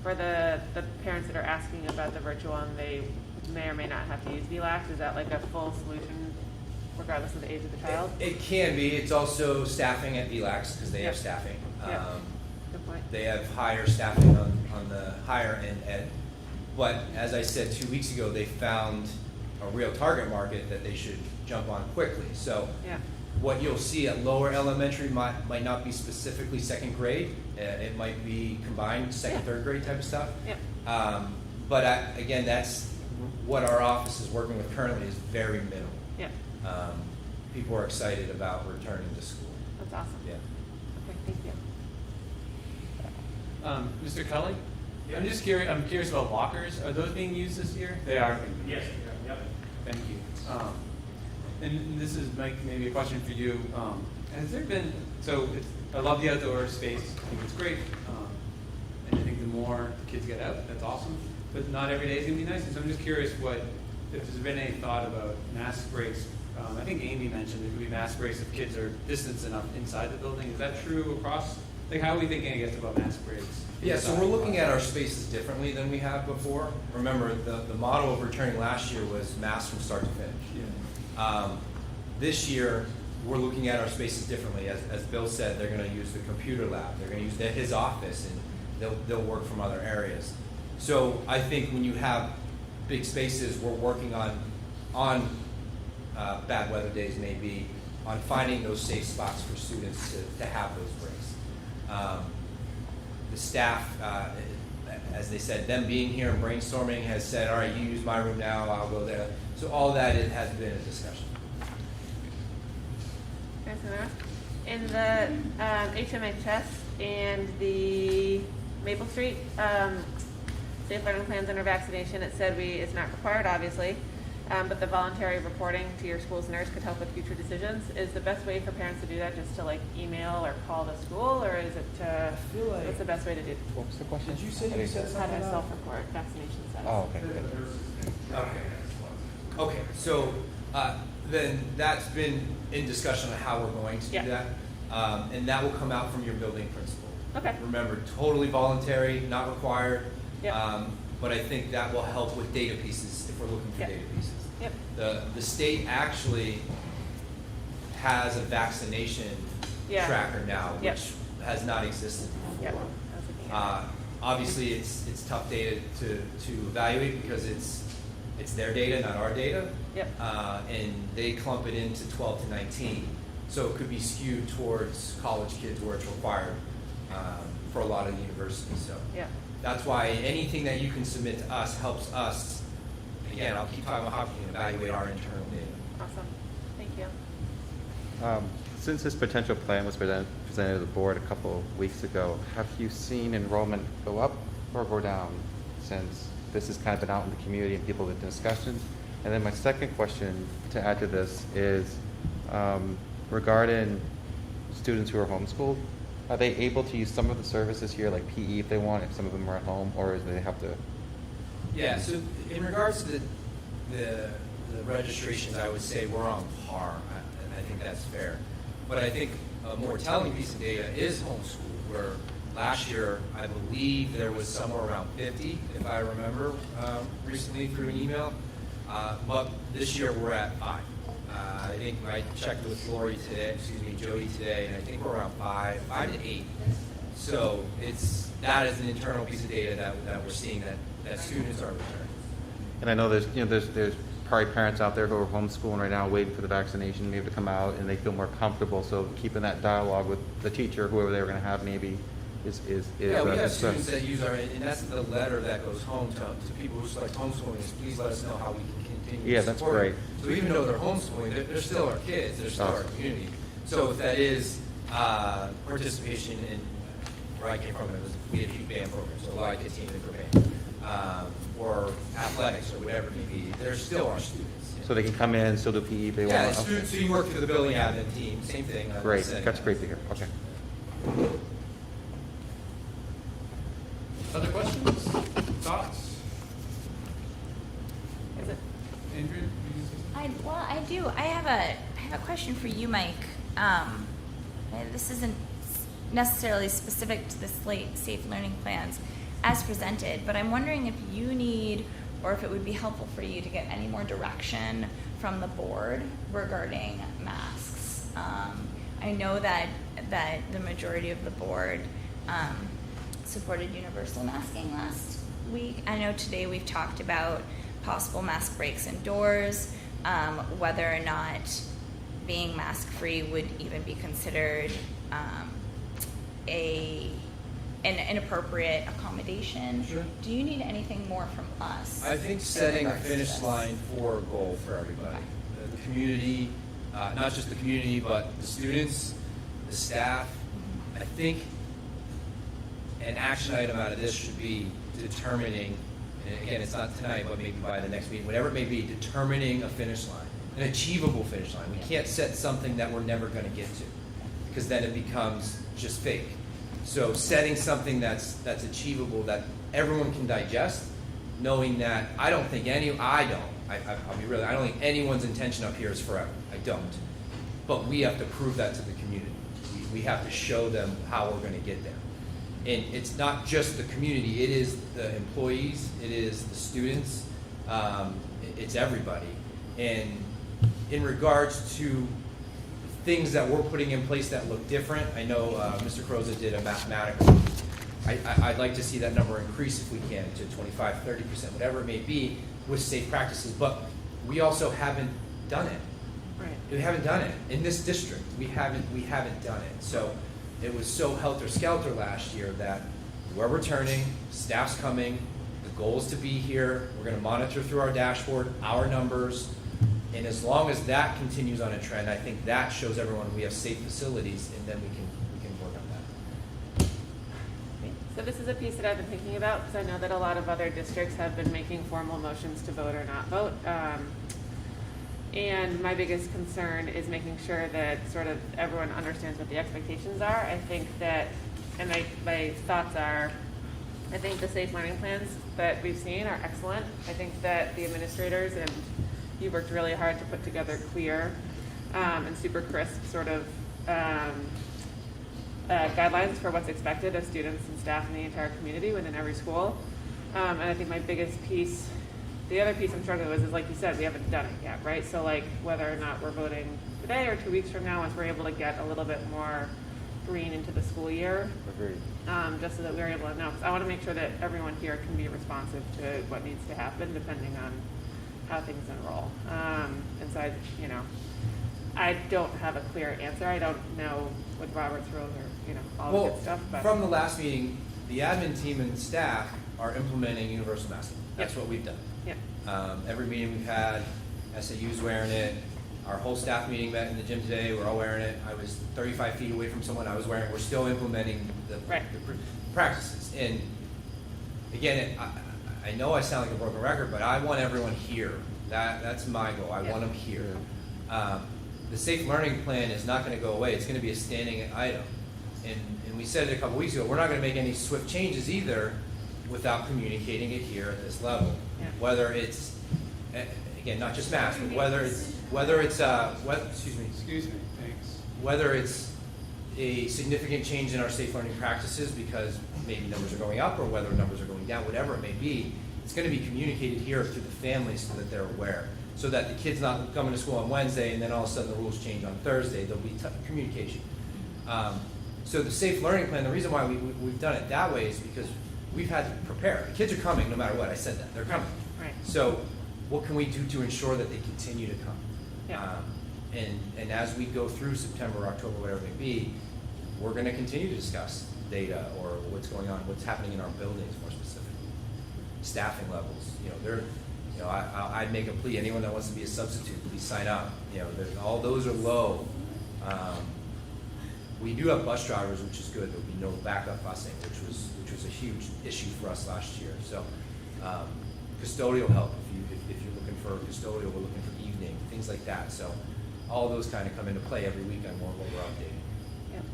[SPEAKER 6] for the parents that are asking about the virtual and they may or may not have to use VLAX, is that like a full solution regardless of the age of the child?
[SPEAKER 3] It can be. It's also staffing at VLAX because they have staffing.
[SPEAKER 6] Yeah. Good point.
[SPEAKER 3] They have higher staffing on the higher end ed. But as I said 2 weeks ago, they found a real target market that they should jump on quickly. So
[SPEAKER 6] Yeah.
[SPEAKER 3] what you'll see at lower elementary might not be specifically second grade. It might be combined second,
[SPEAKER 6] Yeah.
[SPEAKER 3] third grade type of stuff.
[SPEAKER 6] Yeah.
[SPEAKER 3] But again, that's what our office is working with currently is very minimal.
[SPEAKER 6] Yeah.
[SPEAKER 3] People are excited about returning to school.
[SPEAKER 6] That's awesome.
[SPEAKER 3] Yeah.
[SPEAKER 6] Okay, thank you.
[SPEAKER 1] Mr. Cully? Yeah, I'm curious about lockers. Are those being used this year? They are.
[SPEAKER 8] Yes, yep.
[SPEAKER 1] Thank you. And this is, Mike, maybe a question for you. Has there been, I love the outdoor space. I think it's great. And I think the more the kids get out, that's awesome. But not every day is going to be nice. And so I'm just curious if there's been any thought about mask breaks. I think Amy mentioned there could be mask breaks if kids are distanced enough inside the building. Is that true across? Like, how are we thinking, I guess, about mask breaks?
[SPEAKER 3] Yeah, so we're looking at our spaces differently than we have before. Remember, the motto of returning last year was masks from start to finish.
[SPEAKER 1] Yeah.
[SPEAKER 3] This year, we're looking at our spaces differently. As Bill said, they're going to use the computer lab. They're going to use his office, and they'll work from other areas. So I think when you have big spaces, we're working on bad weather days maybe, on finding those safe spots for students to have those breaks. The staff, as they said, them being here and brainstorming has said, all right, you use my room now, I'll go there. So all that has been a discussion.
[SPEAKER 6] In the HMHS and the Maple Street safe learning plans under vaccination, it said it's not required, obviously, but the voluntary reporting to your school's nurse could help with future decisions. Is the best way for parents to do that just to email or call the school, or is it to, what's the best way to do?
[SPEAKER 7] What was the question?
[SPEAKER 3] Did you say
[SPEAKER 6] How
[SPEAKER 3] something
[SPEAKER 6] to
[SPEAKER 3] about?
[SPEAKER 6] self-report vaccination status?
[SPEAKER 7] Oh, okay, good.
[SPEAKER 3] Okay, so then that's been in discussion on how we're going to do that. And that will come out from your building principal.
[SPEAKER 6] Okay.
[SPEAKER 3] Remember, totally voluntary, not required.
[SPEAKER 6] Yep.
[SPEAKER 3] But I think that will help with data pieces if we're looking for
[SPEAKER 6] Yep.
[SPEAKER 3] data pieces.
[SPEAKER 6] Yep.
[SPEAKER 3] The state actually has a vaccination
[SPEAKER 6] Yeah.
[SPEAKER 3] tracker now,
[SPEAKER 6] Yep.
[SPEAKER 3] which has not existed
[SPEAKER 6] Yep.
[SPEAKER 3] before.
[SPEAKER 6] I was looking at it.
[SPEAKER 3] Obviously, it's tough data to evaluate because it's their data, not our data.
[SPEAKER 6] Yep.
[SPEAKER 3] And they clump it into 12 to 19. So it could be skewed towards college kids where it's required for a lot of universities. So
[SPEAKER 6] Yeah.
[SPEAKER 3] that's why anything that you can submit to us helps us. Again, I'll keep talking about Hopkinton, evaluate our internal data.
[SPEAKER 6] Awesome. Thank you.
[SPEAKER 7] Since this potential plan was presented to the board a couple of weeks ago, have you seen enrollment go up or go down since this has kind of been out in the community and people have been discussions? And then my second question to add to this is regarding students who are homeschooled. Are they able to use some of the services here, like PE if they want, if some of them are at home, or do they have to?
[SPEAKER 3] Yeah, so in regards to the registrations, I would say we're on par, and I think that's fair. But I think a more telling piece of data is homeschool, where last year, I believe there was somewhere around 50, if I remember recently through an email. But this year, we're at 5. I think I checked with Jody today, and I think we're around 5 to 8. So that is an internal piece of data that we're seeing that students are returning.
[SPEAKER 7] And I know there's probably parents out there who are homeschooling right now, waiting for the vaccination maybe to come out, and they feel more comfortable. So keeping that dialogue with the teacher, whoever they were going to have, maybe is
[SPEAKER 3] Yeah, we have students that use and that's the letter that goes home to people who select homeschooling is please let us know how we can continue.
[SPEAKER 7] Yeah,
[SPEAKER 3] to
[SPEAKER 7] that's
[SPEAKER 3] support
[SPEAKER 7] great.
[SPEAKER 3] you. So even though they're homeschooling, they're still our kids, they're still our
[SPEAKER 7] Awesome.
[SPEAKER 3] community. So if that is participation in where I came from, we had youth band programs, so a lot of kids came in for band, or athletics or whatever it may be. They're still our students.
[SPEAKER 7] So they can come in, still do PE if they
[SPEAKER 3] Yeah,
[SPEAKER 7] want.
[SPEAKER 3] students, so you work for the building admin team, same thing.
[SPEAKER 7] Great,
[SPEAKER 3] setting
[SPEAKER 7] that's
[SPEAKER 3] up.
[SPEAKER 7] great to hear. Okay.
[SPEAKER 1] Other questions? Thoughts?
[SPEAKER 6] Is it?
[SPEAKER 1] Andrew?
[SPEAKER 2] I do. I have a question for you, Mike. And this isn't necessarily specific to the safe learning plans as presented, but I'm wondering if you need, or if it would be helpful for you to get any more direction from the board regarding masks. I know that the majority of the board supported universal masking last week. I know today we've talked about possible mask breaks indoors, whether or not being mask-free would even be considered an appropriate accommodation.
[SPEAKER 3] Sure.
[SPEAKER 2] Do you need anything more from us?
[SPEAKER 3] I think
[SPEAKER 2] in
[SPEAKER 3] setting a
[SPEAKER 2] regards to
[SPEAKER 3] finish
[SPEAKER 2] this?
[SPEAKER 3] line for a goal for everybody. The community, not just the community, but the students, the staff. I think an action item out of this should be determining, and again, it's not tonight, but maybe by the next meeting, whatever it may be, determining a finish line, an achievable finish line. We can't set something that we're never going to get to, because then it becomes just fake. So setting something that's achievable, that everyone can digest, knowing that I'll be real, I don't think anyone's intention up here is forever. I don't. But we have to prove that to the community. We have to show them how we're going to get there. And it's not just the community, it is the employees, it is the students, it's everybody. And in regards to things that we're putting in place that look different, I know Mr. Croza did a mathematical. I'd like to see that number increase if we can to 25, 30%, whatever it may be, with safe practices. But we also haven't done it.
[SPEAKER 6] Right.
[SPEAKER 3] We haven't done it in this district. We haven't done it. So it was so helter-skelter last year that we're returning, staff's coming, the goal is to be here. We're going to monitor through our dashboard our numbers, and as long as that continues on a trend, I think that shows everyone we have safe facilities, and then we can work on that.
[SPEAKER 6] So this is a piece that I've been thinking about, because I know that a lot of other districts have been making formal motions to vote or not vote. And my biggest concern is making sure that sort of everyone understands what the expectations are. I think that, and my thoughts are, I think the safe learning plans that we've seen are excellent. I think that the administrators, and you worked really hard to put together clear and super crisp sort of guidelines for what's expected of students and staff in the entire community within every school. And I think my biggest piece, the other piece I'm struggling with is, like you said, we haven't done it yet, right? So like whether or not we're voting today or 2 weeks from now, once we're able to get a little bit more green into the school year,
[SPEAKER 7] Agreed.
[SPEAKER 6] just so that we're able to know. Because I want to make sure that everyone here can be responsive to what needs to happen depending on how things enroll. And so I don't have a clear answer. I don't know what Robert's rules or all the good stuff. But
[SPEAKER 3] From the last meeting, the admin team and staff are implementing universal masking. That's what we've done.
[SPEAKER 6] Yep.
[SPEAKER 3] Every meeting we've had, SAU's wearing it. Our whole staff meeting met in the gym today. We're all wearing it. I was 35 feet away from someone. I was wearing it. We're still implementing the practices. And again, I know I sound like a broken record, but I want everyone here. That's my goal. I want them here. The safe learning plan is not going to go away. It's going to be a standing item. And we said it a couple weeks ago. We're not going to make any swift changes either without communicating it here at this level.
[SPEAKER 6] Yeah.
[SPEAKER 3] Whether it's, again, not just masks, but whether it's a significant change in our safe learning practices because maybe numbers are going up or whether numbers are going down, whatever it may be, it's going to be communicated here to the families so that they're aware. So that the kid's not coming to school on Wednesday and then all of a sudden the rules change on Thursday. There'll be communication. So the safe learning plan, the reason why we've done it that way is because we've had to prepare. The kids are coming no matter what. I said that. They're coming.
[SPEAKER 6] Right.
[SPEAKER 3] So what can we do to ensure that they continue to come?
[SPEAKER 6] Yeah.
[SPEAKER 3] And as we go through September, October, whatever it may be, we're going to continue to discuss data or what's going on, what's happening in our buildings more specifically. Staffing levels. I'd make a plea. Anyone that wants to be a substitute, please sign up. All those are low. We do have bus drivers, which is good. There'll be no backup busing, which was a huge issue for us last year. So custodial help, if you're looking for custodial, we're looking for evening, things like that. So all those kind of come into play every week on what we're updating.
[SPEAKER 6] Yep.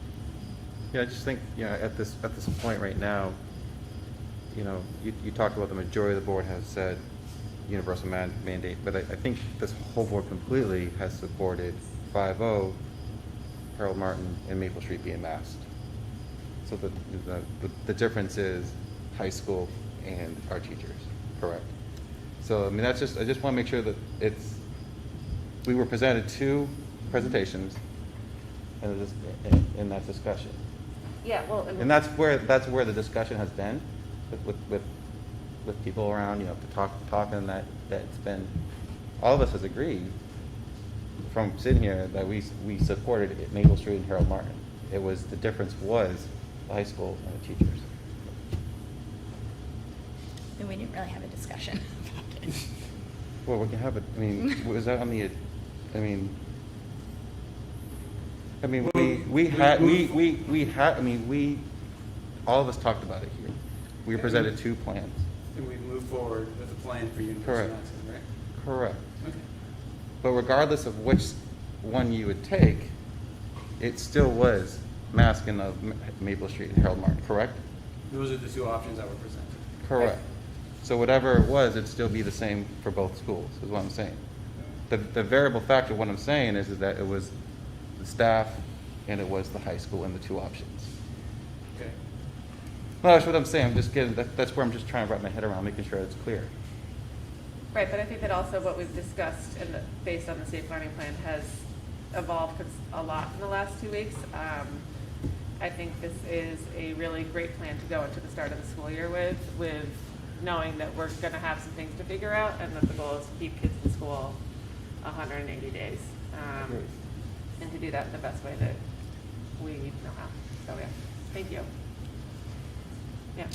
[SPEAKER 7] Yeah, I just think, at this point right now, you talked about the majority of the board has said universal mandate, but I think this whole board completely has supported 5-0, Harold Martin, and Maple Street being masked. So the difference is high school and our teachers, correct? So I just want to make sure that we were presented 2 presentations in that discussion.
[SPEAKER 6] Yeah. Well.
[SPEAKER 7] And that's where the discussion has been with people around, talking that it's been, all of us has agreed from sitting here that we supported it, Maple Street and Harold Martin. It was, the difference was the high school and the teachers.
[SPEAKER 2] And we didn't really have a discussion about it.
[SPEAKER 7] Well, we can have it, was that on the, we all of us talked about it here. We were presented 2 plans.
[SPEAKER 1] And we move forward with a plan for University
[SPEAKER 7] Correct.
[SPEAKER 1] of Knoxville, right?
[SPEAKER 7] Correct.
[SPEAKER 1] Okay.
[SPEAKER 7] But regardless of which one you would take, it still was Maskin of Maple Street and Harold Martin, correct?
[SPEAKER 1] Those are the 2 options that were presented.
[SPEAKER 7] Correct. So whatever it was, it'd still be the same for both schools, is what I'm saying. The variable factor, what I'm saying is that it was the staff and it was the high school and the 2 options.
[SPEAKER 1] Okay.
[SPEAKER 7] No, that's what I'm saying. I'm just getting, that's where I'm just trying to wrap my head around, making sure it's clear.
[SPEAKER 6] Right, but I think that also what we've discussed and based on the safe learning plan has evolved a lot in the last 2 weeks. I think this is a really great plan to go into the start of the school year with knowing that we're going to have some things to figure out and that the goal is to keep kids in school 180 days. And to do that in the best way that we know how. So yeah, thank you. Yeah.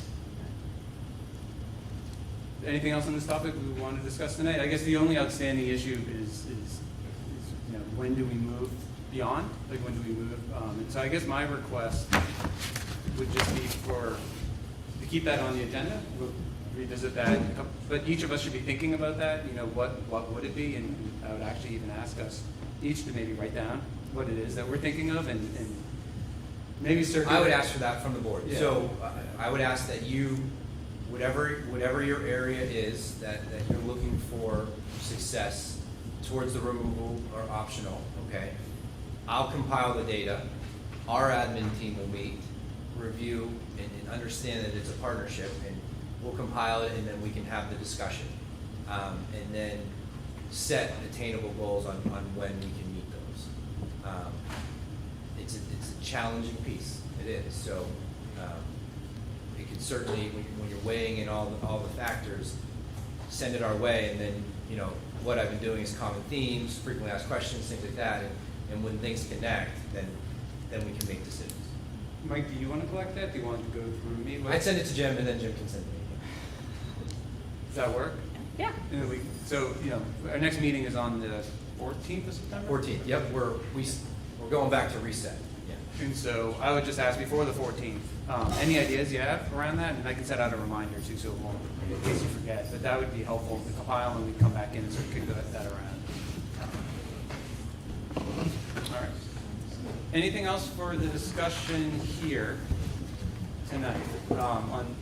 [SPEAKER 1] Anything else on this topic we want to discuss tonight? I guess the only outstanding issue is you know, when do we move beyond? Like, when do we move? And so I guess my request would just be to keep that on the agenda. We'll revisit that, but each of us should be thinking about that. You know, what would it be? And I would actually even ask us each to maybe write down what it is that we're thinking of, and maybe circulate.
[SPEAKER 3] I would ask for that from the board.
[SPEAKER 1] Yeah.
[SPEAKER 3] So I would ask that you, whatever your area is that you're looking for success towards the removal or optional, okay? I'll compile the data. Our admin team will meet, review, and understand that it's a partnership, and we'll compile it, and then we can have the discussion. And then set attainable goals on when we can meet those. It's a challenging piece. It is. So it could certainly, when you're weighing in all the factors, send it our way, and then, you know, what I've been doing is common themes, frequently asked questions, things like that, and when things connect, then we can make decisions.
[SPEAKER 1] Mike, do you want to collect that? Do you want to go through me?
[SPEAKER 3] I'd send it to Jim, and then Jim can send it to me.
[SPEAKER 1] Does that work?
[SPEAKER 6] Yeah.
[SPEAKER 1] So, you know, our next meeting is on the 14th of September?
[SPEAKER 3] 14th, yep, we're going back to reset. Yeah.
[SPEAKER 1] And so I would just ask before the 14th, any ideas you have around that? And I can set out a reminder too, so it won't, in case you forget. But that would be helpful to compile, and we come back in and sort of kick that around. All right. Anything else for the discussion here tonight on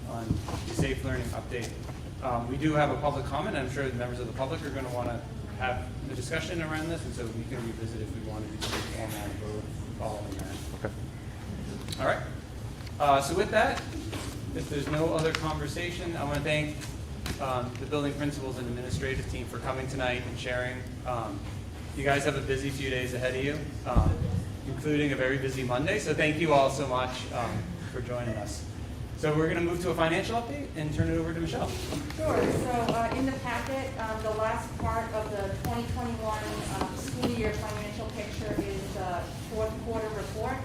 [SPEAKER 1] the safe learning update? We do have a public comment. I'm sure the members of the public are going to want to have a discussion around this, and so we can revisit if we want to do some format vote following that.
[SPEAKER 7] Okay.
[SPEAKER 1] All right. So with that, if there's no other conversation, I want to thank the building principals and administrative team for coming tonight and sharing. You guys have a busy few days ahead of you, including a very busy Monday. So thank you all so much for joining us. So we're going to move to a financial update and turn it over to Michelle.
[SPEAKER 11] Sure. So in the packet, the last part of the 2021 school year financial picture is the fourth quarter report.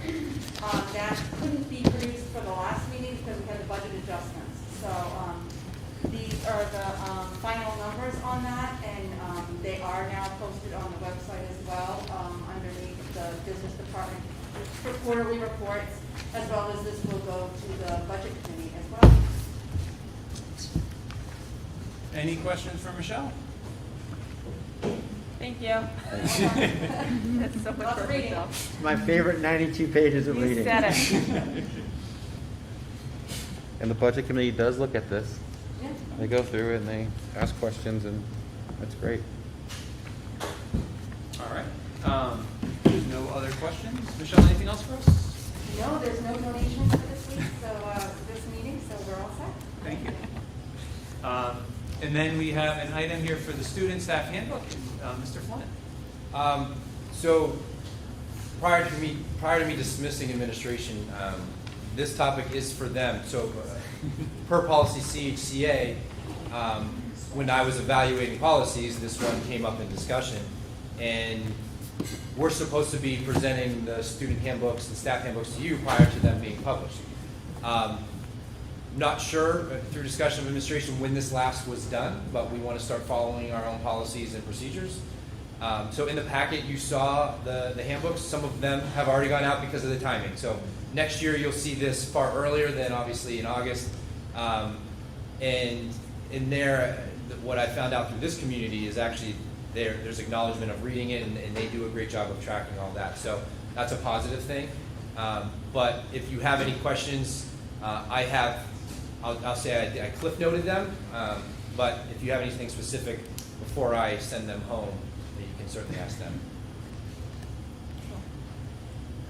[SPEAKER 11] That couldn't be produced for the last meeting because we had the budget adjustments. So these are the final numbers on that, and they are now posted on the website as well underneath the business department for quarterly reports, as well as this will go to the budget committee as well.
[SPEAKER 1] Any questions for Michelle?
[SPEAKER 6] Thank you. That's so much
[SPEAKER 11] Lots of
[SPEAKER 6] for
[SPEAKER 11] reading.
[SPEAKER 6] yourself.
[SPEAKER 5] My favorite 92 pages of
[SPEAKER 6] You
[SPEAKER 5] reading.
[SPEAKER 6] said it.
[SPEAKER 7] And the budget committee does look at this.
[SPEAKER 11] Yeah.
[SPEAKER 7] They go through it and they ask questions, and that's great.
[SPEAKER 1] All right. There's no other questions. Michelle, anything else for us?
[SPEAKER 11] No, there's no donations for this week, so this meeting, so we're all set.
[SPEAKER 1] Thank you. And then we have an item here for the student staff handbook, Mr. Flynn.
[SPEAKER 3] So prior to me dismissing administration, this topic is for them. So per policy CHCA, when I was evaluating policies, this one came up in discussion, and we're supposed to be presenting the student handbooks and staff handbooks to you prior to them being published. Not sure through discussion of administration when this last was done, but we want to start following our own policies and procedures. So in the packet you saw the handbooks. Some of them have already gone out because of the timing. So next year you'll see this far earlier than obviously in August. And in there, what I found out through this community is actually there's acknowledgement of reading it, and they do a great job of tracking all that. So that's a positive thing. But if you have any questions, I'll say I cliff noted them. But if you have anything specific before I send them home, you can certainly ask them.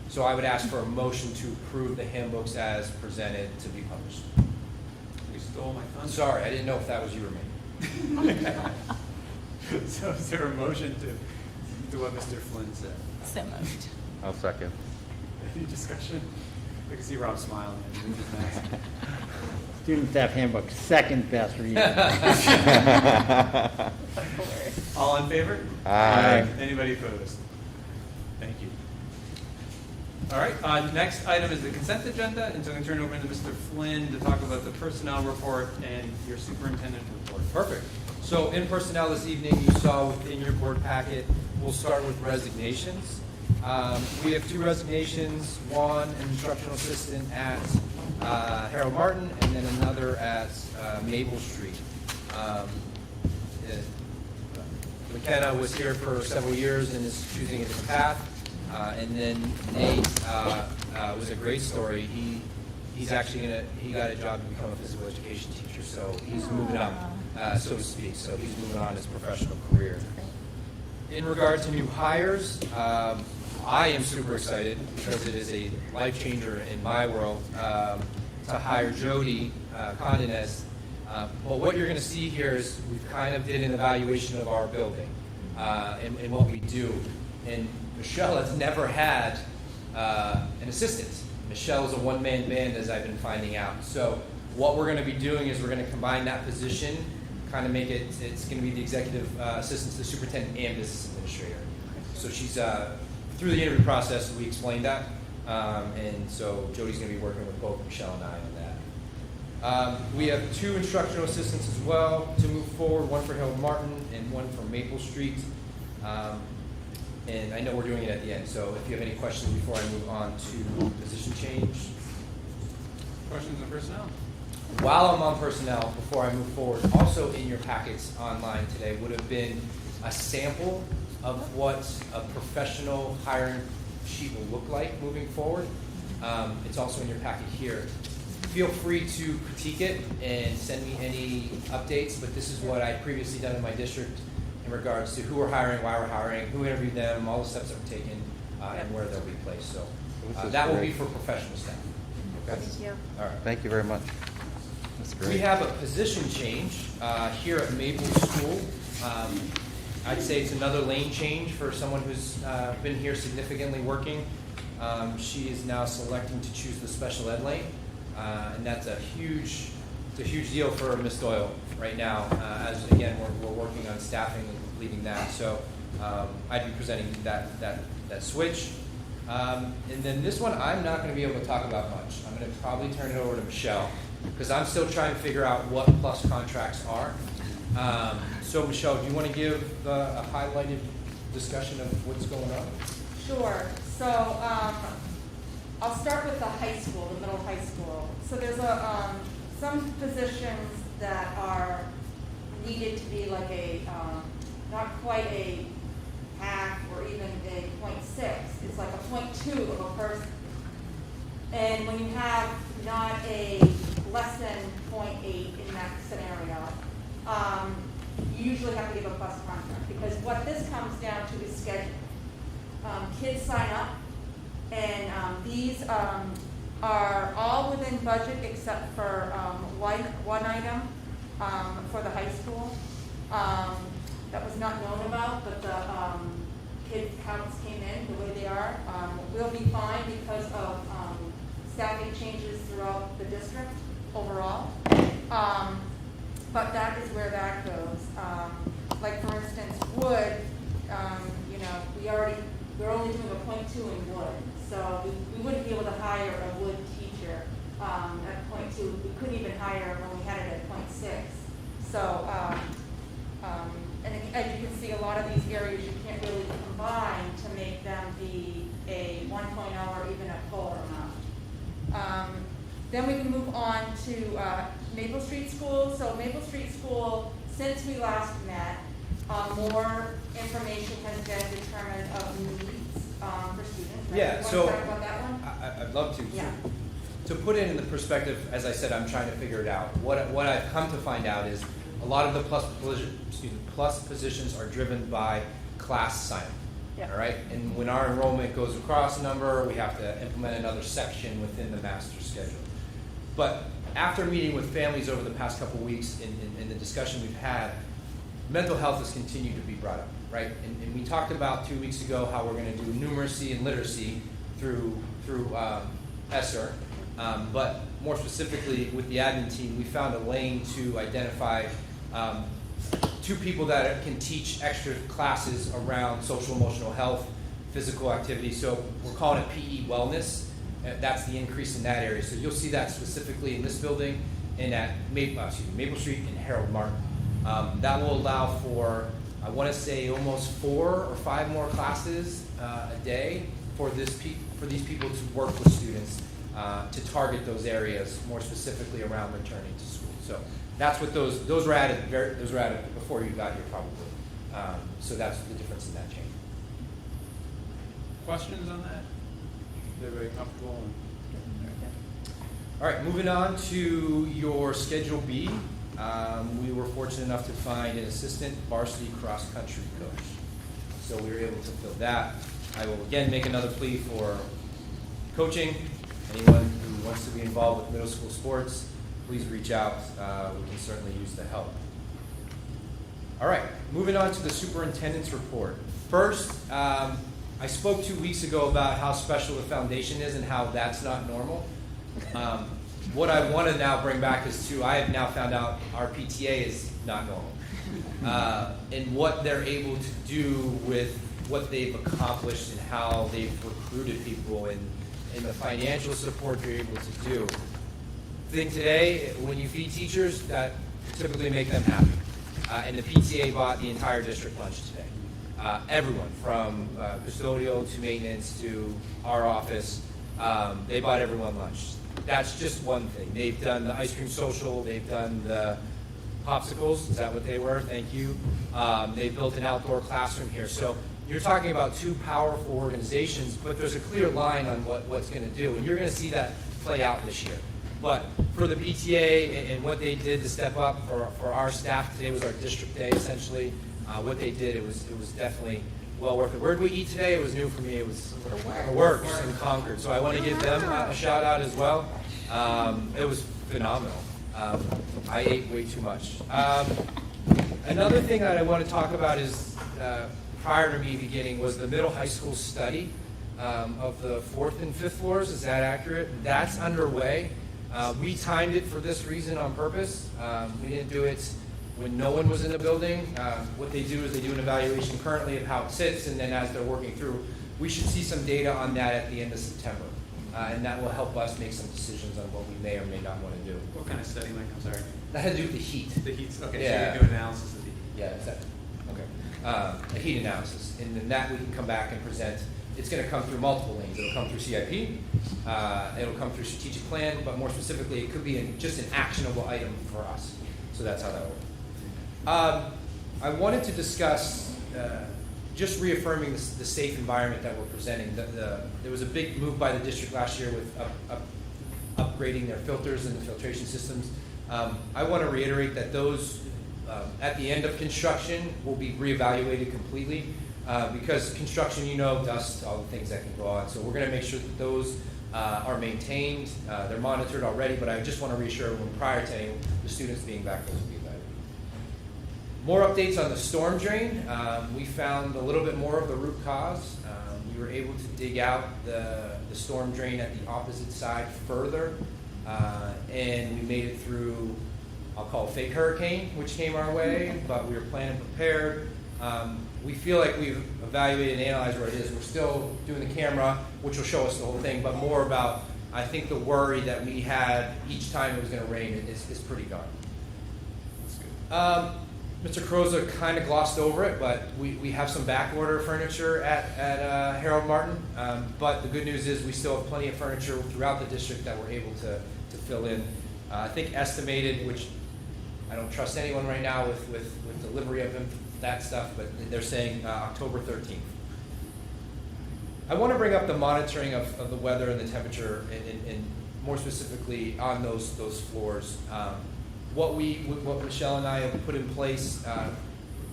[SPEAKER 3] So I would ask for a motion to approve the handbooks as presented to be published.
[SPEAKER 1] You stole my thunder.
[SPEAKER 3] Sorry, I didn't know if that was you or me.
[SPEAKER 1] So is there a motion to what Mr. Flynn said?
[SPEAKER 2] So moved.
[SPEAKER 7] I'll second.
[SPEAKER 1] Any discussion? I can see Rob smiling.
[SPEAKER 5] Student staff handbook, second best reading.
[SPEAKER 1] All in favor?
[SPEAKER 7] Aye.
[SPEAKER 1] Anybody opposed? Thank you. All right, next item is the consent agenda, and so I'm going to turn it over to Mr. Flynn to talk about the personnel report and your superintendent report.
[SPEAKER 3] Perfect. So in personnel this evening, you saw within your board packet, we'll start with resignations. We have 2 resignations, one an instructional assistant at Harold Martin, and then another at Maple Street. McKenna was here for several years and is choosing a different path. And then Nate was a great story. He's actually he got a job to become a physical education teacher, so he's moving up, so to speak. So he's moving on his professional career. In regard to new hires, I am super excited because it is a life changer in my world to hire Jody Condonez. But what you're going to see here is we kind of did an evaluation of our building and what we do. And Michelle has never had an assistant. Michelle is a one-man band, as I've been finding out. So what we're going to be doing is we're going to combine that position, kind of make it's going to be the executive assistant to the superintendent and business administrator. So she's, through the interview process, we explained that. And so Jody's going to be working with both Michelle and I on that. We have 2 instructional assistants as well to move forward, one for Harold Martin and one for Maple Street. And I know we're doing it at the end, so if you have any questions before I move on to position change.
[SPEAKER 1] Questions on personnel?
[SPEAKER 3] While I'm on personnel, before I move forward, also in your packets online today would have been a sample of what a professional hiring sheet will look like moving forward. It's also in your packet here. Feel free to critique it and send me any updates, but this is what I've previously done in my district in regards to who we're hiring, why we're hiring, who interviewed them, all the steps that were taken, and where they'll be placed. So that will be for professional staff. Okay?
[SPEAKER 2] Thank you.
[SPEAKER 3] All right.
[SPEAKER 7] Thank you very much. That's great.
[SPEAKER 3] We have a position change here at Maple School. I'd say it's another lane change for someone who's been here significantly working. She is now selecting to choose the special ed lane, and that's a huge deal for Ms. Doyle right now. As again, we're working on staffing and completing that. So I'd be presenting that switch. And then this one, I'm not going to be able to talk about much. I'm going to probably turn it over to Michelle because I'm still trying to figure out what plus contracts are. So Michelle, do you want to give a highlighted discussion of what's going on?
[SPEAKER 11] Sure. So I'll start with the high school, the middle high school. So there's some positions that are needed to be like a, not quite a half or even a 0.6. It's like a 0.2 of a person. And when you have not a less than 0.8 in that scenario, you usually have to give a plus contract because what this comes down to is scheduling. Kids sign up, and these are all within budget except for one item for the high school that was not known about, but the kid counts came in the way they are. We'll be fine because of staffing changes throughout the district overall. But that is where that goes. Like for instance, wood, we're only doing a 0.2 in wood. So we wouldn't be able to hire a wood teacher at 0.2. We couldn't even hire when we had it at 0.6. So, and as you can see, a lot of these areas you can't really combine to make them be a 1.0 or even a full amount. Then we can move on to Maple Street School. So Maple Street School, since we last met, more information has been determined of needs for students. Right?
[SPEAKER 3] Yeah,
[SPEAKER 11] You
[SPEAKER 3] so
[SPEAKER 11] want to talk about that one?
[SPEAKER 3] I'd love to.
[SPEAKER 11] Yeah.
[SPEAKER 3] To put it in the perspective, as I said, I'm trying to figure it out. What I've come to find out is a lot of the plus positions are driven by class sign-up.
[SPEAKER 6] Yeah.
[SPEAKER 3] All right, and when our enrollment goes across a number, we have to implement another section within the master schedule. But after meeting with families over the past couple weeks in the discussion we've had, mental health has continued to be brought up, right? And we talked about 2 weeks ago how we're going to do numeracy and literacy through ESSER. But more specifically with the admin team, we found a lane to identify 2 people that can teach extra classes around social emotional health, physical activity. So we're calling it PE wellness. That's the increase in that area. So you'll see that specifically in this building and at Maple Street and Harold Martin. That will allow for, I want to say, almost 4 or 5 more classes a day for these people to work with students to target those areas more specifically around returning to school. So that's what those were added. Those were added before you got here, probably. So that's the difference in that change.
[SPEAKER 1] Questions on that? Is everybody comfortable?
[SPEAKER 3] All right, moving on to your Schedule B. We were fortunate enough to find an assistant varsity cross-country coach. So we were able to fill that. I will again make another plea for coaching. Anyone who wants to be involved with middle school sports, please reach out. We can certainly use the help. All right, moving on to the superintendent's report. First, I spoke 2 weeks ago about how special the foundation is and how that's not normal. What I want to now bring back is I have now found out our PTA is not normal. And what they're able to do with what they've accomplished and how they've recruited people and the financial support they're able to do. I think today, when you feed teachers, that typically make them happy. And the PTA bought the entire district lunch today. Everyone, from custodial to maintenance to our office, they bought everyone lunch. That's just one thing. They've done the ice cream social. They've done the popsicles. Is that what they were? Thank you. They built an outdoor classroom here. So you're talking about 2 powerful organizations, but there's a clear line on what's going to do. And you're going to see that play out this year. But for the PTA and what they did to step up for our staff, today was our district day essentially. What they did, it was definitely well worth it. Where did we eat today? It was new for me. It was Works in Concord. So I want to give them a shout out as well. It was phenomenal. I ate way too much. Another thing that I want to talk about is prior to me beginning was the middle high school study of the 4th and 5th floors. Is that accurate? That's underway. We timed it for this reason on purpose. We didn't do it when no one was in the building. What they do is they do an evaluation currently of how it sits, and then as they're working through, we should see some data on that at the end of September. And that will help us make some decisions on what we may or may not want to do.
[SPEAKER 1] What kind of study, Mike? I'm sorry.
[SPEAKER 3] That had to do with the heat.
[SPEAKER 1] The heat. Okay,
[SPEAKER 3] Yeah.
[SPEAKER 1] so you do analysis of the heat.
[SPEAKER 3] Yeah, exactly. Okay. A heat analysis. And then that we can come back and present. It's going to come through multiple lanes. It'll come through CIP. It'll come through strategic plan, but more specifically, it could be just an actionable item for us. So that's how that works. I wanted to discuss just reaffirming the safe environment that we're presenting. There was a big move by the district last year with upgrading their filters and the filtration systems. I want to reiterate that those, at the end of construction, will be reevaluated completely because construction, dust, all the things that can go on. So we're going to make sure that those are maintained. They're monitored already, but I just want to reassure everyone prior to any the students being back, those will be evaluated. More updates on the storm drain. We found a little bit more of the root cause. We were able to dig out the storm drain at the opposite side further, and we made it through, I'll call it fake hurricane, which came our way, but we were planned and prepared. We feel like we've evaluated and analyzed where it is. We're still doing the camera, which will show us the whole thing, but more about, I think the worry that we had each time it was going to rain is pretty gone. That's good. Mr. Croza kind of glossed over it, but we have some back order furniture at Harold Martin. But the good news is we still have plenty of furniture throughout the district that we're able to fill in. I think estimated, which I don't trust anyone right now with delivery of that stuff, but they're saying October 13th. I want to bring up the monitoring of the weather and the temperature, and more specifically on those floors. What Michelle and I have put in place,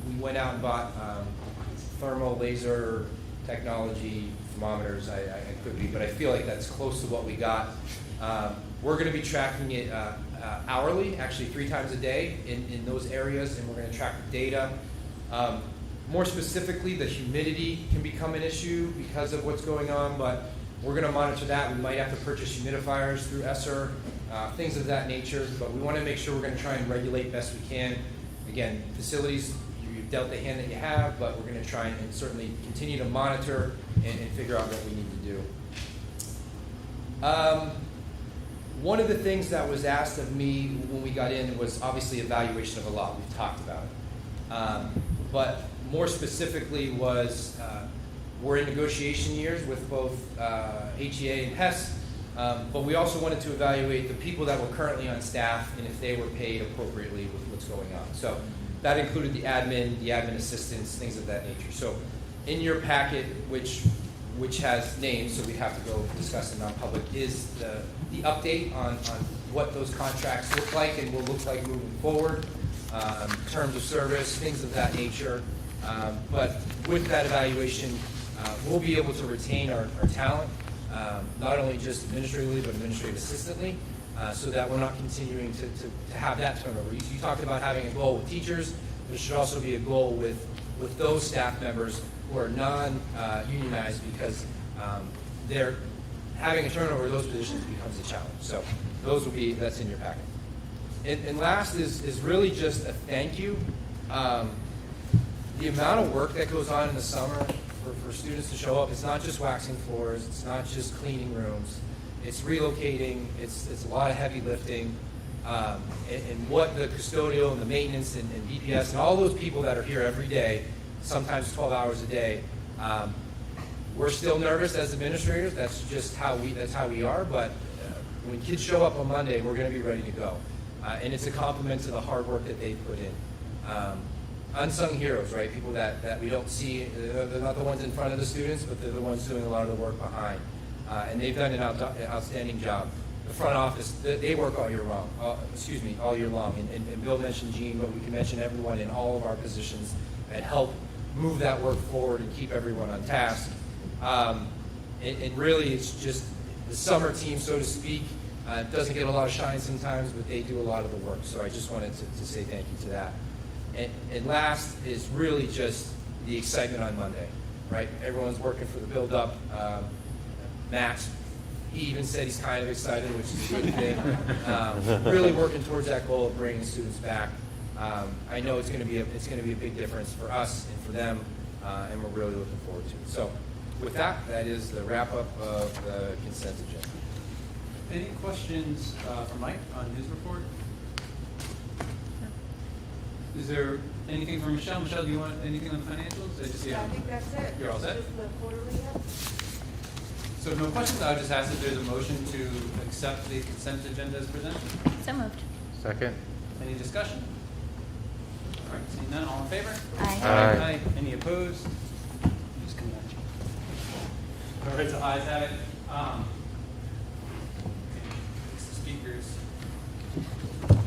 [SPEAKER 3] we went out and bought thermal laser technology thermometers. I could be, but I feel like that's close to what we got. We're going to be tracking it hourly, actually 3 times a day in those areas, and we're going to track the data. More specifically, the humidity can become an issue because of what's going on, but we're going to monitor that. We might have to purchase humidifiers through ESSER, things of that nature, but we want to make sure we're going to try and regulate best we can. Again, facilities, you've dealt the hand that you have, but we're going to try and certainly continue to monitor and figure out what we need to do. One of the things that was asked of me when we got in was obviously evaluation of a lot. We've talked about it. But more specifically was we're in negotiation years with both HEA and HES, but we also wanted to evaluate the people that were currently on staff and if they were paid appropriately with what's going on. So that included the admin assistants, things of that nature. So in your packet, which has names, so we have to go discuss in non-public, is the update on what those contracts look like and will look like moving forward, terms of service, things of that nature. But with that evaluation, we'll be able to retain our talent, not only just administratively, but administrative assistantly, so that we're not continuing to have that turnover. You talked about having a goal with teachers. There should also be a goal with those staff members who are non-unionized, because they're having a turnover of those positions becomes a challenge. So that's in your packet. And last is really just a thank you. The amount of work that goes on in the summer for students to show up, it's not just waxing floors, it's not just cleaning rooms, it's relocating, it's a lot of heavy lifting. And what the custodial and the maintenance and BPS and all those people that are here every day, sometimes 12 hours a day, we're still nervous as administrators. That's just how we are. But when kids show up on Monday, we're going to be ready to go. And it's a compliment to the hard work that they've put in. Unsung heroes, right? People that we don't see. They're not the ones in front of the students, but they're the ones doing a lot of the work behind. And they've done an outstanding job. The front office, they work all year long. All year long. And Bill mentioned Gene, but we can mention everyone in all of our positions that help move that work forward and keep everyone on task. And really, it's just the summer team, so to speak. It doesn't get a lot of shine sometimes, but they do a lot of the work. So I just wanted to say thank you to that. And last is really just the excitement on Monday, right? Everyone's working for the build-up. Max, he even said he's kind of excited, which is a good thing. Really working towards that goal of bringing students back. I know it's going to be a big difference for us and for them, and we're really looking forward to it. So, with that, that is the wrap-up of the consent agenda.
[SPEAKER 1] Any questions for Mike on his report? Is there anything for Michelle? Michelle, do you want anything on the financials?
[SPEAKER 11] I think that's it.
[SPEAKER 1] You're all set?
[SPEAKER 11] Just the quarterly up.
[SPEAKER 1] So if no questions, I would just ask if there's a motion to accept the consent agenda as presented.
[SPEAKER 2] So moved.
[SPEAKER 7] Second.
[SPEAKER 1] Any discussion? All right, seeing none, all in favor?
[SPEAKER 2] Aye.
[SPEAKER 7] Aye.
[SPEAKER 1] Any opposed? Just come at you. All right, so ayes have it. Speakers.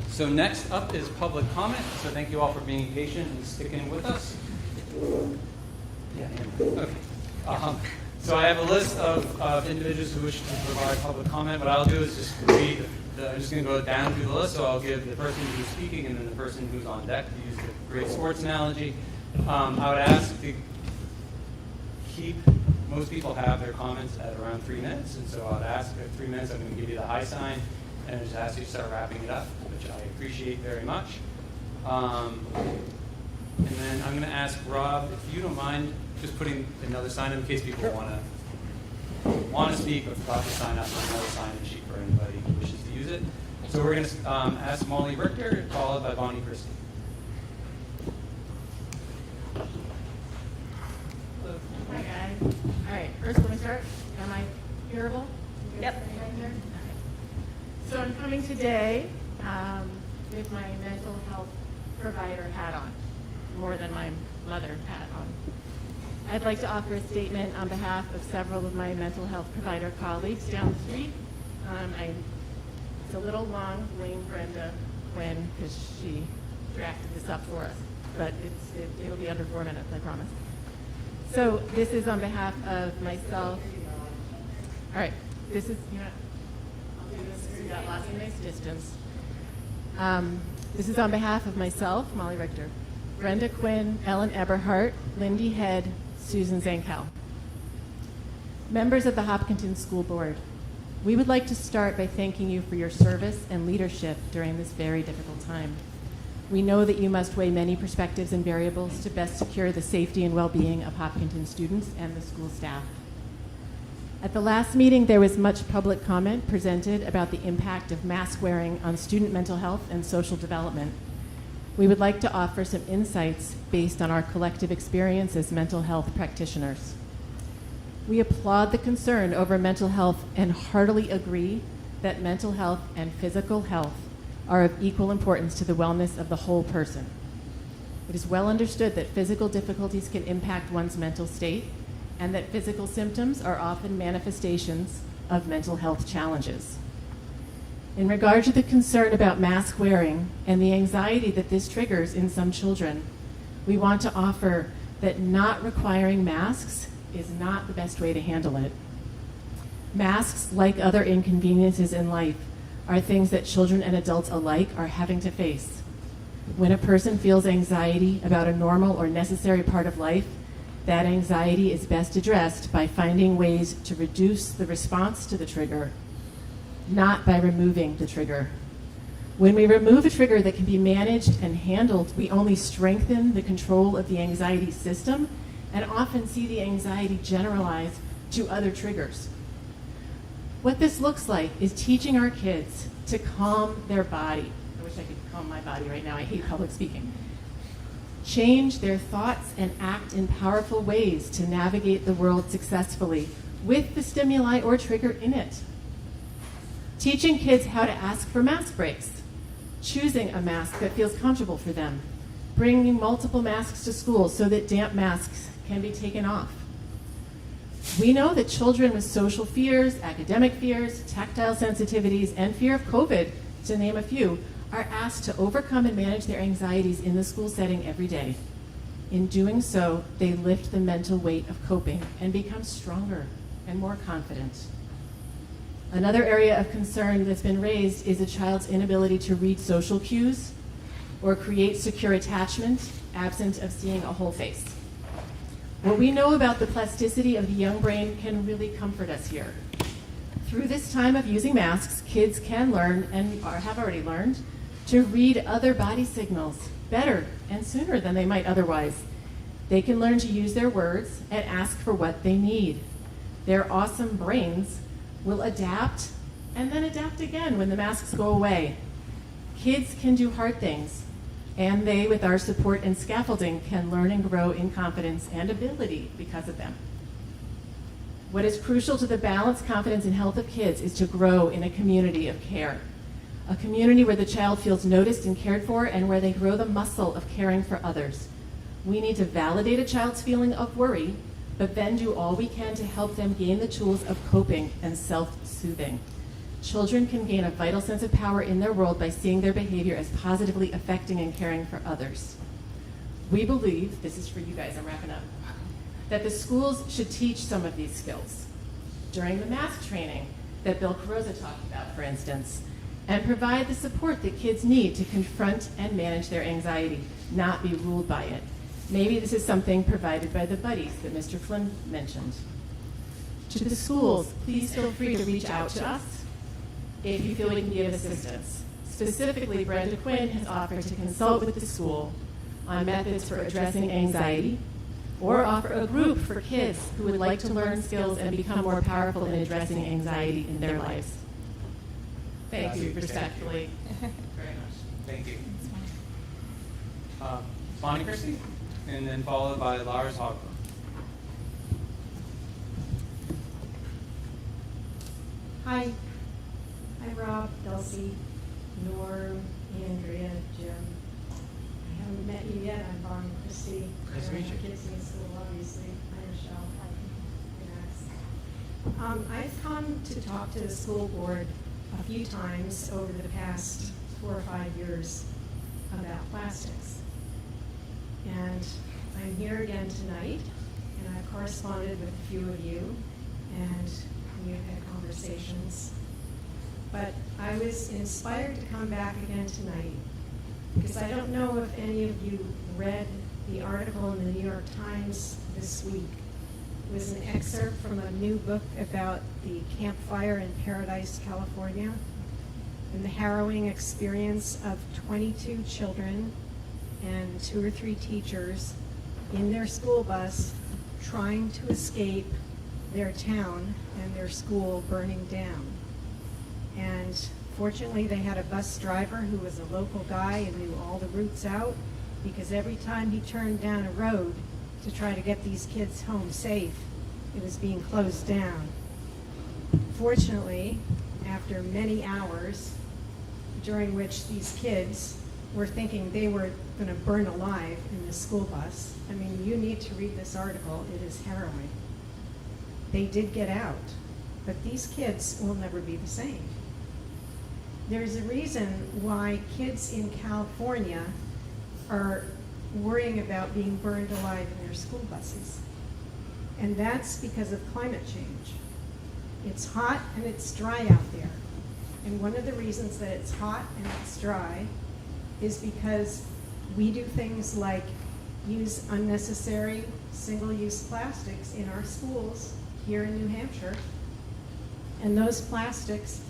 [SPEAKER 1] So next up is public comment. So thank you all for being patient and sticking with us. Yeah. Okay. So I have a list of individuals who wish to provide public comment. What I'll do is just read. I'm just going to go down through the list. So I'll give the person who's speaking and then the person who's on deck, to use the great sports analogy. I would ask to keep. Most people have their comments at around 3 minutes, and so I'd ask at 3 minutes. I'm going to give you the high sign, and just ask you to start wrapping it up, which I appreciate very much. And then I'm going to ask Rob, if you don't mind, just putting another sign in case people want to speak, but forgot to sign up on another sign-in sheet for anybody who wishes to use it. So we're going to ask Molly Richter, followed by Bonnie Christie.
[SPEAKER 9] Hi, guys. All right, first let me start. Am I hearable?
[SPEAKER 2] Yep.
[SPEAKER 9] Right here? Okay.
[SPEAKER 11] So I'm coming today with my mental health provider hat on, more than my mother hat on. I'd like to offer a statement on behalf of several of my mental health provider colleagues down the street. It's a little long, blame Brenda Quinn, because she drafted this up for us, but it'll be under 4 minutes, I promise. So this is on behalf of myself. All right, this is, I'll do this so we got lots of nice distance. This is on behalf of myself, Molly Richter, Brenda Quinn, Ellen Eberhardt, Lindy Head, Susan Zankel. Members of the Hopkinton School Board, we would like to start by thanking you for your service and leadership during this very difficult time. We know that you must weigh many perspectives and variables to best secure the safety and well-being of Hopkinton students and the school staff. At the last meeting, there was much public comment presented about the impact of mask wearing on student mental health and social development. We would like to offer some insights based on our collective experience as mental health practitioners. We applaud the concern over mental health and heartily agree that mental health and physical health are of equal importance to the wellness of the whole person. It is well understood that physical difficulties can impact one's mental state, and that physical symptoms are often manifestations of mental health challenges. In regard to the concern about mask wearing and the anxiety that this triggers in some children, we want to offer that not requiring masks is not the best way to handle it. Masks, like other inconveniences in life, are things that children and adults alike are having to face. When a person feels anxiety about a normal or necessary part of life, that anxiety is best addressed by finding ways to reduce the response to the trigger, not by removing the trigger. When we remove a trigger that can be managed and handled, we only strengthen the control of the anxiety system and often see the anxiety generalize to other triggers. What this looks like is teaching our kids to calm their body. I wish I could calm my body right now. I hate public speaking. Change their thoughts and act in powerful ways to navigate the world successfully with the stimuli or trigger in it. Teaching kids how to ask for mask breaks, choosing a mask that feels comfortable for them, bringing multiple masks to school so that damp masks can be taken off. We know that children with social fears, academic fears, tactile sensitivities, and fear of COVID, to name a few, are asked to overcome and manage their anxieties in the school setting every day. In doing so, they lift the mental weight of coping and become stronger and more confident. Another area of concern that's been raised is a child's inability to read social cues or create secure attachment absent of seeing a whole face. What we know about the plasticity of the young brain can really comfort us here. Through this time of using masks, kids can learn, and have already learned, to read other body signals better and sooner than they might otherwise. They can learn to use their words and ask for what they need. Their awesome brains will adapt and then adapt again when the masks go away. Kids can do hard things, and they, with our support and scaffolding, can learn and grow in confidence and ability because of them. What is crucial to the balance, confidence, and health of kids is to grow in a community of care. A community where the child feels noticed and cared for, and where they grow the muscle of caring for others. We need to validate a child's feeling of worry, but then do all we can to help them gain the tools of coping and self-soothing. Children can gain a vital sense of power in their world by seeing their behavior as positively affecting and caring for others. We believe, this is for you guys, I'm wrapping up, that the schools should teach some of these skills during the mask training that Bill Carrozza talked about, for instance, and provide the support that kids need to confront and manage their anxiety, not be ruled by it. Maybe this is something provided by the buddies that Mr. Flynn mentioned. To the schools, please feel free to reach out to us if you feel we can give assistance. Specifically, Brenda Quinn has offered to consult with the school on methods for addressing anxiety, or offer a group for kids who would like to learn skills and become more powerful in addressing anxiety in their lives. Thank you, respectfully.
[SPEAKER 1] Very much. Thank you. Bonnie Christie, and then followed by Lars Hogberg.
[SPEAKER 11] Hi,
[SPEAKER 12] Rob, Elsie, Norm, Andrea, Jim. I haven't met you yet. I'm Bonnie, Christy.
[SPEAKER 3] Nice to meet you.
[SPEAKER 12] Kids in school, obviously. I'm Michelle. I've come to talk to the school board a few times over the past 4 or 5 years about plastics. And I'm here again tonight, and I've corresponded with a few of you, and we've had conversations. But I was inspired to come back again tonight because I don't know if any of you read the article in the New York Times this week. It was an excerpt from a new book about the campfire in Paradise, California, and the harrowing experience of 22 children and 2 or 3 teachers in their school bus trying to escape their town and their school burning down. And fortunately, they had a bus driver who was a local guy and knew all the routes out, because every time he turned down a road to try to get these kids home safe, it was being closed down. Fortunately, after many hours during which these kids were thinking they were going to burn alive in the school bus, I mean, you need to read this article. It is harrowing. They did get out, but these kids will never be the same. There's a reason why kids in California are worrying about being burned alive in their school buses. And that's because of climate change. It's hot and it's dry out there. And one of the reasons that it's hot and it's dry is because we do things like use unnecessary single-use plastics in our schools here in New Hampshire. And those plastics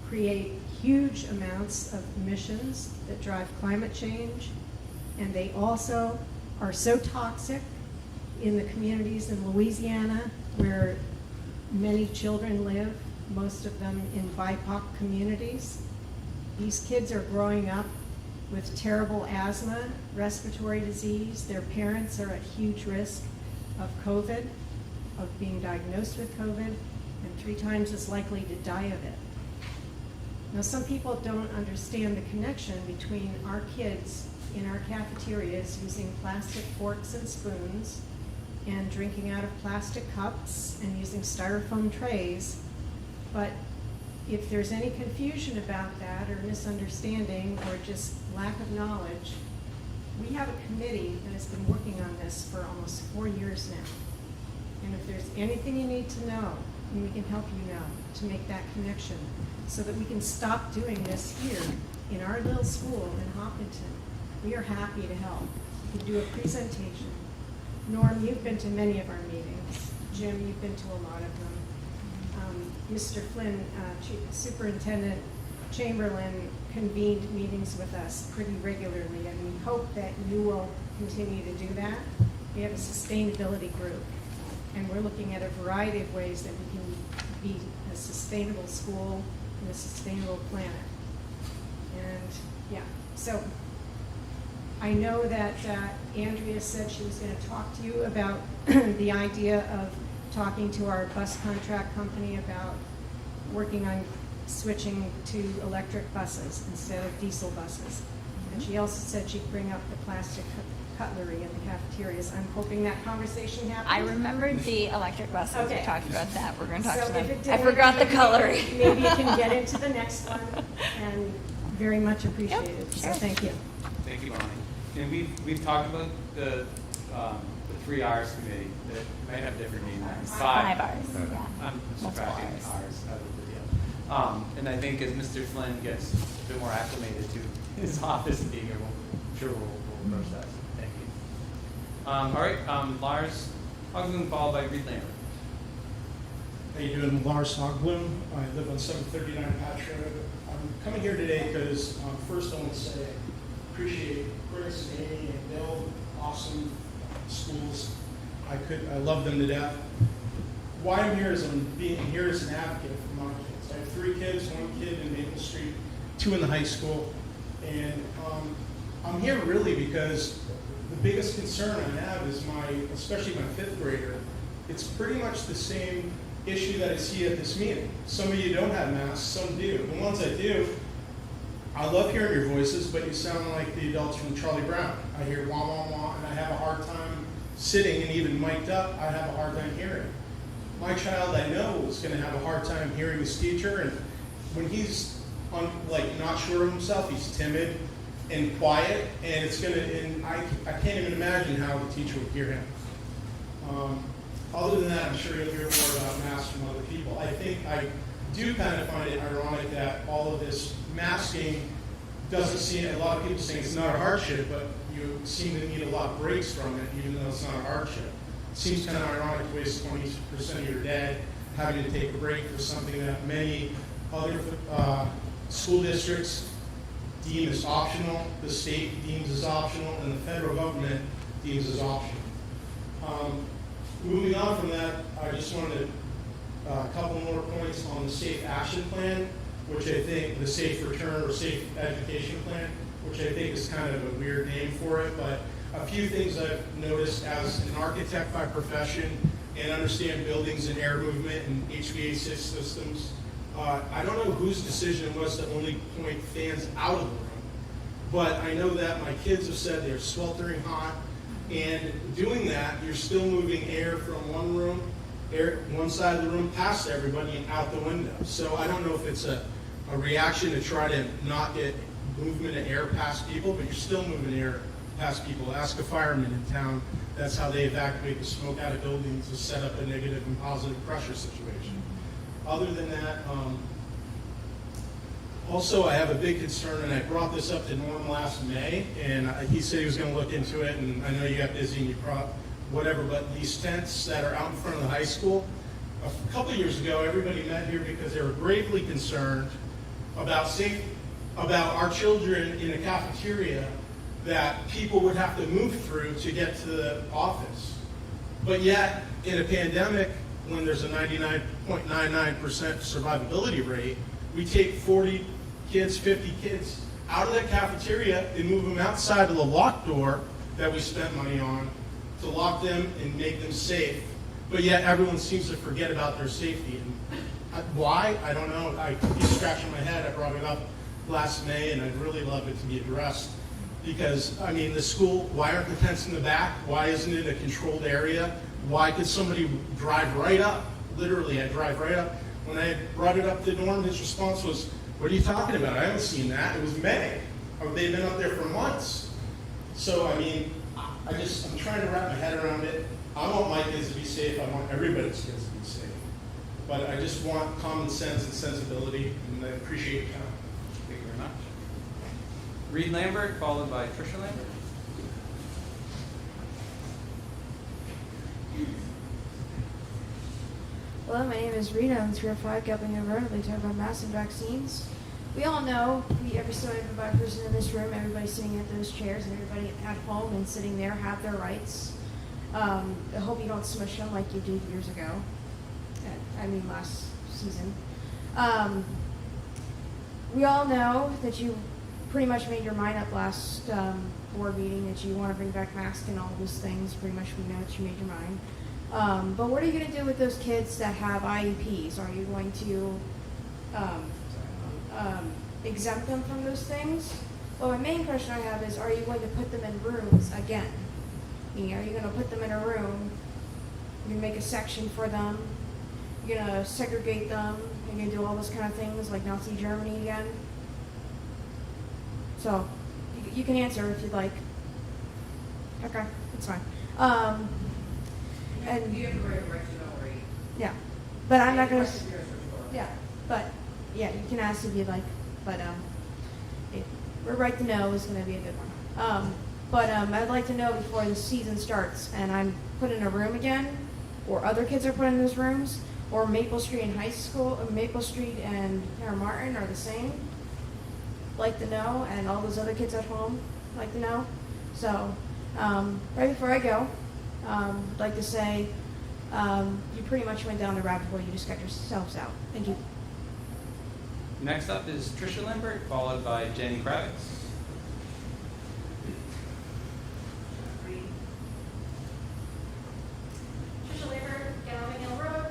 [SPEAKER 12] create huge amounts of emissions that drive climate change. And they also are so toxic in the communities in Louisiana where many children live, most of them in BIPOC communities. These kids are growing up with terrible asthma, respiratory disease. Their parents are at huge risk of COVID, of being diagnosed with COVID, and 3 times as likely to die of it. Now, some people don't understand the connection between our kids in our cafeterias using plastic forks and spoons and drinking out of plastic cups and using styrofoam trays. But if there's any confusion about that or misunderstanding or just lack of knowledge, we have a committee that has been working on this for almost 4 years now. And if there's anything you need to know, then we can help you know to make that connection so that we can stop doing this here in our little school in Hopkinton. We are happy to help. We can do a presentation. Norm, you've been to many of our meetings. Jim, you've been to a lot of them. Mr. Flynn, Superintendent Chamberlain convened meetings with us pretty regularly, and we hope that you will continue to do that. We have a sustainability group, and we're looking at a variety of ways that we can be a sustainable school and a sustainable planet. And yeah, so I know that Andrea said she was going to talk to you about the idea of talking to our bus contract company about working on switching to electric buses instead of diesel buses. And she also said she'd bring up the plastic cutlery in the cafeterias. I'm hoping that conversation happens.
[SPEAKER 2] I remembered the electric buses.
[SPEAKER 12] Okay.
[SPEAKER 2] We talked about that. We're going to talk
[SPEAKER 12] So
[SPEAKER 2] to them.
[SPEAKER 12] if it didn't,
[SPEAKER 2] I forgot the
[SPEAKER 12] maybe-
[SPEAKER 2] coloring.
[SPEAKER 12] Maybe you can get into the next one, and very much appreciated. So
[SPEAKER 2] sure.
[SPEAKER 12] thank you.
[SPEAKER 1] Thank you, Bonnie. And we've talked about the 3 R's committee that might have different names.
[SPEAKER 2] 5 hours. Yeah.
[SPEAKER 1] I'm
[SPEAKER 2] Multiple
[SPEAKER 1] subtracting
[SPEAKER 2] R's.
[SPEAKER 1] R's out of the video. And I think as Mr. Flynn gets a bit more acclimated to his office and being able, I'm sure we'll approach that. Thank you. All right, Lars Hogblum, followed by Reed Lambert.
[SPEAKER 13] How you doing? Lars Hogblum. I live on 739 Patch Road. I'm coming here today because first I want to say I appreciate Chris, Amy, and Bill. Awesome schools. I love them to death. Why I'm here is I'm being here as an advocate for my kids. I have 3 kids, 1 kid in Maple Street, 2 in the high school. And I'm here really because the biggest concern I have is especially my 5th grader, it's pretty much the same issue that I see at this meeting. Some of you don't have masks, some do. The ones that do, I love hearing your voices, but you sound like the adults from Charlie Brown. I hear wah, wah, wah, and I have a hard time sitting, and even mic'd up, I have a hard time hearing. My child, I know, is gonna have a hard time hearing his teacher, and when he's not sure of himself, he's timid and quiet, and I can't even imagine how the teacher would hear him. Other than that, I'm sure you'll hear more about masks from other people. I do kind of find it ironic that all of this masking doesn't seem, a lot of people saying it's not a hardship, but you seem to need a lot of breaks from it, even though it's not a hardship. It seems kind of ironic to waste 20% of your day having to take a break for something that many other school districts deem as optional, the state deems as optional, and the federal government deems as optional. Moving on from that, I just wanted a couple more points on the Safe Action Plan, which I think, the Safe Return or Safe Education Plan, which I think is kind of a weird name for it, but a few things I've noticed as an architect by profession and understand buildings and air movement and HVAC systems. I don't know whose decision it was to only point fans out of the room, but I know that my kids have said they're sweltering hot, and doing that, you're still moving air from one side of the room past everybody and out the window. So I don't know if it's a reaction to try to not get movement of air past people, but you're still moving air past people. Ask a fireman in town. That's how they evacuate the smoke out of buildings, to set up a negative and positive pressure situation. Other than that, also I have a big concern, and I brought this up to Norm last May, and he said he was going to look into it, and I know you got busy and you whatever, but these tents that are out in front of the high school, a couple of years ago, everybody met here because they were gravely concerned about our children in a cafeteria that people would have to move through to get to the office. But yet, in a pandemic, when there's a 99.99% survivability rate, we take 40 kids, 50 kids out of that cafeteria and move them outside of the locked door that we spent money on to lock them and make them safe. But yet everyone seems to forget about their safety. And why? I don't know. I keep scratching my head. I brought it up last May, and I'd really love it to be addressed. Because, I mean, the school, why aren't the tents in the back? Why isn't it a controlled area? Why could somebody drive right up? Literally, I drive right up. When I brought it up to Norm, his response was, "What are you talking about? I haven't seen that. It was May. They've been up there for months." So, I mean, I'm trying to wrap my head around it. I want my kids to be safe. I want everybody's kids to be safe. But I just want common sense and sensibility, and I appreciate your time.
[SPEAKER 1] Thank you very much. Reed Lambert, followed by Tricia Lambert.
[SPEAKER 14] Hello, my name is Rita. I'm 305 Gelbingham Road. I'd like to talk about masks and vaccines. We all know, every single person in this room, everybody sitting at those chairs, and everybody at home and sitting there have their rights. I hope you don't smush them like you did years ago. Last season. We all know that you pretty much made your mind up last board meeting that you want to bring back masks and all those things. Pretty much we know that you made your mind. But what are you going to do with those kids that have IEPs? Are you going to exempt them from those things? Well, my main question I have is, are you going to put them in rooms again? Are you going to put them in a room? You're going to make a section for them? You're going to segregate them? You're going to do all those kind of things like Nazi Germany again? So, you can answer if you'd like. Okay, it's fine. And you have the right direction already. Yeah, but I'm not going to. Yeah, but yeah, you can ask if you'd like. But we're right to know is going to be a good one. But I'd like to know before the season starts, and I'm put in a room again, or other kids are put in those rooms, or Maple Street and High School, Maple Street and Hare Martin are the same. Like to know, and all those other kids at home like to know. So right before I go, I'd like to say you pretty much went down the rabbit hole. You just got yourselves out. Thank you.
[SPEAKER 1] Next up is Tricia Lambert, followed by Jenny Kravitz.
[SPEAKER 9] Tricia Lambert, Galvin Hill Road.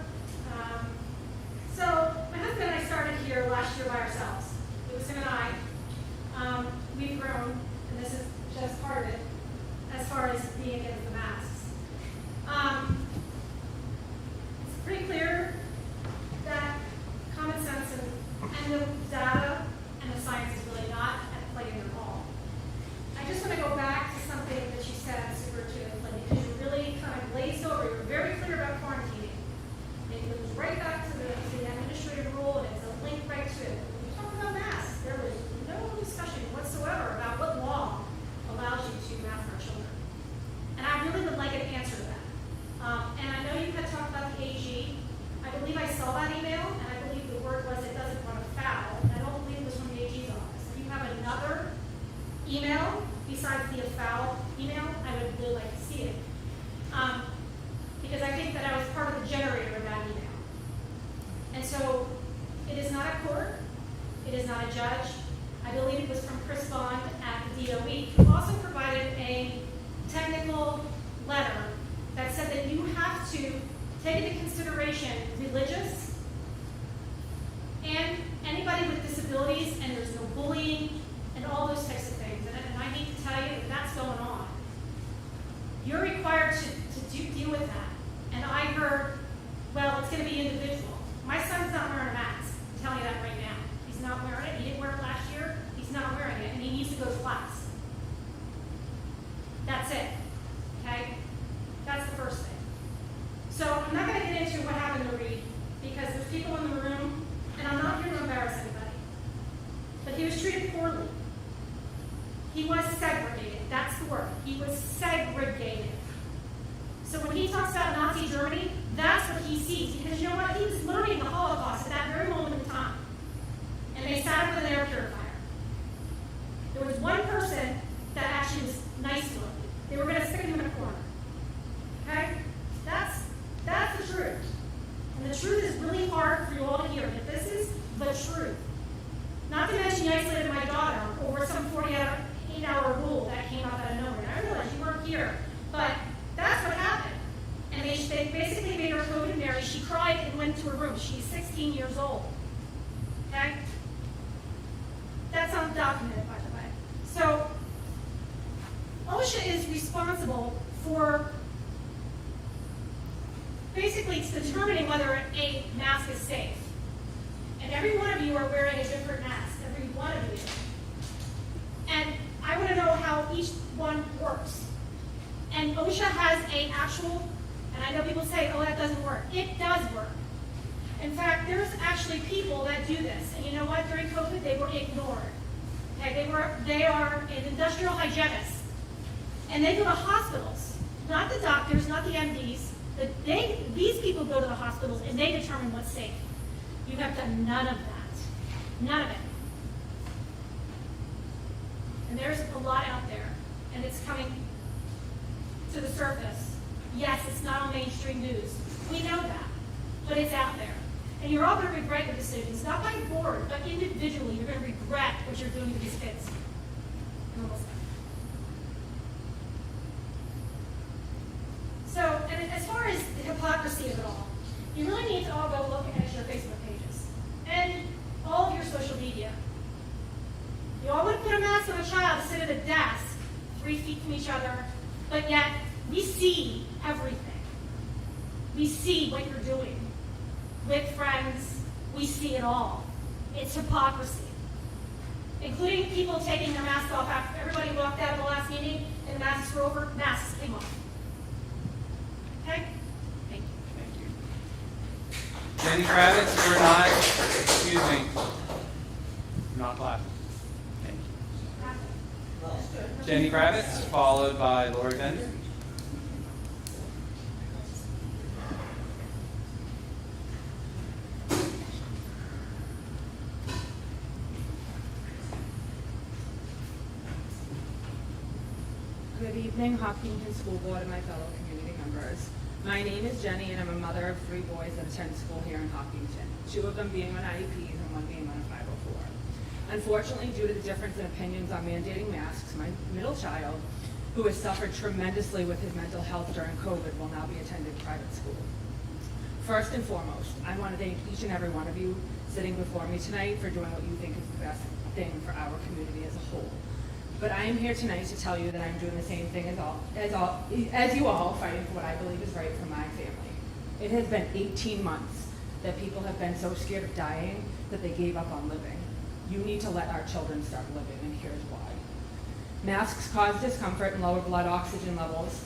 [SPEAKER 9] email, besides the foul email, I would really like to see it. Because I think that I was part of the generator of that email. And so it is not a court, it is not a judge. I believe it was from Chris Bond at the DOE, who also provided a technical letter that said that you have to take into consideration religious and anybody with disabilities, and there's no bullying and all those types of things. And I need to tell you that that's going on. You're required to deal with that. And I heard, well, it's going to be individual. My son's not wearing a mask. I'm telling you that right now. He's not wearing it. He didn't wear it last year. He's not wearing it, and he needs to go to class. That's it. Okay? That's the first thing. So I'm not going to get into what happened to Reed, because there's people in the room, and I'm not here to embarrass anybody. But he was treated poorly. He was segregated. That's the word. He was segregated. So when he talks about Nazi Germany, that's what he sees. Because you know what? He was learning the Holocaust at that very moment in time. And they sat him with an air purifier. There was one person that actually was nice to him. They were going to stick him in a corner. Okay? That's the truth. And the truth is really hard for you all to hear, but this is the truth. Not to mention, you isolated my daughter over some 48-hour rule that came out of nowhere. And I realize you weren't here, but that's what happened. And they basically made her COVID Mary. She cried and went to her room. She's 16 years old. Okay? That's undocumented, by the way. So, OSHA is responsible for basically determining whether a mask is safe. And every one of you are wearing a different mask, every one of you. And I want to know how each one works. And OSHA has an actual, and I know people say, oh, that doesn't work. It does work. In fact, there's actually people that do this. And you know what? During COVID, they were ignored. Okay, they are an industrial hygienist. And they go to hospitals, not the doctors, not the MDs. These people go to the hospitals and they determine what's safe. You have done none of that. None of it. And there's a lot out there, and it's coming to the surface. Yes, it's not on mainstream news. We know that, but it's out there. And you're all going to regret your decisions, not by board, but individually. You're going to regret what you're doing to these kids. So, and as far as the hypocrisy of it all, you really need to all go look at your Facebook pages and all of your social media. You all would put a mask on a child to sit at a desk 3 feet from each other, but yet we see everything. We see what you're doing with friends. We see it all. It's hypocrisy. Including people taking their masks off after everybody walked out of the last meeting and the masks were over, masks came off. Okay? Thank you.
[SPEAKER 1] Jenny Kravitz, we're not, excuse me, not laughing. Thank you. Jenny Kravitz, followed by Lori Bender.
[SPEAKER 15] Good evening, Hopkinton School Board and my fellow community members. My name is Jenny, and I'm a mother of 3 boys that attend school here in Hopkinton, 2 of them being on IEPs and 1 being on a 504. Unfortunately, due to the difference in opinions on mandating masks, my middle child, who has suffered tremendously with his mental health during COVID, will now be attending private school. First and foremost, I want to thank each and every one of you sitting before me tonight for doing what you think is the best thing for our community as a whole. But I am here tonight to tell you that I'm doing the same thing as you all, fighting for what I believe is right for my family. It has been 18 months that people have been so scared of dying that they gave up on living. You need to let our children start living, and here's why. Masks cause discomfort and lower blood oxygen levels,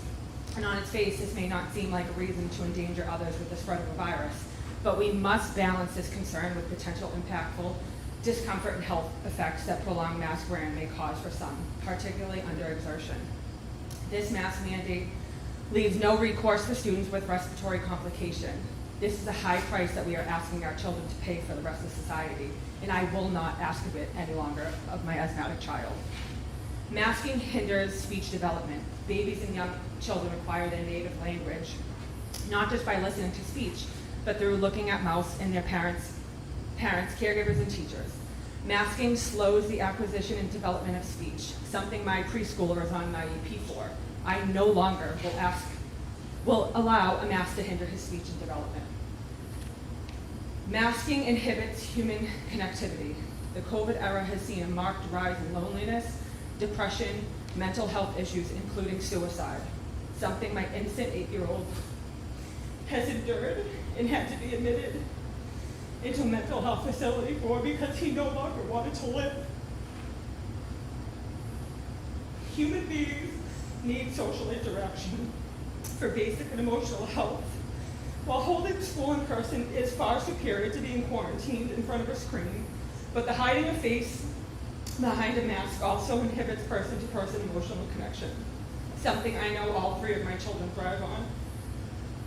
[SPEAKER 15] and on its face, this may not seem like a reason to endanger others with the spread of a virus, but we must balance this concern with potential impactful discomfort and health effects that prolonged mask wearing may cause for some, particularly under exertion. This mask mandate leaves no recourse for students with respiratory complication. This is a high price that we are asking our children to pay for the rest of society, and I will not ask of it any longer of my asthmatic child. Masking hinders speech development. Babies and young children acquire their native language, not just by listening to speech, but through looking at mouths in their parents, caregivers, and teachers. Masking slows the acquisition and development of speech, something my preschooler is on an IEP for. I no longer will allow a mask to hinder his speech and development. Masking inhibits human connectivity. The COVID era has seen a marked rise in loneliness, depression, mental health issues, including suicide, something my innocent 8-year-old has endured and had to be admitted into a mental health facility for because he no longer wanted to live. Human beings need social interaction for basic and emotional health. While holding school in person is far superior to being quarantined in front of a screen, but the hiding a face behind a mask also inhibits person-to-person emotional connection, something I know all 3 of my children thrive on.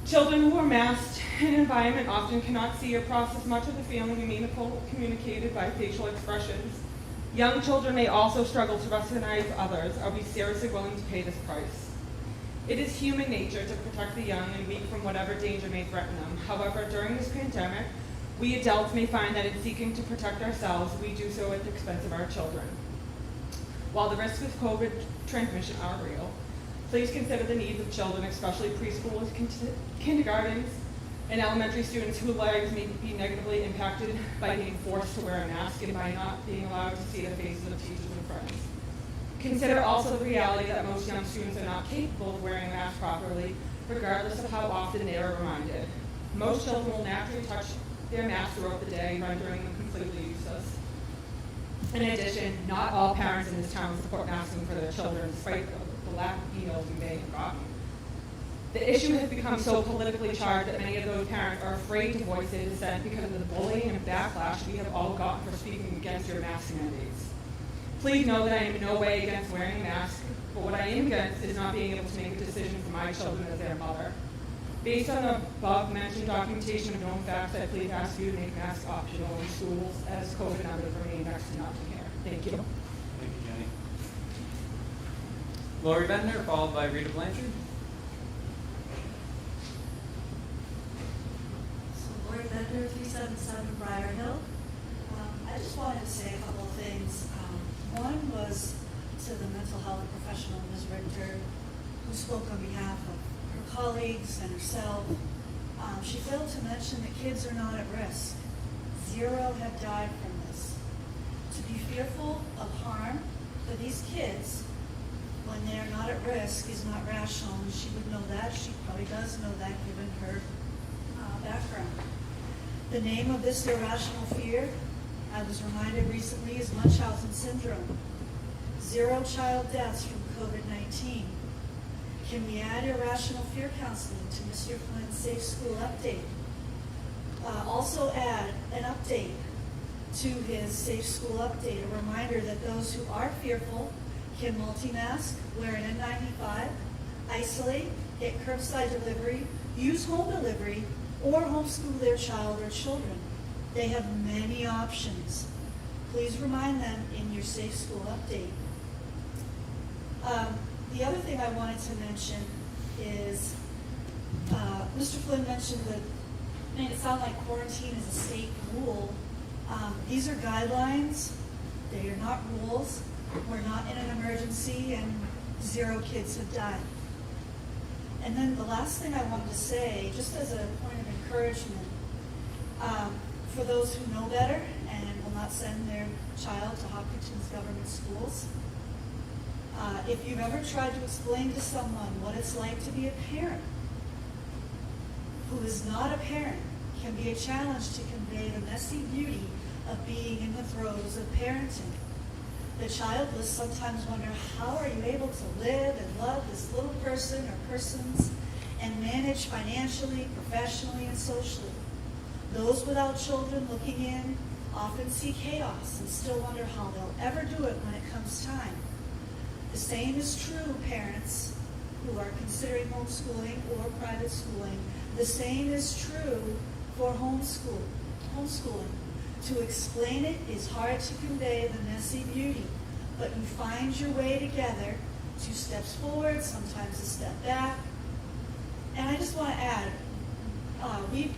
[SPEAKER 15] Children who are masked in an environment often cannot see or process much of the feeling and meaningful communicated by facial expressions. Young children may also struggle to recognize others. Are we seriously willing to pay this price? It is human nature to protect the young and weak from whatever danger may threaten them. However, during this pandemic, we adults may find that in seeking to protect ourselves, we do so at the expense of our children. While the risks of COVID transmission are real, please consider the needs of children, especially preschoolers, kindergartens, and elementary students whose lives may be negatively impacted by being forced to wear a mask and by not being allowed to see the faces of teachers and friends. Consider also the reality that most young students are not capable of wearing a mask properly, regardless of how often they are reminded. Most children will naturally touch their mask throughout the day, rendering them completely useless. In addition, not all parents in this town support masking for their children, despite the lack of emails we may have gotten. The issue has become so politically charged that many of those parents are afraid to voice their dissent because of the bullying and backlash we have all gotten for speaking against your mask mandates. Please know that I am in no way against wearing a mask, but what I am against is not being able to make a decision for my children as their mother. Based on the above-mentioned documentation of known facts, I please ask you to make masks optional in schools as COVID numbers remain next to nothing here. Thank you.
[SPEAKER 1] Thank you, Jenny. Lori Bender, followed by Rita Blanchard.
[SPEAKER 16] So Lori Bender, 377 Briar Hill. I just wanted to say a couple of things. One was to the mental health professional, Ms. Richter, who spoke on behalf of her colleagues and herself. She failed to mention that kids are not at risk. 0 have died from this. To be fearful of harm for these kids when they are not at risk is not rational, and she would know that. She probably does know that given her background. The name of this irrational fear, I was reminded recently, is Munchausen syndrome. 0 child deaths from COVID-19. Can we add irrational fear counseling to Mr. Flynn's Safe School update? Also add an update to his Safe School update, a reminder that those who are fearful can multi-mask, wear an N95, isolate, get curbside delivery, use home delivery, or homeschool their child or children. They have many options. Please remind them in your Safe School update. The other thing I wanted to mention is Mr. Flynn mentioned that made it sound like quarantine is a state rule. These are guidelines. They are not rules. We're not in an emergency, and 0 kids have died. And then the last thing I wanted to say, just as a point of encouragement, for those who know better and will not send their child to Hopkinton's government schools, if you've ever tried to explain to someone what it's like to be a parent who is not a parent, can be a challenge to convey the messy beauty of being in the throes of parenting. The childless sometimes wonder, how are you able to live and love this little person or persons and manage financially, professionally, and socially? Those without children looking in often see chaos and still wonder how they'll ever do it when it comes time. The same is true, parents who are considering homeschooling or private schooling. The same is true for homeschooling. To explain it is hard to convey the messy beauty, but you find your way together, 2 steps forward, sometimes a step back. And I just want to add, we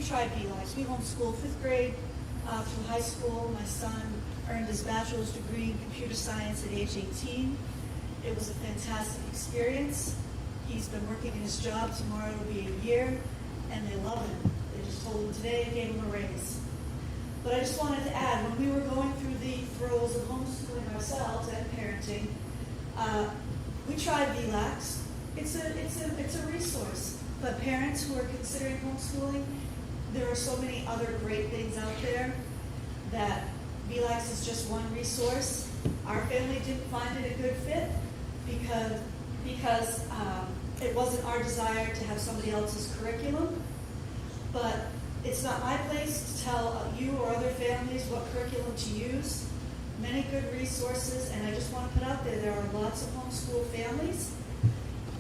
[SPEAKER 16] tried BLICE. We homeschooled 5th grade through high school. My son earned his bachelor's degree in computer science at age 18. It was a fantastic experience. He's been working in his job. Tomorrow will be a year, and they love him. They just told him today and gave him a raise. But I just wanted to add, when we were going through the throes of homeschooling ourselves and parenting, we tried VLAX. It's a resource. But parents who are considering homeschooling, there are so many other great things out there that VLAX is just one resource. Our family didn't find it a good fit because it wasn't our desire to have somebody else's curriculum. But it's not my place to tell you or other families what curriculum to use. Many good resources, and I just want to put out there are lots of homeschool families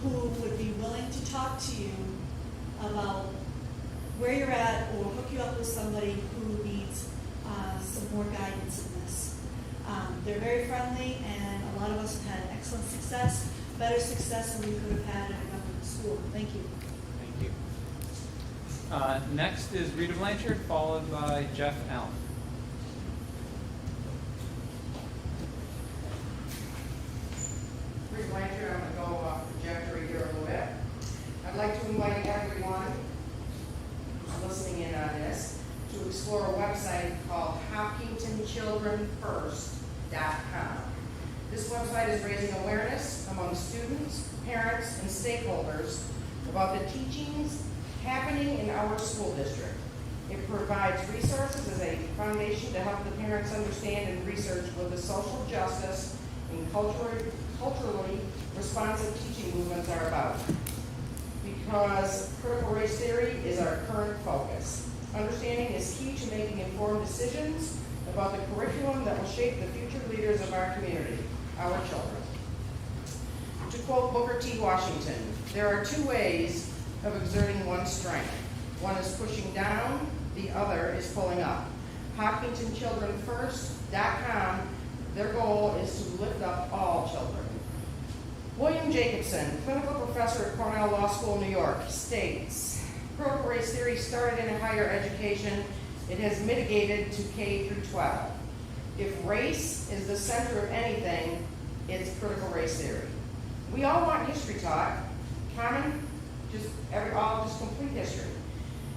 [SPEAKER 16] who would be willing to talk to you about where you're at or hook you up with somebody who needs some more guidance in this. They're very friendly, and a lot of us have had excellent success, better success than we could have had at a government school. Thank you.
[SPEAKER 1] Thank you. Next is Rita Blanchard, followed by Jeff Allen.
[SPEAKER 17] Rita Blanchard, I'm going to go off trajectory here a little bit. I'd like to invite everyone who's listening in on this to explore a website called HopkintonChildrenFirst.com. This website is raising awareness among students, parents, and stakeholders about the teachings happening in our school district. It provides resources as a foundation to help the parents understand and research what the social justice and culturally responsive teaching movements are about. Because critical race theory is our current focus. Understanding is key to making informed decisions about the curriculum that will shape the future leaders of our community, our children. To quote Booker T. Washington, there are 2 ways of exerting one's strength. One is pushing down, the other is pulling up. HopkintonChildrenFirst.com, their goal is to lift up all children. William Jacobson, clinical professor at Cornell Law School, New York, states, critical race theory started in higher education. It has mitigated to K through 12. If race is the center of anything, it's critical race theory. We all want history taught, just complete history.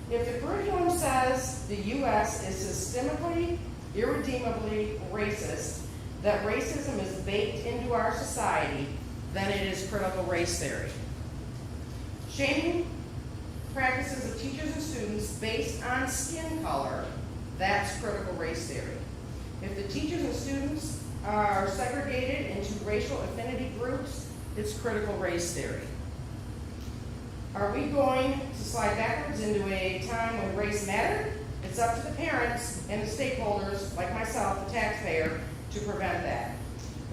[SPEAKER 17] If the curriculum says the U.S. is systemically, irredeemably racist, that racism is baked into our society, then it is critical race theory. Shaming practices of teachers and students based on skin color, that's critical race theory. If the teachers and students are segregated into racial affinity groups, it's critical race theory. Are we going to slide backwards into a time when race mattered? It's up to the parents and the stakeholders, like myself, the taxpayer, to prevent that.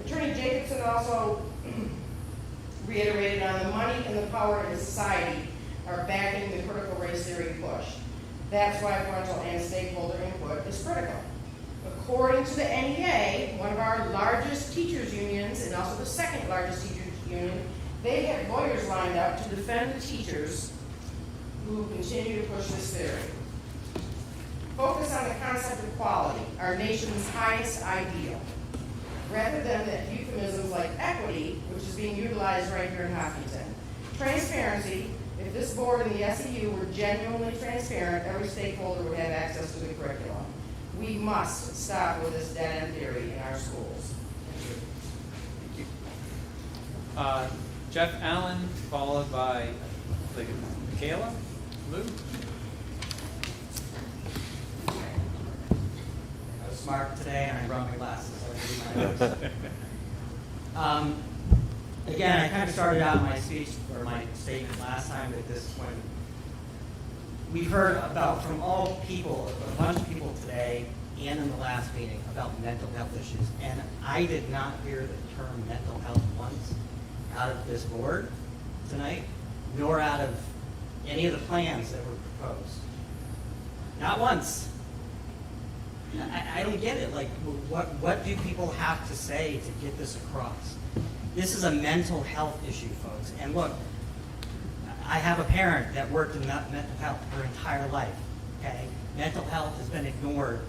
[SPEAKER 17] Attorney Jacobson also reiterated on the money and the power in society are backing the critical race theory push. That's why parental and stakeholder input is critical. According to the NEA, one of our largest teachers unions and also the second largest teachers union, they have lawyers lined up to defend the teachers who continue to push this theory. Focus on the concept of equality, our nation's highest ideal, rather than the euphemisms like equity, which is being utilized right here in Hopkinton. Transparency, if this board and the SEU were genuinely transparent, every stakeholder would have access to the curriculum. We must stop with this dead-end theory in our schools.
[SPEAKER 1] Thank you. Jeff Allen, followed by Michaela Lou.
[SPEAKER 18] I was smart today and I brought my glasses, so I can read my notes. Again, I kind of started out my speech or my statement last time with this when we've heard about from all people, a bunch of people today and in the last meeting about mental health issues. And I did not hear the term mental health once out of this board tonight, nor out of any of the plans that were proposed. Not once. I don't get it. Like, what do people have to say to get this across? This is a mental health issue, folks. And look, I have a parent that worked in mental health her entire life, okay? Mental health has been ignored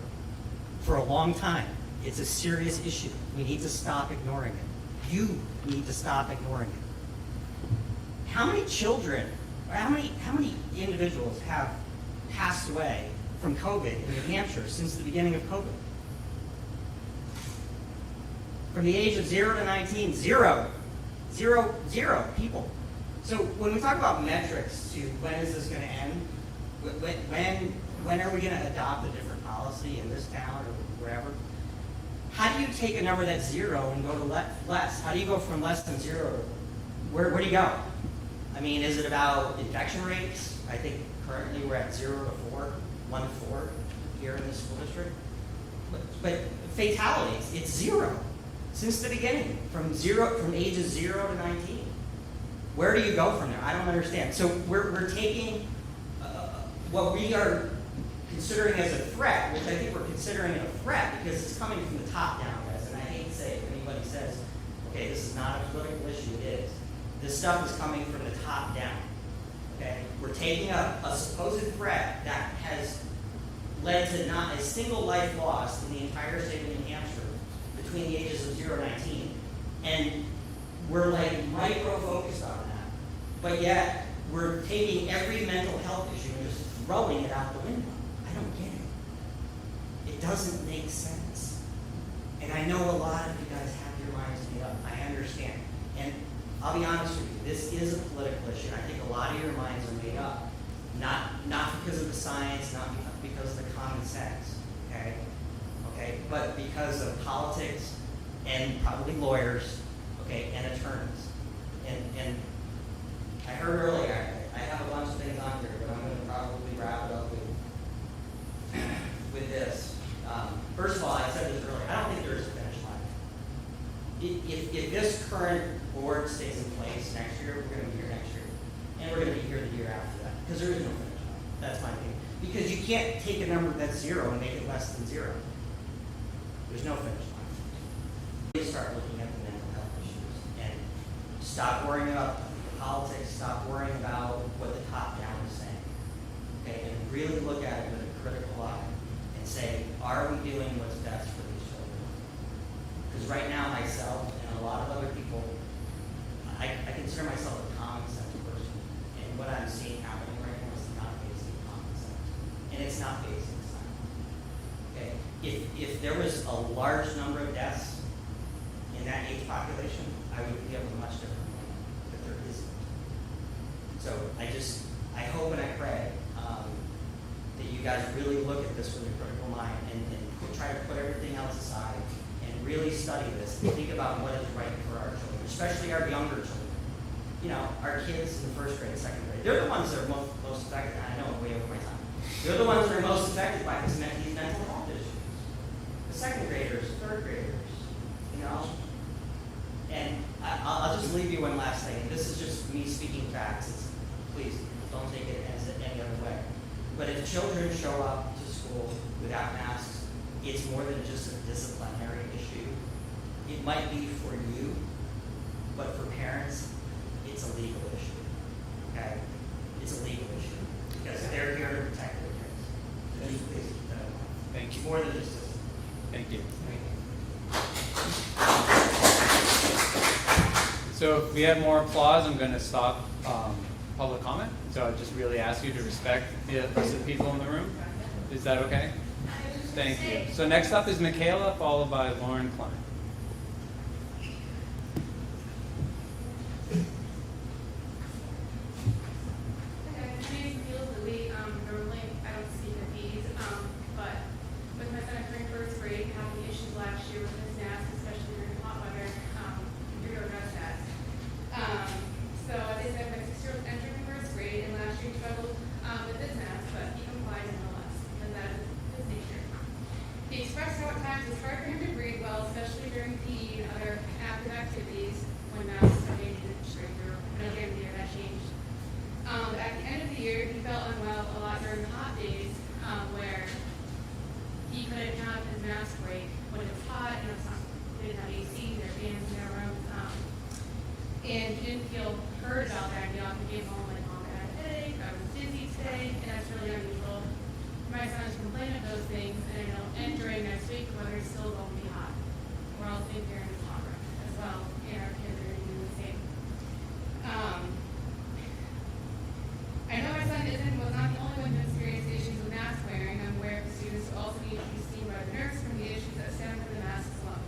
[SPEAKER 18] for a long time. It's a serious issue. We need to stop ignoring it. You need to stop ignoring it. How many children, or how many individuals have passed away from COVID in New Hampshire since the beginning of COVID? From the age of 0 to 19, zero people. So when we talk about metrics to when is this going to end, when are we going to adopt a different policy in this town or wherever? How do you take a number that's 0 and go to less? How do you go from less than 0 to where do you go? I mean, is it about infection rates? I think currently we're at 0 to 4, 1 to 4 here in this school district. But fatalities, it's 0 since the beginning, from ages 0 to 19. Where do you go from there? I don't understand. So we're taking what we are considering as a threat, which I think we're considering a threat because it's coming from the top down, guys. And I hate to say it, if anybody says, okay, this is not a political issue, it is. This stuff is coming from the top down. Okay? We're taking a supposed threat that has led to not a single life lost in the entire state of New Hampshire between the ages of 0 and 19. And we're like micro-focused on that. But yet, we're taking every mental health issue and just throwing it out the window. I don't get it. It doesn't make sense. And I know a lot of you guys have your minds made up. I understand. And I'll be honest with you, this is a political issue. I think a lot of your minds are made up. Not because of the science, not because of the common sense. Okay? But because of politics and probably lawyers, okay, and attorneys. And I heard earlier, I have a bunch of things on here, but I'm going to probably wrap it up with this. First of all, I said this earlier, I don't think there's a finish line. If this current board stays in place next year, we're going to be here next year. And we're going to be here the year after that, because there is no finish line. That's my opinion. Because you can't take a number that's 0 and make it less than 0. There's no finish line. We start looking at the mental health issues and stop worrying about politics, stop worrying about what the top down is saying. Okay, and really look at it with a critical eye and say, are we doing what's best for these children? Because right now, myself and a lot of other people, I consider myself a common sense person. And what I'm seeing happening right now is not basic common sense. And it's not basic science. Okay? If there was a large number of deaths in that age population, I would feel a much different way, but there isn't. So I hope and I pray that you guys really look at this with a critical mind and try to put everything else aside and really study this and think about what is right for our children, especially our younger children. You know, our kids in the first grade, second grade, they're the ones that are most affected. I know I'm way over my time. They're the ones that are most affected by these mental health issues. The second graders, third graders, you know. And I'll just leave you one last thing. This is just me speaking facts. Please don't take it as any other way. But if children show up to school without masks, it's more than just a disciplinary issue. It might be for you, but for parents, it's a legal issue. Okay? It's a legal issue because they're here to protect their kids. So just please keep that in mind.
[SPEAKER 1] Thank you.
[SPEAKER 18] It's more than just this.
[SPEAKER 1] Thank you. So if we have more applause, I'm going to stop public comment. So I just really ask you to respect the rest of the people in the room. Is that okay? Thank you. So next up is Michaela, followed by Lauren Klein.
[SPEAKER 19] He expressed how at times it's hard for him to breathe well, especially during
[SPEAKER 9] mask break when it was hot, they didn't have AC, their fans in their rooms, and didn't feel heard about that. And they often came home like, Mom, I had a headache, I was dizzy today, and that's really unusual. My son has complained of those things, and I know entering next week, the weather is still going to be hot. We're all safe here in the summer as well, and our kids are going to do the same. I know my son was not the only one who experienced issues with mask wearing. I'm aware of the students who also need to be seen by the nurse from the issues that stem from the masks alone.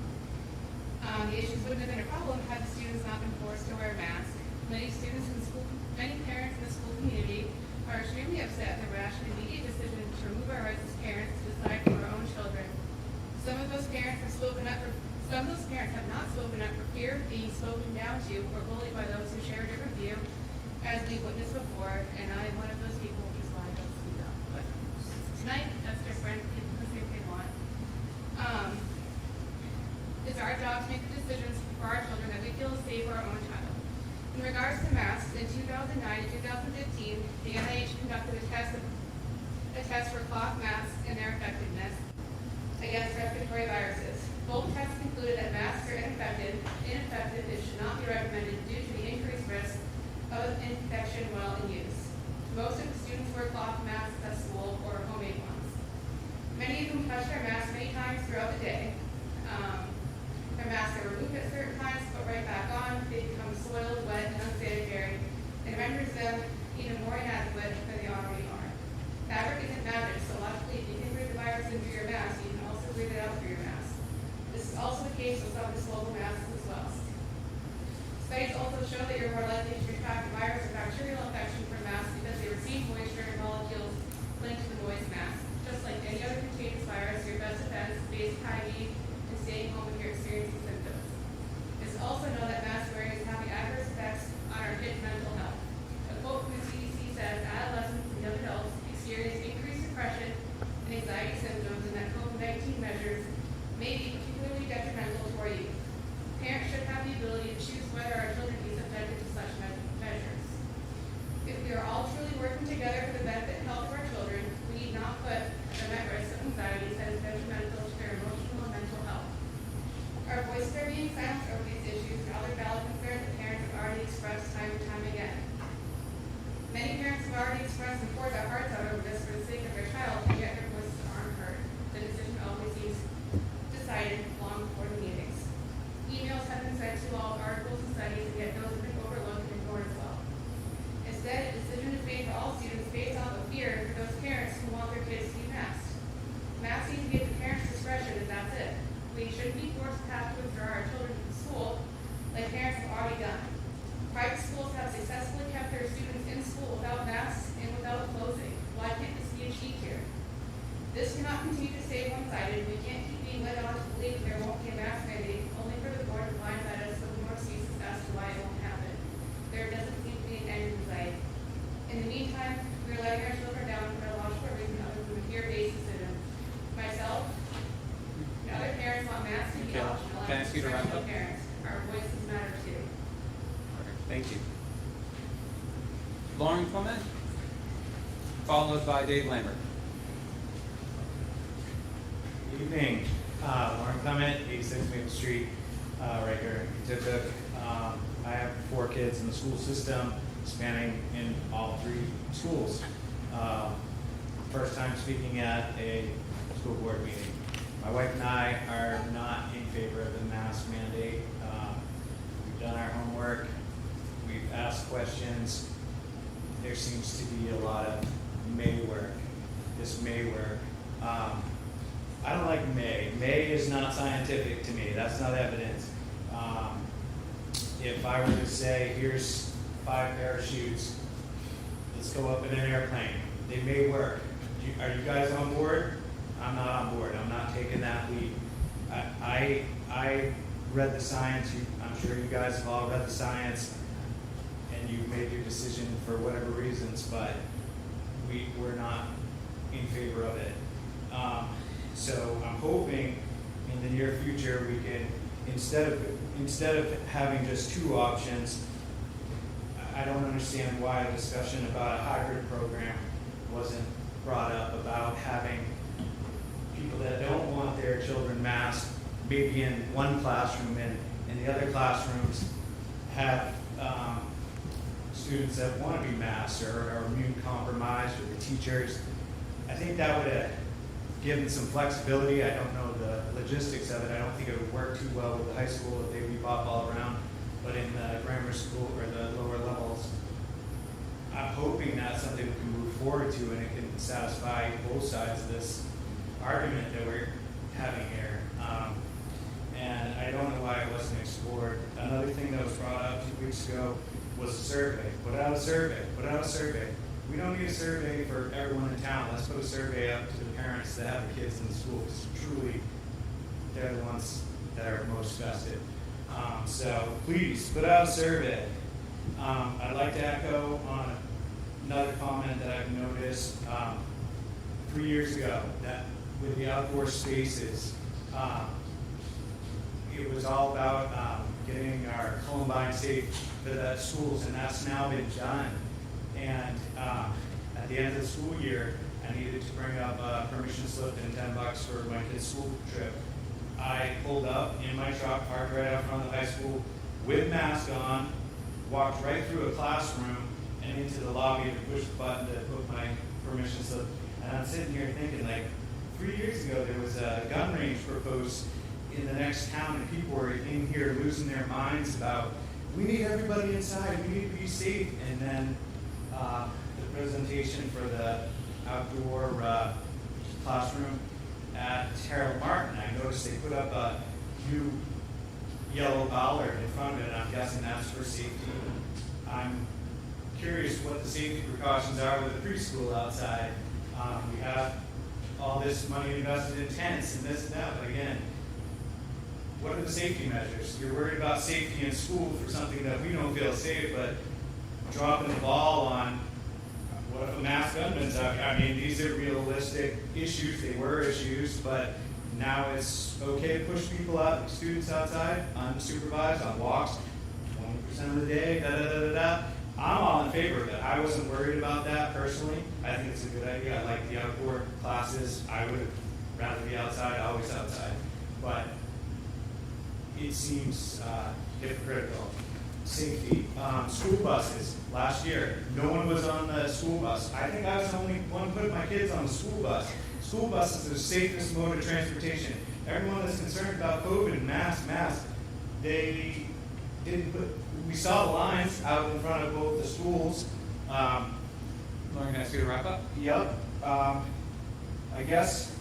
[SPEAKER 9] The issues wouldn't have been a problem had the students not been forced to wear masks. Many students in the school, many parents in the school community are extremely upset at the rash and immediate decision to remove our rights as parents to decide for our own children. Some of those parents have not spoken up for fear of being spoken down to or bullied by those who share a different view, as we've witnessed before, and I am one of those people, which is why I don't speak up. But tonight, that's different. People can say what they want. It's our job to make the decisions for our children that we feel is safe for our own child. In regards to masks, in 2009 and 2015, the NIH conducted a test for cloth masks and their effectiveness against respiratory viruses. Both tests concluded that masks are ineffective and should not be recommended due to the increased risk of infection while in use. Most of the students wear cloth masks at school or homemade ones. Many of them touch their masks many times throughout the day. Their masks are removed at certain times, put right back on. They become soiled, wet, and unsanitary, and renders them even more inadequate than they already are. Fabric isn't magic, so logically, if you can breathe the virus into your mask, you can also breathe it out through your mask. This is also the case with some disposable masks as well. Studies also show that you're more likely to contract a virus or bacterial infection from masks because they receive moisture and molecules linked to the moist mask. Just like any other contagious virus, your best defense is basic hygiene and staying home if you're experiencing symptoms. It's also known that mask wearing is having adverse effects on our kids' mental health. A quote from the CDC says adolescents and young adults experience increased depression and anxiety symptoms, and that COVID-19 measures may be particularly detrimental to our youth. Parents should have the ability to choose whether our children be subjected to such measures. If we are all truly working together for the benefit and health of our children, we need not put them at risk of anxiety that is detrimental to their emotional and mental health. Our voices are being silenced over these issues and other valid concerns that parents have already expressed time and time again. Many parents have already expressed and poured their hearts out over this for the sake of their child, and yet their voices aren't heard. The decision always seems decided long before the meetings. Emails have been sent to all articles and studies, and yet those have been overlooked and ignored as well. Instead, a decision is made for all students based off of fear for those parents who want their kids to be masked. Masks need to be at the parents' discretion, and that's it. We shouldn't be forced to have to withdraw our children from school like parents have already done. Private schools have successfully kept their students in school without masks and without closing. Why can't this be achieved here? This cannot continue to stay one-sided. We can't keep being led on to believe that there won't be a mask mandate, only for the board to blindside us with more excuses as to why it won't happen. There doesn't seem to be an end in sight. In the meantime, we're letting our children down for a logical reason other than a fear-based decision. Myself and other parents want masks to be optional.
[SPEAKER 1] Can I ask you to wrap up?
[SPEAKER 9] Parents, our voices matter too.
[SPEAKER 1] Thank you. Lauren Clement, followed by Dave Lambert.
[SPEAKER 19] Good evening. Lauren Clement, 86 Maple Street, right here in Tippett. I have 4 kids in the school system, spanning in all 3 schools. First time speaking at a school board meeting. My wife and I are not in favor of the mask mandate. We've done our homework. We've asked questions. There seems to be a lot of may work. This may work. I don't like may. May is not scientific to me. That's not evidence. If I were to say, here's 5 parachutes, let's go up in an airplane, they may work. Are you guys on board? I'm not on board. I'm not taking that lead. I read the science. I'm sure you guys have all read the science, and you've made your decision for whatever reasons, but we're not in favor of it. So I'm hoping in the near future we can, instead of having just 2 options, I don't understand why a discussion about a hybrid program wasn't brought up, about having people that don't want their children masked, maybe in one classroom, and in the other classrooms have students that want to be masked or are immune compromised, or the teachers. I think that would have given some flexibility. I don't know the logistics of it. I don't think it would work too well with the high school if they bebop all around. But in the grammar school or the lower levels, I'm hoping that's something we can move forward to, and it can satisfy both sides of this argument that we're having here. And I don't know why it wasn't explored. Another thing that was brought up 2 weeks ago was a survey. Put out a survey. Put out a survey. We don't need a survey for everyone in town. Let's put a survey up to the parents that have the kids in the schools. Truly, they're the ones that are most vested. So please put out a survey. I'd like to echo on another comment that I've noticed 3 years ago, that with the outdoor spaces, it was all about getting our Columbine safe to the schools, and that's now been done. And at the end of the school year, I needed to bring up a permission slip and $10 for my kid's school trip. I pulled up in my truck, parked right out front of the high school with mask on, walked right through a classroom and into the lobby to push the button to put my permission slip. And I'm sitting here thinking, like, 3 years ago there was a gun range proposed in the next town, and people were in here losing their minds about, we need everybody inside, we need to be safe. And then the presentation for the outdoor classroom at Harold Martin, I noticed they put up a new yellow bollard in front of it, and I'm guessing that's for safety. I'm curious what the safety precautions are with the preschool outside. We have all this money invested in tents and this and that, but again, what are the safety measures? You're worried about safety in school for something that we don't feel safe, but dropping the ball on what if a mass gunman's out? I mean, these are realistic issues. They were issues, but now it's okay to push people out, students outside, unsupervised, on walks, 20% of the day, da-da-da-da-da. I'm all in favor of it. I wasn't worried about that personally. I think it's a good idea. I like the outdoor classes. I would rather be outside, always outside. But it seems hypocritical. Safety. School buses. Last year, no one was on the school bus. I think I was the only one putting my kids on the school bus. School buses are the safest mode of transportation. Everyone that's concerned about COVID and masks, they didn't put, we saw the lines out in front of both the schools.
[SPEAKER 1] Lauren, can I ask you to wrap up?
[SPEAKER 19] Yep. I guess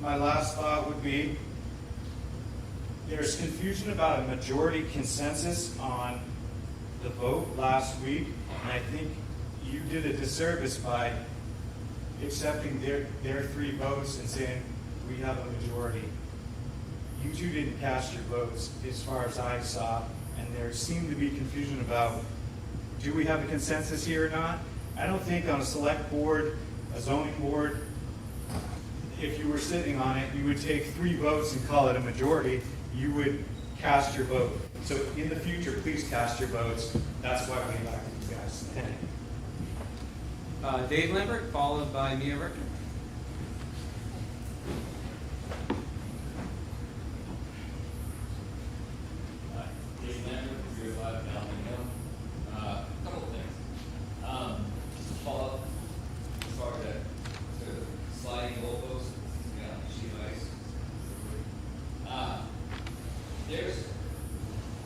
[SPEAKER 19] my last thought would be, there's confusion about a majority consensus on the vote last week, and I think you did a disservice by accepting their 3 votes and saying we have a majority. You two didn't cast your votes as far as I saw, and there seemed to be confusion about, do we have a consensus here or not? I don't think on a select board, a zoning board, if you were sitting on it, you would take 3 votes and call it a majority. You would cast your vote. So in the future, please cast your votes. That's why we elected you guys.
[SPEAKER 1] Dave Lambert, followed by Mia Richter.
[SPEAKER 20] Dave Lambert, 305 Dowling Hill. A couple of things. Follow up as far as that sliding goalpost, sheet of ice. There's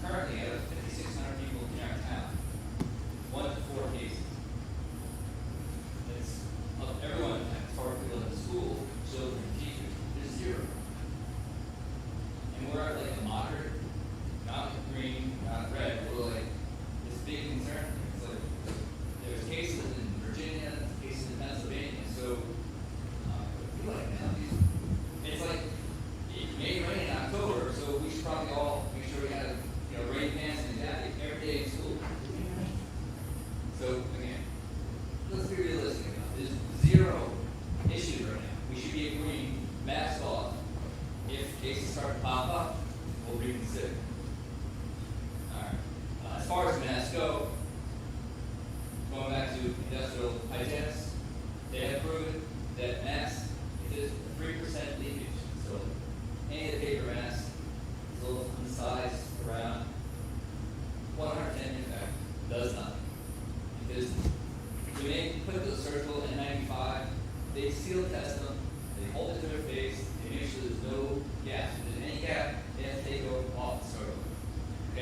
[SPEAKER 20] currently out of 5,600 people in our town, 1 to 4 cases. It's of everyone, as far as people in the school, children, teachers, there's 0. And we're at like a moderate, not green, not red, we're like this big concern. It's like there's cases in Virginia, cases in Pennsylvania, so I feel like now it's like it may rain in October, so we should probably all make sure we have rain pants and a jacket every day in school.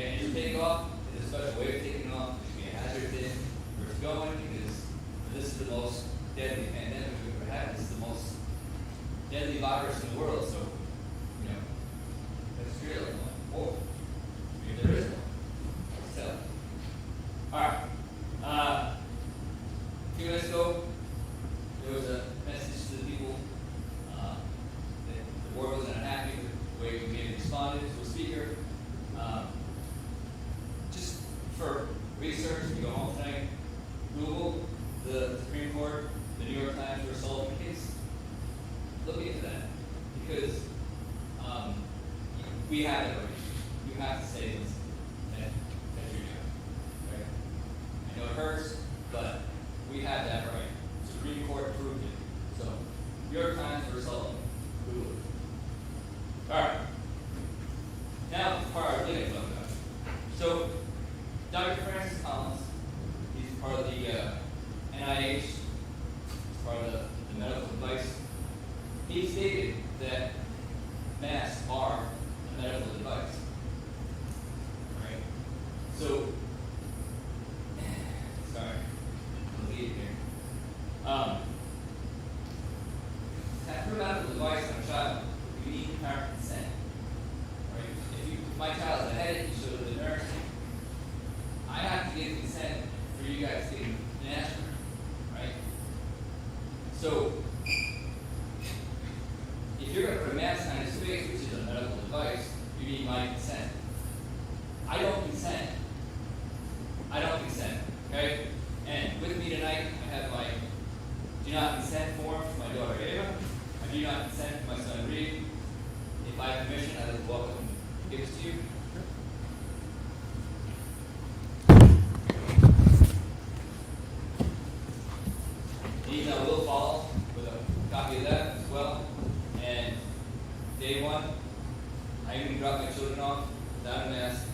[SPEAKER 20] Okay, and your takeoff is a special way of taking off. It should be a hazard thing where it's going, because this is the most deadly pandemic we've ever had. This is the most deadly virus in the world, so, you know, let's treat it like one. Whoa. Maybe there is one. Let's tell. Alright. A few minutes ago, there was a message to the people that the board wasn't happy with the way we maybe responded to a speaker. Just for research, you go home tonight, Google the Supreme Court, the New York Times or Sullivan case. Look into that, because we have it already. You have to say this at your job, right? I know it hurts, but we have that right. Supreme Court approved it. So, New York Times or Sullivan, Google it. All right. Now, the part I really love about it. So, Dr. Francis Collins, he's part of the NIH, part of the medical device. He stated that masks are a medical device. Right? So, sorry, I'm leading here. For a medical device on a child, you need parent consent. Right? If my child has a headache, you show the nurse. I have to get consent for you guys to get an aspirin. Right? So, if you're going to put a mask on his face, which is a medical device, you need my consent. I don't consent. Okay? And with me tonight, I have my do not consent form for my daughter Ava. I do not consent for my son Reed. If I have permission, I would welcome to give this to you. The email will follow with a copy of that as well. And day one, I even drop my children off without a mask.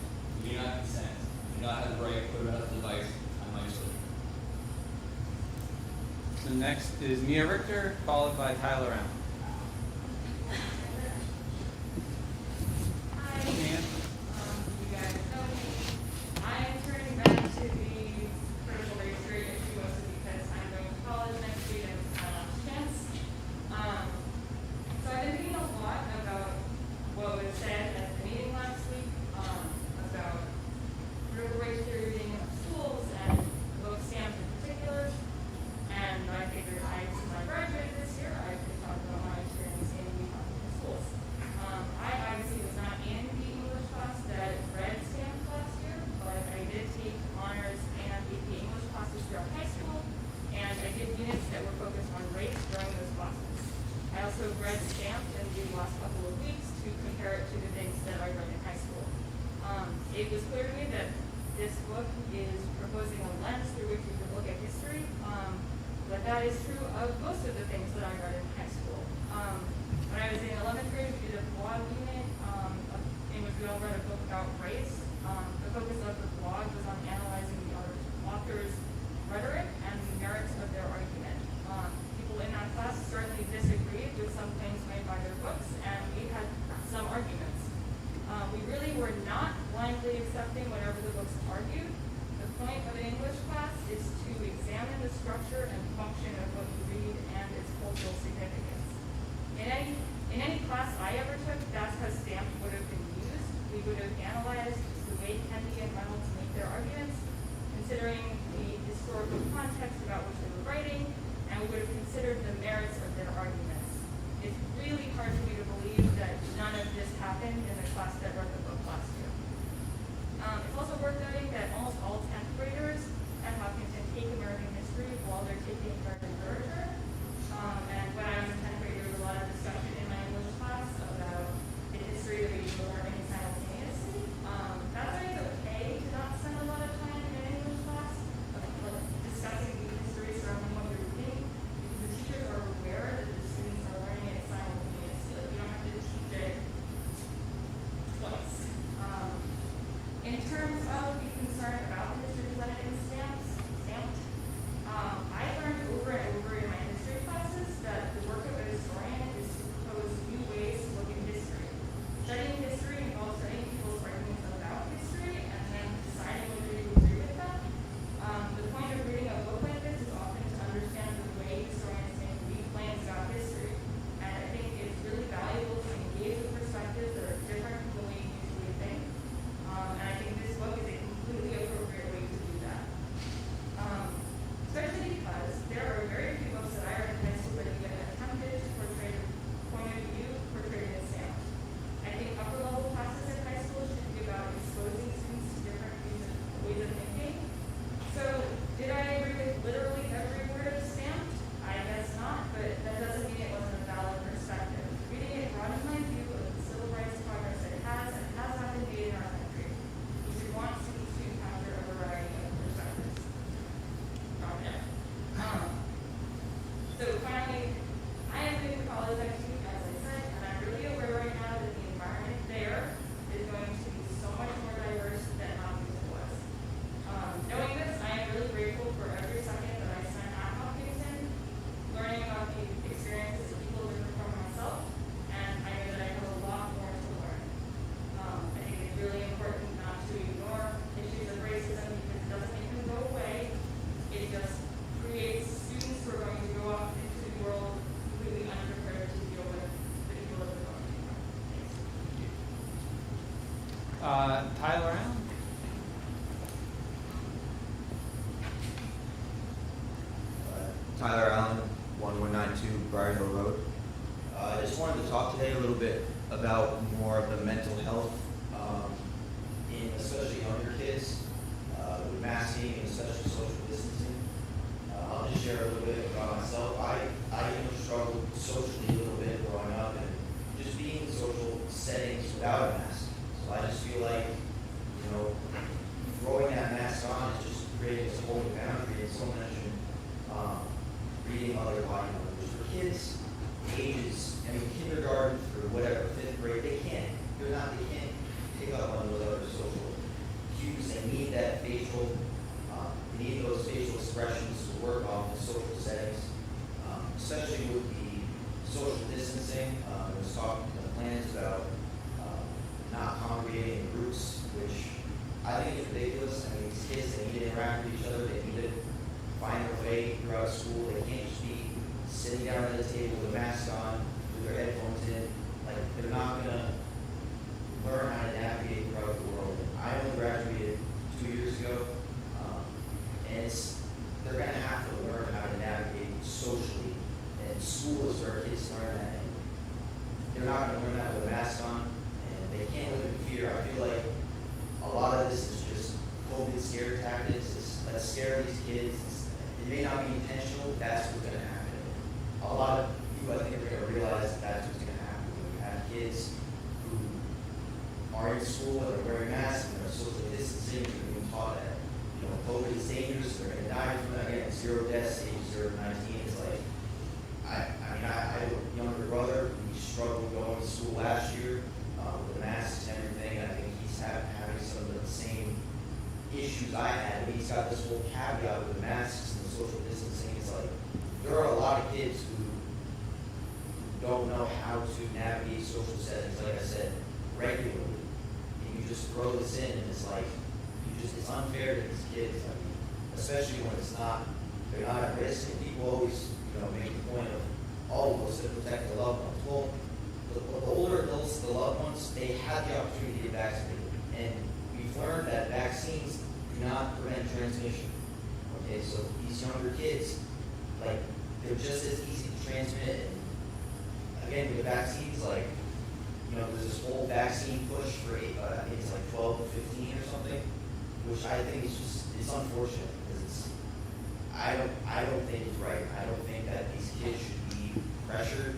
[SPEAKER 20] We do not consent. We do not have the right to put another device on my children.
[SPEAKER 1] So next is Mia Richter, followed by Tyler Allen.
[SPEAKER 6] Hi. You guys know me. I am turning back to the critical race theory issue mostly because I'm going to college next week and it's my last chance. So I've been thinking a lot about what was said at the meeting last week about critical race theory being in schools and vote stamps in particular. And I figured since I graduated this year, I could talk about my experience in the Hopkinton schools. I obviously was not in the English class that read stamps last year, but I did take honors and AP English classes throughout high school, and I did units that were focused on race during those classes. I also read stamps in the last couple of weeks to compare it to the things that I read in high school. It was clear to me that this book is proposing a lens through which we could look at history. But that is true of most of the things that I read in high school. When I was in 11th grade, we did a blog unit in which we all read a book about race. The focus of the blog was on analyzing the author's rhetoric and the merits of their argument. People in that class certainly disagreed with some things made by their books, and we had some arguments. We really were not blindly accepting whatever the books argued. The point of an English class is to examine the structure and function of what you read and its cultural significance. In any class I ever took, that's how stamps would have been used. We would have analyzed the way Kennedy and Reynolds make their arguments, considering the historical context about which they were writing, and we would have considered the merits of their arguments. It's really hard for me to believe that none of this happened in the class that read the book last year. It's also worth noting that almost all 10th graders at Hopkinton take American history while they're taking American literature. And when I was in 10th grade, there was a lot of discussion in my English class about the history that we were learning simultaneously. That's why it's okay to not spend a lot of time in an English class discussing the history surrounding what you're reading, because the teachers are aware that the students are learning it simultaneously. You don't have to teach it twice. In terms of the concern about the history presented in stamped, I learned over and over in my history classes that the work of a historian is to propose new ways to look at history. Studying history involves studying people's arguments about history
[SPEAKER 1] Tyler Allen.
[SPEAKER 21] Tyler Allen, 1192 Briar Hill Road. I just wanted to talk today a little bit about more of the mental health in especially younger kids with masking and especially social distancing. I'll just share a little bit about myself. I struggled socially a little bit growing up and just being in social settings without a mask. So I just feel like, throwing that mask on is just creating this whole boundary, and someone mentioned reading other body language. For kids ages, kindergarten through whatever, 5th grade, they can't pick up on those other social cues. They need that facial, they need those facial expressions to work off in social settings, especially with the social distancing. There was talk in the plans about not congregating in groups, which I think is ridiculous. These kids, they need to interact with each other. They need to find their way throughout school. They can't just be sitting down at the table with a mask on, with their headphones in. Like, they're not going to learn how to navigate throughout the world. I only graduated 2 years ago, and they're going to have to learn how to navigate socially. And school is where kids learn that. And they're not going to learn that with a mask on, and they can't live in fear. I feel like a lot of this is just COVID scare tactics. Let's scare these kids. It may not be intentional, but that's what's going to happen. A lot of people, I think, are going to realize that that's what's going to happen when you have kids who are in school and they're wearing masks and they're social distancing. They're being taught that COVID is dangerous. They're going to die from that. Again, 0 deaths, age 0 to 19. It's like, I have a younger brother. He struggled going to school last year with the masks and everything. And I think he's having some of the same issues I had. He's got this whole caveat with the masks and the social distancing. It's like, there are a lot of kids who don't know how to navigate social settings, like I said, regularly. And you just throw this in, and it's like, it's unfair to these kids. Especially when they're not at risk. And people always, make the point of, what's to protect the loved ones. Well, the older adults, the loved ones, they had the opportunity to get vaccinated. And we've learned that vaccines do not prevent transmission. Okay, so these younger kids, they're just as easy to transmit. And again, with the vaccines, there's this whole vaccine push for, I think it's 12 to 15 or something, which I think it's unfortunate because I don't think it's right. I don't think that these kids should be pressured.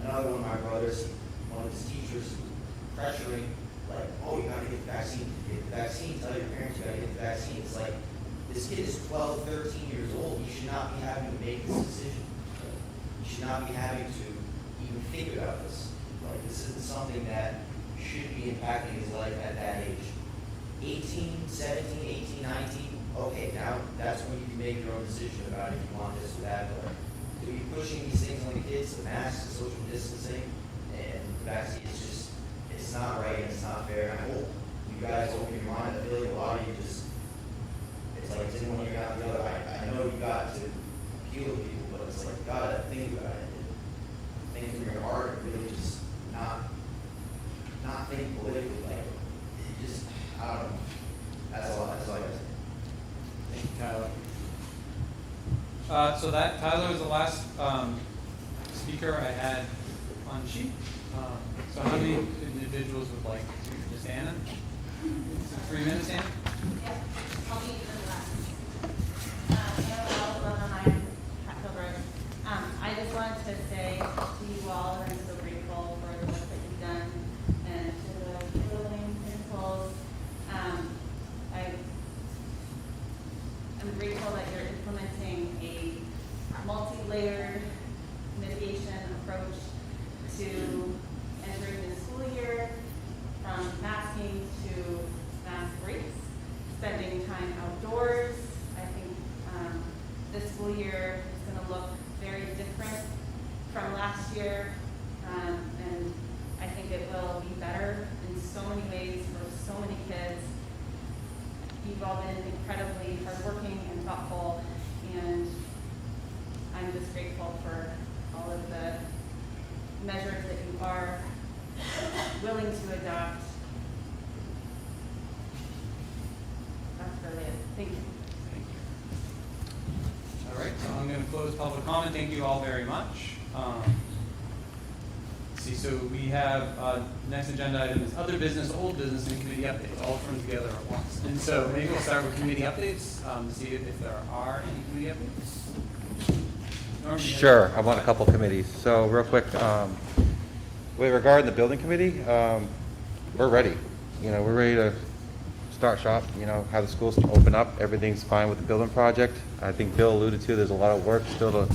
[SPEAKER 21] Another one of my brothers, one of his teachers, pressuring, you gotta get the vaccine. Get the vaccine. Tell your parents you gotta get the vaccine. It's like, this kid is 12, 13 years old. He should not be having to make this decision. He should not be having to even think about this. This isn't something that should be impacting his life at that age. 18, 17, 18, 19, okay, now that's when you can make your own decision about if you want this or that. But to be pushing these things on the kids, the masks, the social distancing, and the vaccine, it's not right and it's not fair. And I hope you guys open your mind. I feel like a lot of you it's like it's in one ear out the other. I know you got to appeal to people, but it's like you gotta think about it. Think from your heart and really just not think politically. I don't know. That's all I got to say.
[SPEAKER 1] Thank you, Tyler. So Tyler was the last speaker I had on the sheet. So how many individuals would like to just Anna? 3 minutes, Anna?
[SPEAKER 22] Yeah, I'll be the last. I just wanted to say to you all that I'm so grateful for the work that you've done and to the building principals. I'm grateful that you're implementing a multi-layered mitigation approach to entering the school year, from masking to mask breaks, spending time outdoors. I think this school year is going to look very different from last year, and I think it will be better in so many ways for so many kids. You've all been incredibly hardworking and thoughtful, and I'm just grateful for all of the measures that you are willing to adopt. Thank you.
[SPEAKER 1] Thank you. All right, so I'm going to close public comment. Thank you all very much. See, so we have next agenda item is other business, old business, and committee updates, all thrown together at once. And so maybe we'll start with committee updates to see if there are any committee updates. Norm, do you have-
[SPEAKER 7] Sure, I'm on a couple committees. So real quick, with regard to the building committee, we're ready. We're ready to start shop, have the schools open up. Everything's fine with the building project. I think Bill alluded to, there's a lot of work still to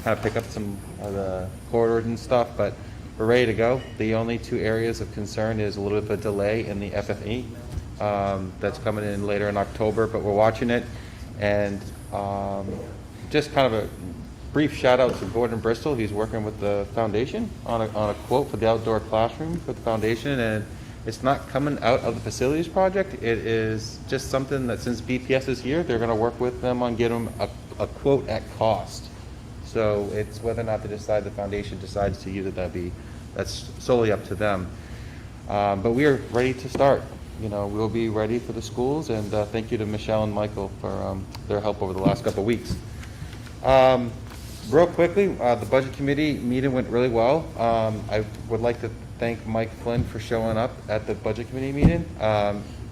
[SPEAKER 7] kind of pick up some of the corridors and stuff, but we're ready to go. The only two areas of concern is a little bit of a delay in the FFE. That's coming in later in October, but we're watching it. And just kind of a brief shout out to Gordon Bristol. He's working with the foundation on a quote for the outdoor classroom for the foundation, and it's not coming out of the facilities project. It is just something that since BPS is here, they're going to work with them on getting them a quote at cost. So it's whether or not they decide, the foundation decides to use it, that's solely up to them. But we are ready to start. We'll be ready for the schools, and thank you to Michelle and Michael for their help over the last couple of weeks. Real quickly, the budget committee meeting went really well. I would like to thank Mike Flynn for showing up at the budget committee meeting.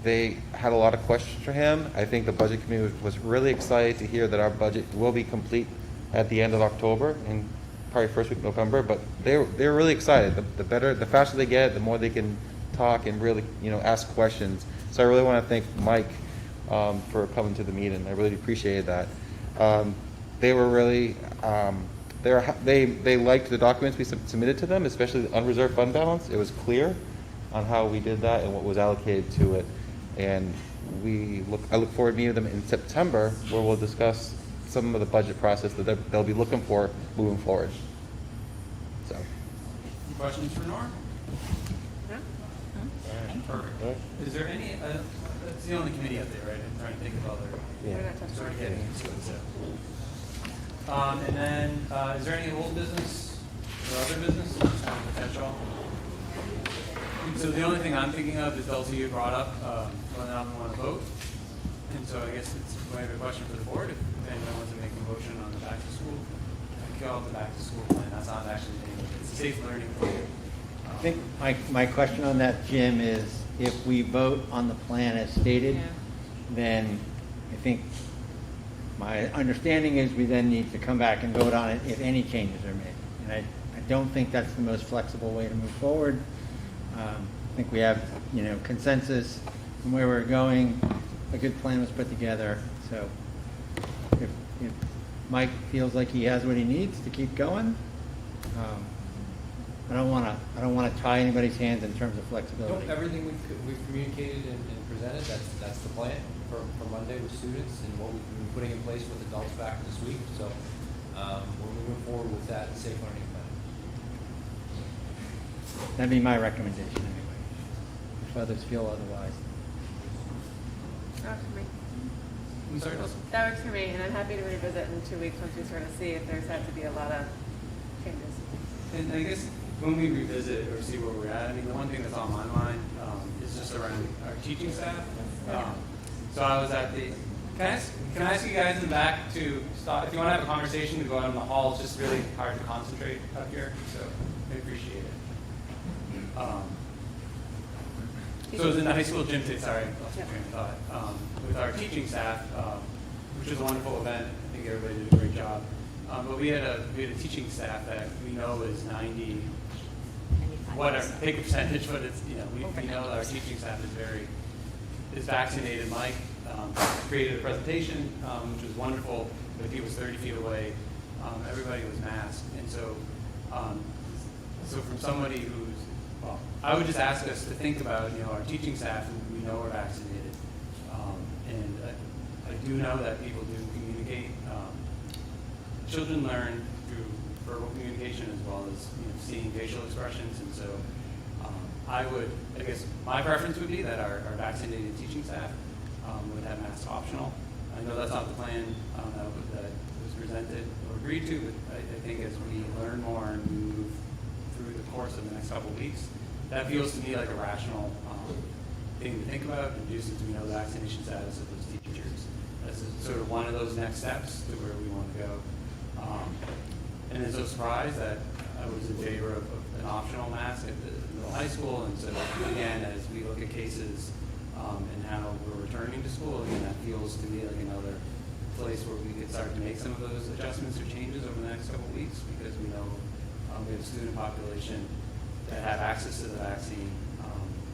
[SPEAKER 7] They had a lot of questions for him. I think the budget committee was really excited to hear that our budget will be complete at the end of October and probably first week of November, but they're really excited. The faster they get, the more they can talk and really ask questions. So I really want to thank Mike for coming to the meeting. I really appreciated that. They were really they liked the documents we submitted to them, especially the unreserved fund balance. It was clear on how we did that and what was allocated to it. And I look forward to meeting them in September, where we'll discuss some of the budget process that they'll be looking for moving forward. So,
[SPEAKER 1] Any questions for Norm?
[SPEAKER 6] No?
[SPEAKER 1] Perfect. Is there any? That's the only committee up there, right? I'm trying to think of other.
[SPEAKER 6] Yeah.
[SPEAKER 1] Sort of getting into it. So. And then, is there any old business or other business potential? So the only thing I'm thinking of is Delta you brought up whether or not we want to vote. And so I guess it's I have a question for the board. If anyone wants to make a motion on the back to school, go with the back to school plan. That's not actually it's a safe learning plan.
[SPEAKER 5] I think my question on that, Jim, is if we vote on the plan as stated, then I think my understanding is we then need to come back and vote on it if any changes are made. And I don't think that's the most flexible way to move forward. I think we have, consensus on where we're going. A good plan was put together. So if Mike feels like he has what he needs to keep going, I don't want to tie anybody's hands in terms of flexibility.
[SPEAKER 3] Everything we've communicated and presented, that's the plan for Monday with students and what we've been putting in place with adults back this week. So we're moving forward with that safe learning plan.
[SPEAKER 5] That'd be my recommendation anyway, if others feel otherwise.
[SPEAKER 6] That works for me.
[SPEAKER 1] I'm sorry, Nelson?
[SPEAKER 6] That works for me, and I'm happy to revisit in 2 weeks once we sort of see if there's had to be a lot of changes.
[SPEAKER 1] And I guess when we revisit or see where we're at, the one thing that's on my mind is just around our teaching staff. So I was at the, can I ask you guys in the back to stop, if you want to have a conversation, to go out in the hall. It's just really hard to concentrate up here, so I appreciate it. So it was in the high school gym today, sorry, I lost my train of thought, with our teaching staff, which was a wonderful event. I think everybody did a great job. But we had a teaching staff that we know is 90, whatever, take a percentage, but it's, we know that our teaching staff is vaccinated. Mike created a presentation, which was wonderful, but he was 30 feet away. Everybody was masked. And so, so from somebody who's, well, I would just ask us to think about, our teaching staff who we know are vaccinated. And I do know that people do communicate. Children learn through verbal communication as well as seeing facial expressions, and so I guess my preference would be that our vaccinated teaching staff would have masks optional. I know that's not the plan that was presented or agreed to, but I think as we learn more and move through the course of the next couple of weeks, that feels to me like a rational thing to think about, and do since we know the vaccination status of those teachers. as a, sort of one of those next steps to where we want to go. And it's no surprise that I was in favor of an optional mask at the middle high school. And so again, as we look at cases and how we're returning to school, again, that feels to me like another place where we could start to make some of those adjustments or changes over the next couple of weeks, because we know we have a student population that have access to the vaccine,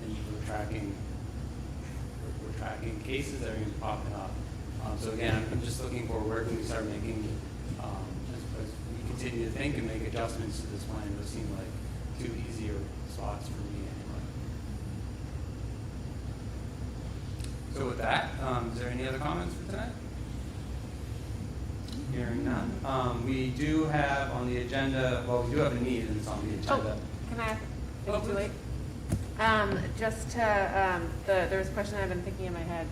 [SPEAKER 1] and we're tracking cases that are even popping up. So again, I'm just looking for where can we start making, as we continue to think and make adjustments to this plan. Those seem like two easier spots for me anyway. So with that, is there any other comments for tonight? Hearing none. We do have on the agenda, well, we do have a need, and it's on the agenda.
[SPEAKER 6] Can I, is it too late? Just to, there was a question I've been thinking in my head.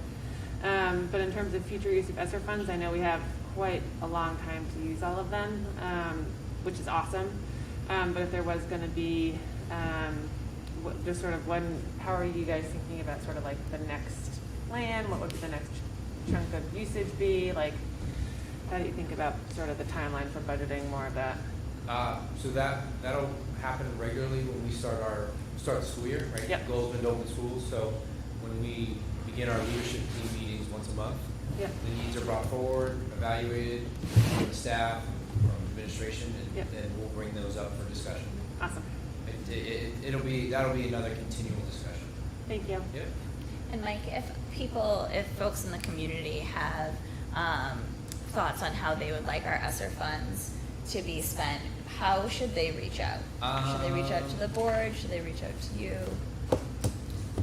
[SPEAKER 6] But in terms of future use of ESSER funds, I know we have quite a long time to use all of them, which is awesome. But if there was going to be just sort of how are you guys thinking about sort of like the next plan? What would the next chunk of usage be? Like, how do you think about sort of the timeline for budgeting more of that?
[SPEAKER 3] So that'll happen regularly when we start the school year, right?
[SPEAKER 6] Yep.
[SPEAKER 3] Goals been open schools, so when we begin our leadership team meetings once a month,
[SPEAKER 6] yep.
[SPEAKER 3] the needs are brought forward, evaluated from the staff, from administration, and
[SPEAKER 6] yep.
[SPEAKER 3] then we'll bring those up for discussion.
[SPEAKER 6] Awesome.
[SPEAKER 3] That'll be another continual discussion.
[SPEAKER 6] Thank you.
[SPEAKER 3] Yep.
[SPEAKER 2] And Mike, if folks in the community have thoughts on how they would like our ESSER funds to be spent, how should they reach out? Should they reach out to the board? Should they reach out to you?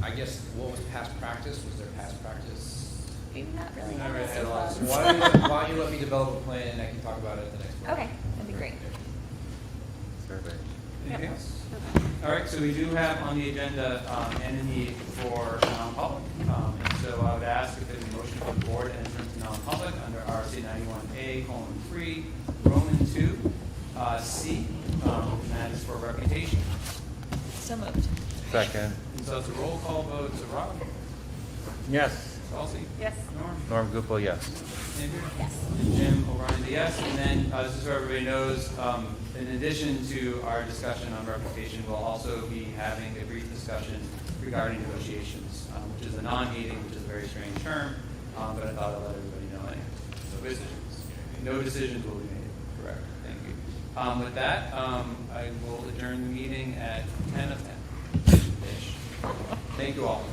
[SPEAKER 3] I guess what was past practice? Was there past practice?
[SPEAKER 2] We've not really
[SPEAKER 1] Never
[SPEAKER 2] had
[SPEAKER 1] had a
[SPEAKER 2] ESSER
[SPEAKER 1] lot of
[SPEAKER 2] funds.
[SPEAKER 3] Why don't you let me develop a plan and I can talk about it at the next one?
[SPEAKER 2] Okay, that'd be great.
[SPEAKER 7] Survey.
[SPEAKER 1] Anything else? All right, so we do have on the agenda and a need for non-public. And so I would ask if there's a motion from the board to enter into non-public under RSA 91A:3, Roman 2, C, and that is for reputation.
[SPEAKER 2] So moved.
[SPEAKER 7] Second.
[SPEAKER 1] And so it's a roll call vote. So Rob?
[SPEAKER 5] Yes.
[SPEAKER 1] Chelsea?
[SPEAKER 6] Yes.
[SPEAKER 1] Norm?
[SPEAKER 7] Norm Gupel, yes.
[SPEAKER 1] Andrew?
[SPEAKER 2] Yes.
[SPEAKER 1] And Jim O'Brien, the yes. And then, this is so everybody knows, in addition to our discussion on reputation, we'll also be having a brief discussion regarding negotiations, which is a non-meeting, which is a very strange term, but I thought I'd let everybody know anyway. So no decisions will be made. Correct. Thank you. With that, I will adjourn the meeting at 10 of 10. Thank you all.